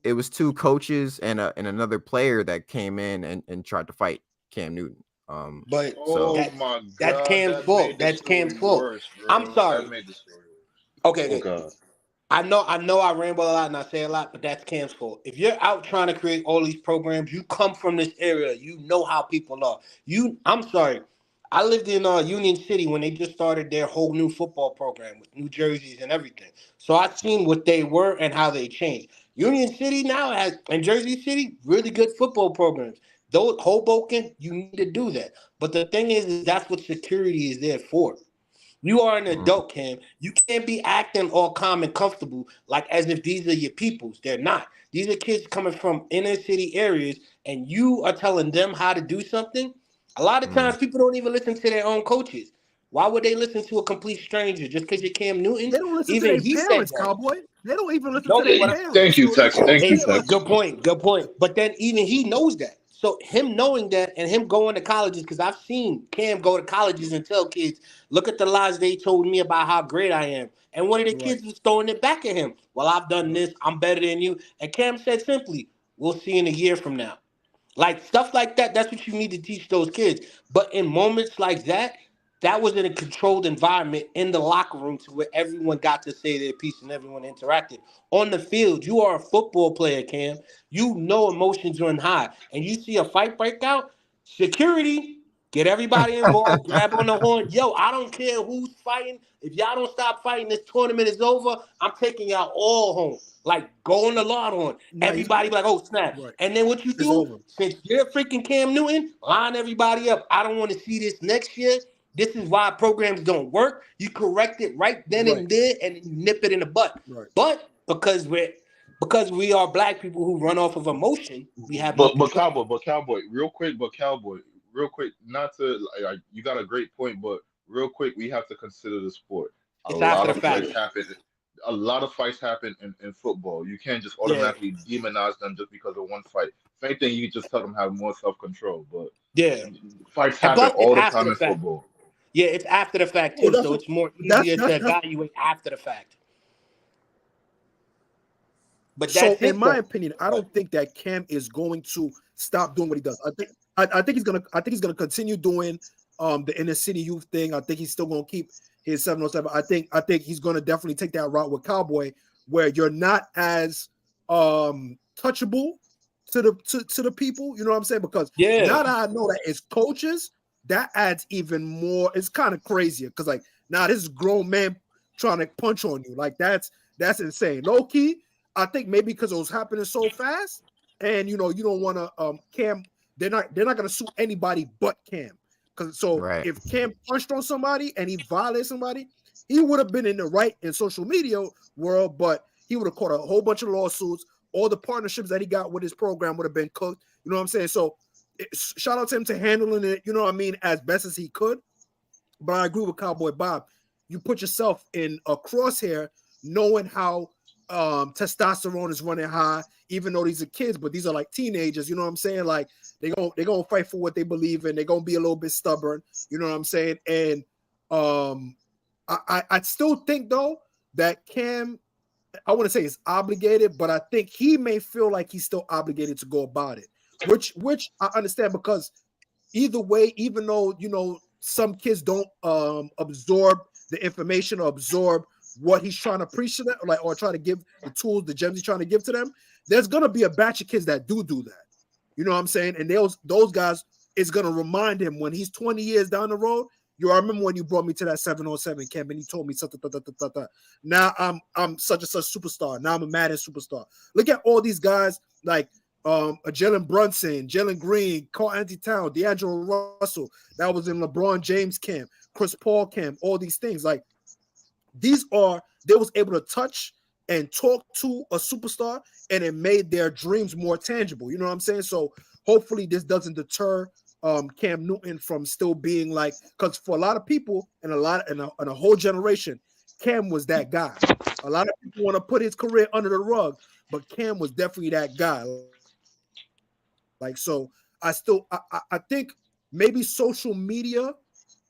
it was two coaches and another player that came in and tried to fight Cam Newton. but Oh So my that's god, Cam's that fault. made the That's Cam's story fault. worse, I'm bro. sorry. That made the story worse. Okay, Oh okay. god. I know I ramble a lot and I say a lot, but that's Cam's fault. If you're out trying to create all these programs, you come from this area, you know how people are. I'm sorry. I lived in Union City when they just started their whole new football program with new jerseys and everything. So I've seen what they were and how they changed. Union City now has, and Jersey City, really good football programs. Those Hoboken, you need to do that. But the thing is that's what security is there for. You are an adult, Cam. You can't be acting all calm and comfortable like as if these are your peoples. They're not. These are kids coming from inner city areas, and you are telling them how to do something. A lot of times, people don't even listen to their own coaches. Why would they listen to a complete stranger just because you're Cam Newton? They don't listen to Even their he said parents, that. Cowboy. They don't even listen to No, their what Thank parents. you, So Tex. that's what I'm Thank you, Hey, saying. Tex. good point. Good point. But then even he knows that. So him knowing that and him going to colleges, because I've seen Cam go to colleges and tell kids, look at the lies they told me about how great I am. And one of the Right, kids was throwing it back at him. Well, I've done right. this. I'm better than you. And Cam said simply, we'll see in a year from now. Like stuff like that, that's what you need to teach those kids. But in moments like that, that was in a controlled environment in the locker room to where everyone got to say their piece and everyone interacted. On the field, you are a football player, Cam. You know emotions run high. And you see a fight break out, security, get everybody involved, grab on the horn. Yo, I don't care who's fighting. If y'all don't stop fighting, this tournament is over. I'm taking y'all all home. Like, go on the lot horn. Now you Everybody be like, oh, snap. right. And then what you It's do, over. since you're freaking Cam Newton, line everybody up. I don't want to see this next year. This is why programs don't work. You correct it right then Right, and there, and you nip it in the butt. right. But because we are black people who run off of emotion, we have no But control. Cowboy, real quick, not to like you got a great point, but real quick, we have to consider the sport. A It's lot after the of fact. fights happen. A lot of fights happen in football. You can't just Yeah, automatically demonize them just because of one fight. If anything, you just tell them have more self control. But yeah. fights And happen plus, it's all the after time the in fact. football. Yeah, it's after the fact Oh, too, that's so what it's more that's easier to that's evaluate after the fact. But so. that's In it my though. opinion, I Like, don't think that Cam is going to stop doing what he does. I think he's gonna continue doing the inner city youth thing. I think he's still gonna keep his 707. I think he's gonna definitely take that route with Cowboy, where you're not as touchable to the people. You know what I'm saying? Because yeah, now that I know that it's coaches, that adds even more. It's kind of crazier because like now this is grown man trying to punch on you. Like that's insane. Low key, I think maybe because it was happening so fast, and you know you don't want to Cam. They're not gonna sue anybody but Cam. Because so right. if Cam punched on somebody and he violated somebody, he would have been in the right in social media world, but he would have caught a whole bunch of lawsuits. All the partnerships that he got with his program would have been cooked. You know what I'm saying? So shout out to him to handling it, you know what I mean, as best as he could. But I agree with Cowboy Bob. You put yourself in a crosshair knowing how testosterone is running high, even though these are kids, but these are like teenagers, you know what I'm saying? Like they're gonna fight for what they believe in, they're gonna be a little bit stubborn, you know what I'm saying? And I still think though that Cam, I want to say is obligated, but I think he may feel like he's still obligated to go about it, which I understand because either way, even though you know some kids don't absorb the information or absorb what he's trying to preach to them, like, or try to give the tools, the gems he's trying to give to them, there's gonna be a batch of kids that do that. You know what I'm saying? And those guys is gonna remind him when he's 20 years down the road. I remember when you brought me to that 707 camp and he told me something. Now I'm such and such superstar. Now I'm a Madden superstar. Look at all these guys like Jalen Brunson, Jalen Green, Carl Anthony Town, D'Angelo Russell. That was in LeBron James camp, Chris Paul camp. All these things like they was able to touch and talk to a superstar, and it made their dreams more tangible. You know what I'm saying? So hopefully this doesn't deter Cam Newton from still being like, because for a lot of people and a whole generation, Cam was that guy. A lot of people want to put his career under the rug, but Cam was definitely that guy. Like, so I think maybe social media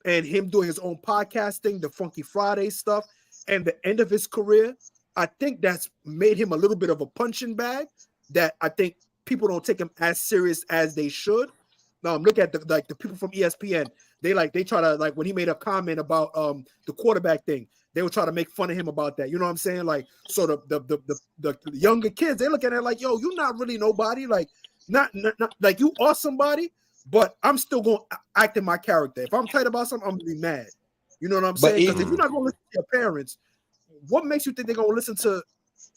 and him doing his own podcasting, the Funky Friday stuff, and the end of his career, I think that's made him a little bit of a punching bag that I think people don't take him as serious as they should. Look at the people from ESPN. They try to, like, when he made a comment about the quarterback thing, they would try to make fun of him about that. You know what I'm saying? Like, so the younger kids, they look at it like, yo, you're not really nobody. Like, not like you are somebody, but I'm still going to act in my character. If I'm tight about something, I'm going to be mad. You know what I'm saying? Because if you're not going to listen to your parents, what makes you think they're going to listen to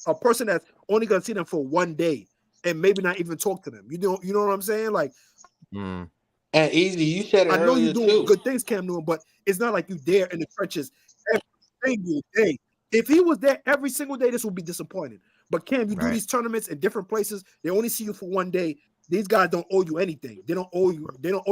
a person that's only going to see them for one day and maybe not even talk to them? You know what I'm saying? Like, and Easy, you said it I know earlier you're doing too. good things, Cam Newton, but it's not like you there in the trenches every single day. If he was there every single day, this would be disappointing. But Cam, you do these tournaments in different places. They only see you for one day. These guys don't owe you anything. They don't owe you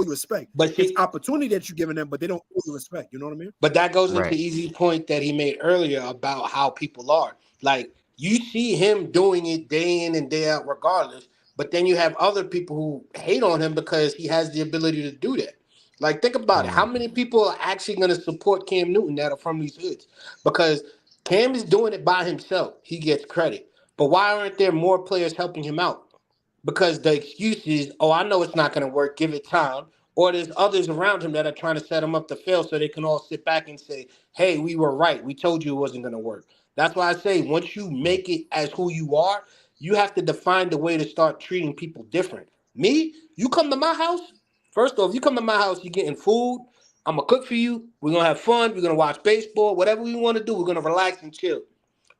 respect. But it's opportunity that you're giving them, but they don't owe you respect. You know what I mean? But that goes into Easy's point that he made earlier about how people are. Like, you see him doing it day in and day out regardless, but then you have other people who hate on him because he has the ability to do that. Like, think about it. How many people are actually going to support Cam Newton that are from these hoods? Because Cam is doing it by himself. He gets credit. But why aren't there more players helping him out? Because the excuse is, oh, I know it's not going to work. Give it time. Or there's others around him that are trying to set him up to fail so they can all sit back and say, hey, we were right. We told you it wasn't going to work. That's why I say once you make it as who you are, you have to define the way to start treating people different. Me, you come to my house. First off, you come to my house, you're getting food. I'm going to cook for you. We're going to have fun. We're going to watch baseball. Whatever we want to do, we're going to relax and chill.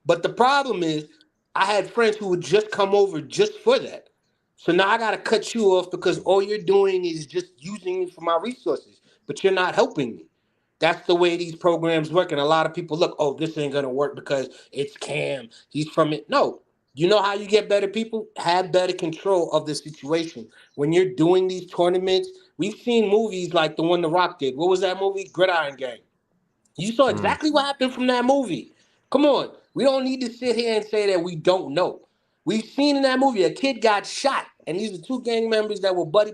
But the problem is I had friends who would just come over just for that. So now I got to cut you off because all you're doing is just using me for my resources, but you're not helping me. That's the way these programs work. And a lot of people look, oh, this ain't going to work because it's Cam. He's from it. No. You know how you get better people? Have better control of the situation. When you're doing these tournaments, we've seen movies like the one The Rock did. What was that movie? Gridiron Gang. You saw exactly what happened from that movie. Come on. We don't need to sit here and say that we don't know. We've seen in that movie a kid got shot, and these are two gang members that were buddy,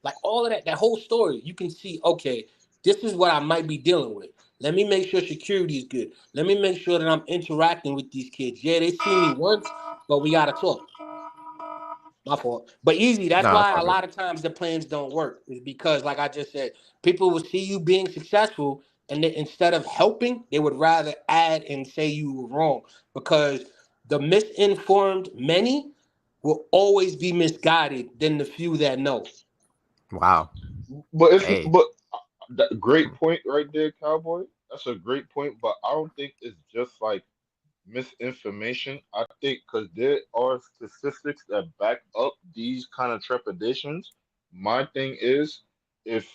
like all of that whole story. You can see, okay, this is what I might be dealing with. Let me make sure security is good. Let me make sure that I'm interacting with these kids. Yeah, they see me once, but we got to talk. My fault. But Easy, that's why a lot of times the plans don't work. Is because, like I just said, people will see you being successful, and instead of helping, they would rather add and say you were wrong. Because the misinformed many will always be misguided than the few that know. Wow. But that great point right there, Cowboy. That's a great point. But I don't think it's just like misinformation. I think because there are statistics that back up these kind of trepidations. My thing is, if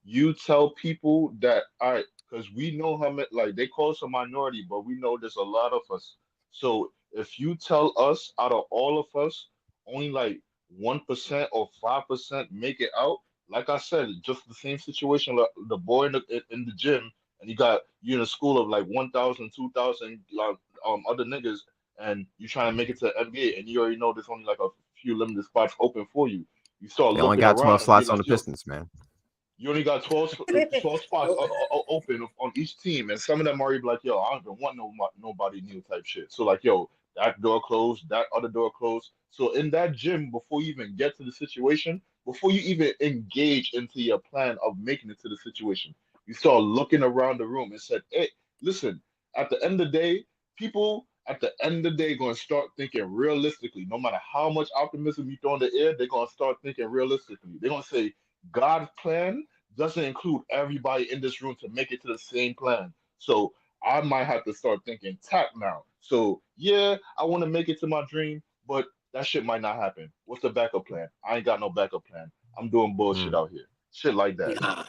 you tell people that, all right, because we know how many, like they call us a minority, but we know there's a lot of us. So if you tell us out of all of us, only like 1% or 5% make it out, like I said, just the same situation, like the boy in the gym, and you in a school of like 1,000, 2,000 other niggas, and you trying to make it to the NBA, and you already know there's only like a few limited spots open for you. You start They only looking got 12 around and slots on realize, the Pistons, man. you only got 12 spots open on each team, and some of them are even like, yo, I don't even want nobody new type shit. So like, yo, that door closed, that other door closed. So in that gym, before you even get to the situation, before you even engage into your plan of making it to the situation, you start looking around the room and said, hey, listen, at the end of the day, people at the end of the day going to start thinking realistically. No matter how much optimism you throw in the air, they're going to start thinking realistically. They're going to say God's plan doesn't include everybody in this room to make it to the same plan. So I might have to start thinking tap now. So yeah, I want to make it to my dream, but that shit might not happen. What's the backup plan? I ain't got no backup plan. I'm doing bullshit out here. Shit like that. Nah.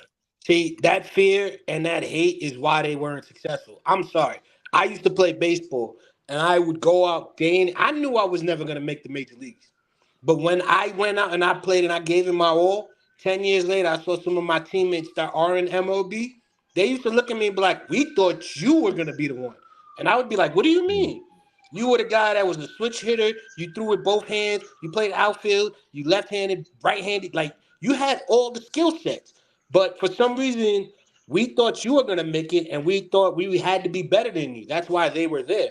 See, that fear and that hate is why they weren't successful. I'm sorry. I used to play baseball and I would go out I knew I was never going to make the major leagues. But when I went out and I played and I gave it my all, 10 years later, I saw some of my teammates that are in MLB. They used to look at me and be like, we thought you were going to be the one. And I would be like, what do you mean? You were the guy that was a switch hitter. You threw with both hands. You played outfield. You left-handed, right-handed. Like, you had all the skill sets. But for some reason, we thought you were going to make it, and we thought we had to be better than you. That's why they were there.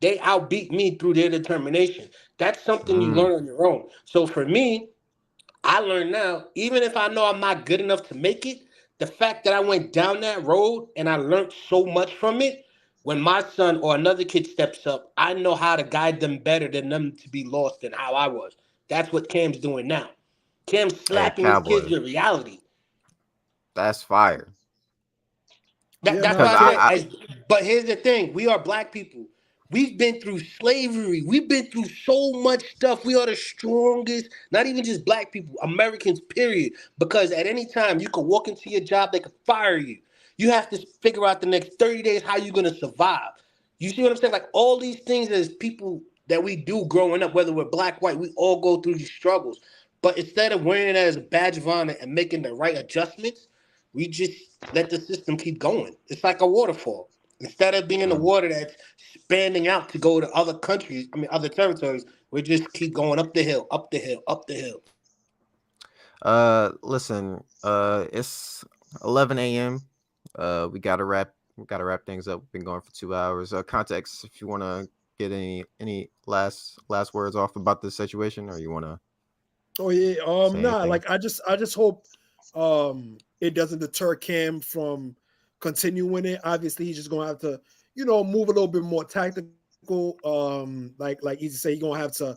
They outbeat me through their determination. That's something you learn on your own. So for me, I learned now, even if I know I'm not good enough to make it, the fact that I went down that road and I learned so much from it, when my son or another kid steps up, I know how to guide them better than them to be lost than how I was. That's what Cam's doing now. Cam's Hey, slapping his kids Cowboy, with reality. that's fire. Yeah, That's nah, why Because I said, I but here's the thing. We are black people. We've been through slavery. We've been through so much stuff. We are the strongest, not even just black people, Americans, period. Because at any time, you could walk into your job, they could fire you. You have to figure out the next 30 days how you're going to survive. You see what I'm saying? Like all these things as people that we do growing up, whether we're black, white, we all go through these struggles. But instead of wearing it as a badge of honor and making the right adjustments, we just let the system keep going. It's like a waterfall. Instead of being the mm, water that's expanding out to go to other countries, other territories, we just keep going up the hill, up the hill, up the hill. listen, it's 11 a.m. We gotta wrap things up. We've been going for 2 hours. Context, if you wanna get any last words off about this situation, or you wanna Oh yeah, say nah, anything? like I just hope it doesn't deter Cam from continuing it. Obviously, he's just gonna have to, move a little bit more tactical. Like Easy say, he's gonna have to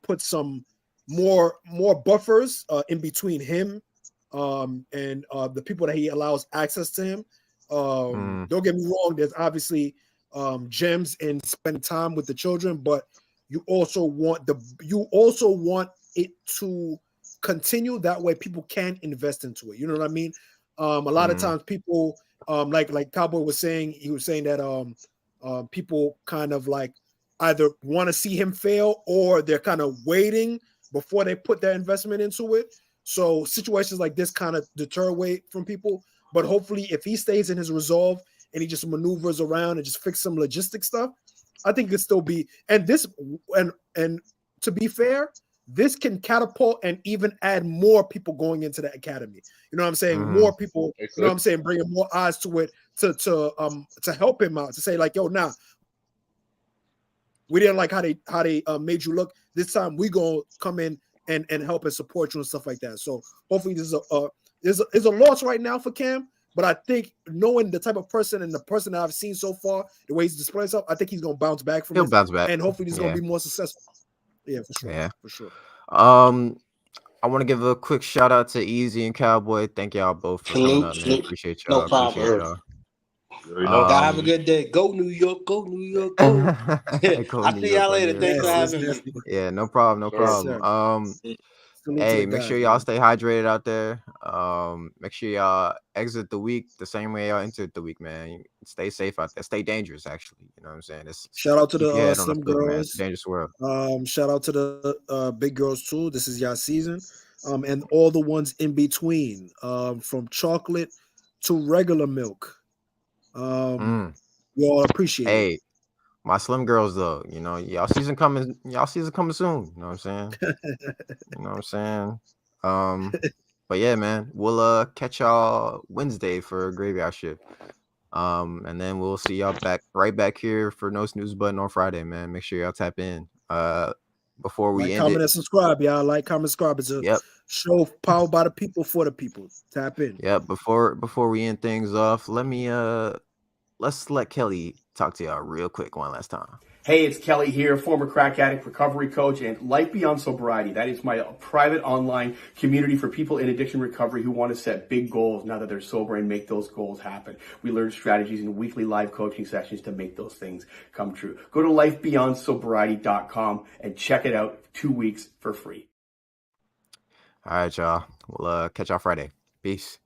put some more buffers in between him and the people that he allows access to him. Mm, Don't get me wrong, there's obviously gems in spending time with the children, but you also want it to continue that way people can invest into it. You know what I mean? A lot of mm, times people like Cowboy was saying, he was saying that people kind of like either want to see him fail or they're kind of waiting before they put their investment into it. So situations like this kind of deter away from people. But hopefully, if he stays in his resolve and he just maneuvers around and just fix some logistic stuff, I think it could still be. And to be fair, this can catapult and even add more people going into the academy. You know what I'm saying? mm, More people. It You know what could. I'm saying? Bringing more eyes to it to help him out. To say like, yo, nah, we didn't like how they made you look. This time we gonna come in and help and support you and stuff like that. So hopefully this is a loss right now for Cam. But I think knowing the type of person and the person that I've seen so far, the way he's displaying himself, I think he's gonna bounce back from he'll this, bounce back. and hopefully he's gonna Yeah, be more successful. Yeah, yeah. for sure. Um, I want to give a quick shout out to Easy and Cowboy. Thank y'all both for coming Salute, up, man. salute. Appreciate No y'all. problem. Appreciate Sir, y'all. you already know. Y'all have a good day. Go New York, go New York, go. Go I'll New see York, y'all go New later. York, Thanks for Yes, go. yes, having yes, me. Yeah, no problem, no Sir, yes, sir. problem. Salute to Hey, the make sure guys, y'all man. stay hydrated out there. Make sure y'all exit the week the same way y'all entered the week, man. Stay safe out there. Stay dangerous, actually. You know what I'm saying? Shout out to Keep the your head on a Slim swivel, man. It's a Girls. dangerous world. Shout out to the big girls too. This is y'all season. And all the ones in between, from chocolate to regular milk. Mm. We all appreciate it. Hey, my slim girls though, y'all season coming soon. You know what I'm saying? You know what I'm saying? But yeah, man, we'll catch y'all Wednesday for a graveyard shift. And then we'll see y'all right back here for No Snooze Button on Friday, man. Make sure y'all tap in. Before we Like, end comment, it, and subscribe, y'all. Like, comment, subscribe. It's a yep, show powered by the people for the people. Tap in. yep. Before we end things off, let me let's let Kelly talk to y'all real quick one last time. Hey, it's Kelly here, former crack addict, recovery coach, and Life Beyond Sobriety. That is my private online community for people in addiction recovery who want to set big goals now that they're sober and make those goals happen. We learn strategies in weekly live coaching sessions to make those things come true. Go to lifebeyondsobriety.com and check it out 2 weeks for free. All right, y'all. We'll catch y'all Friday. Peace.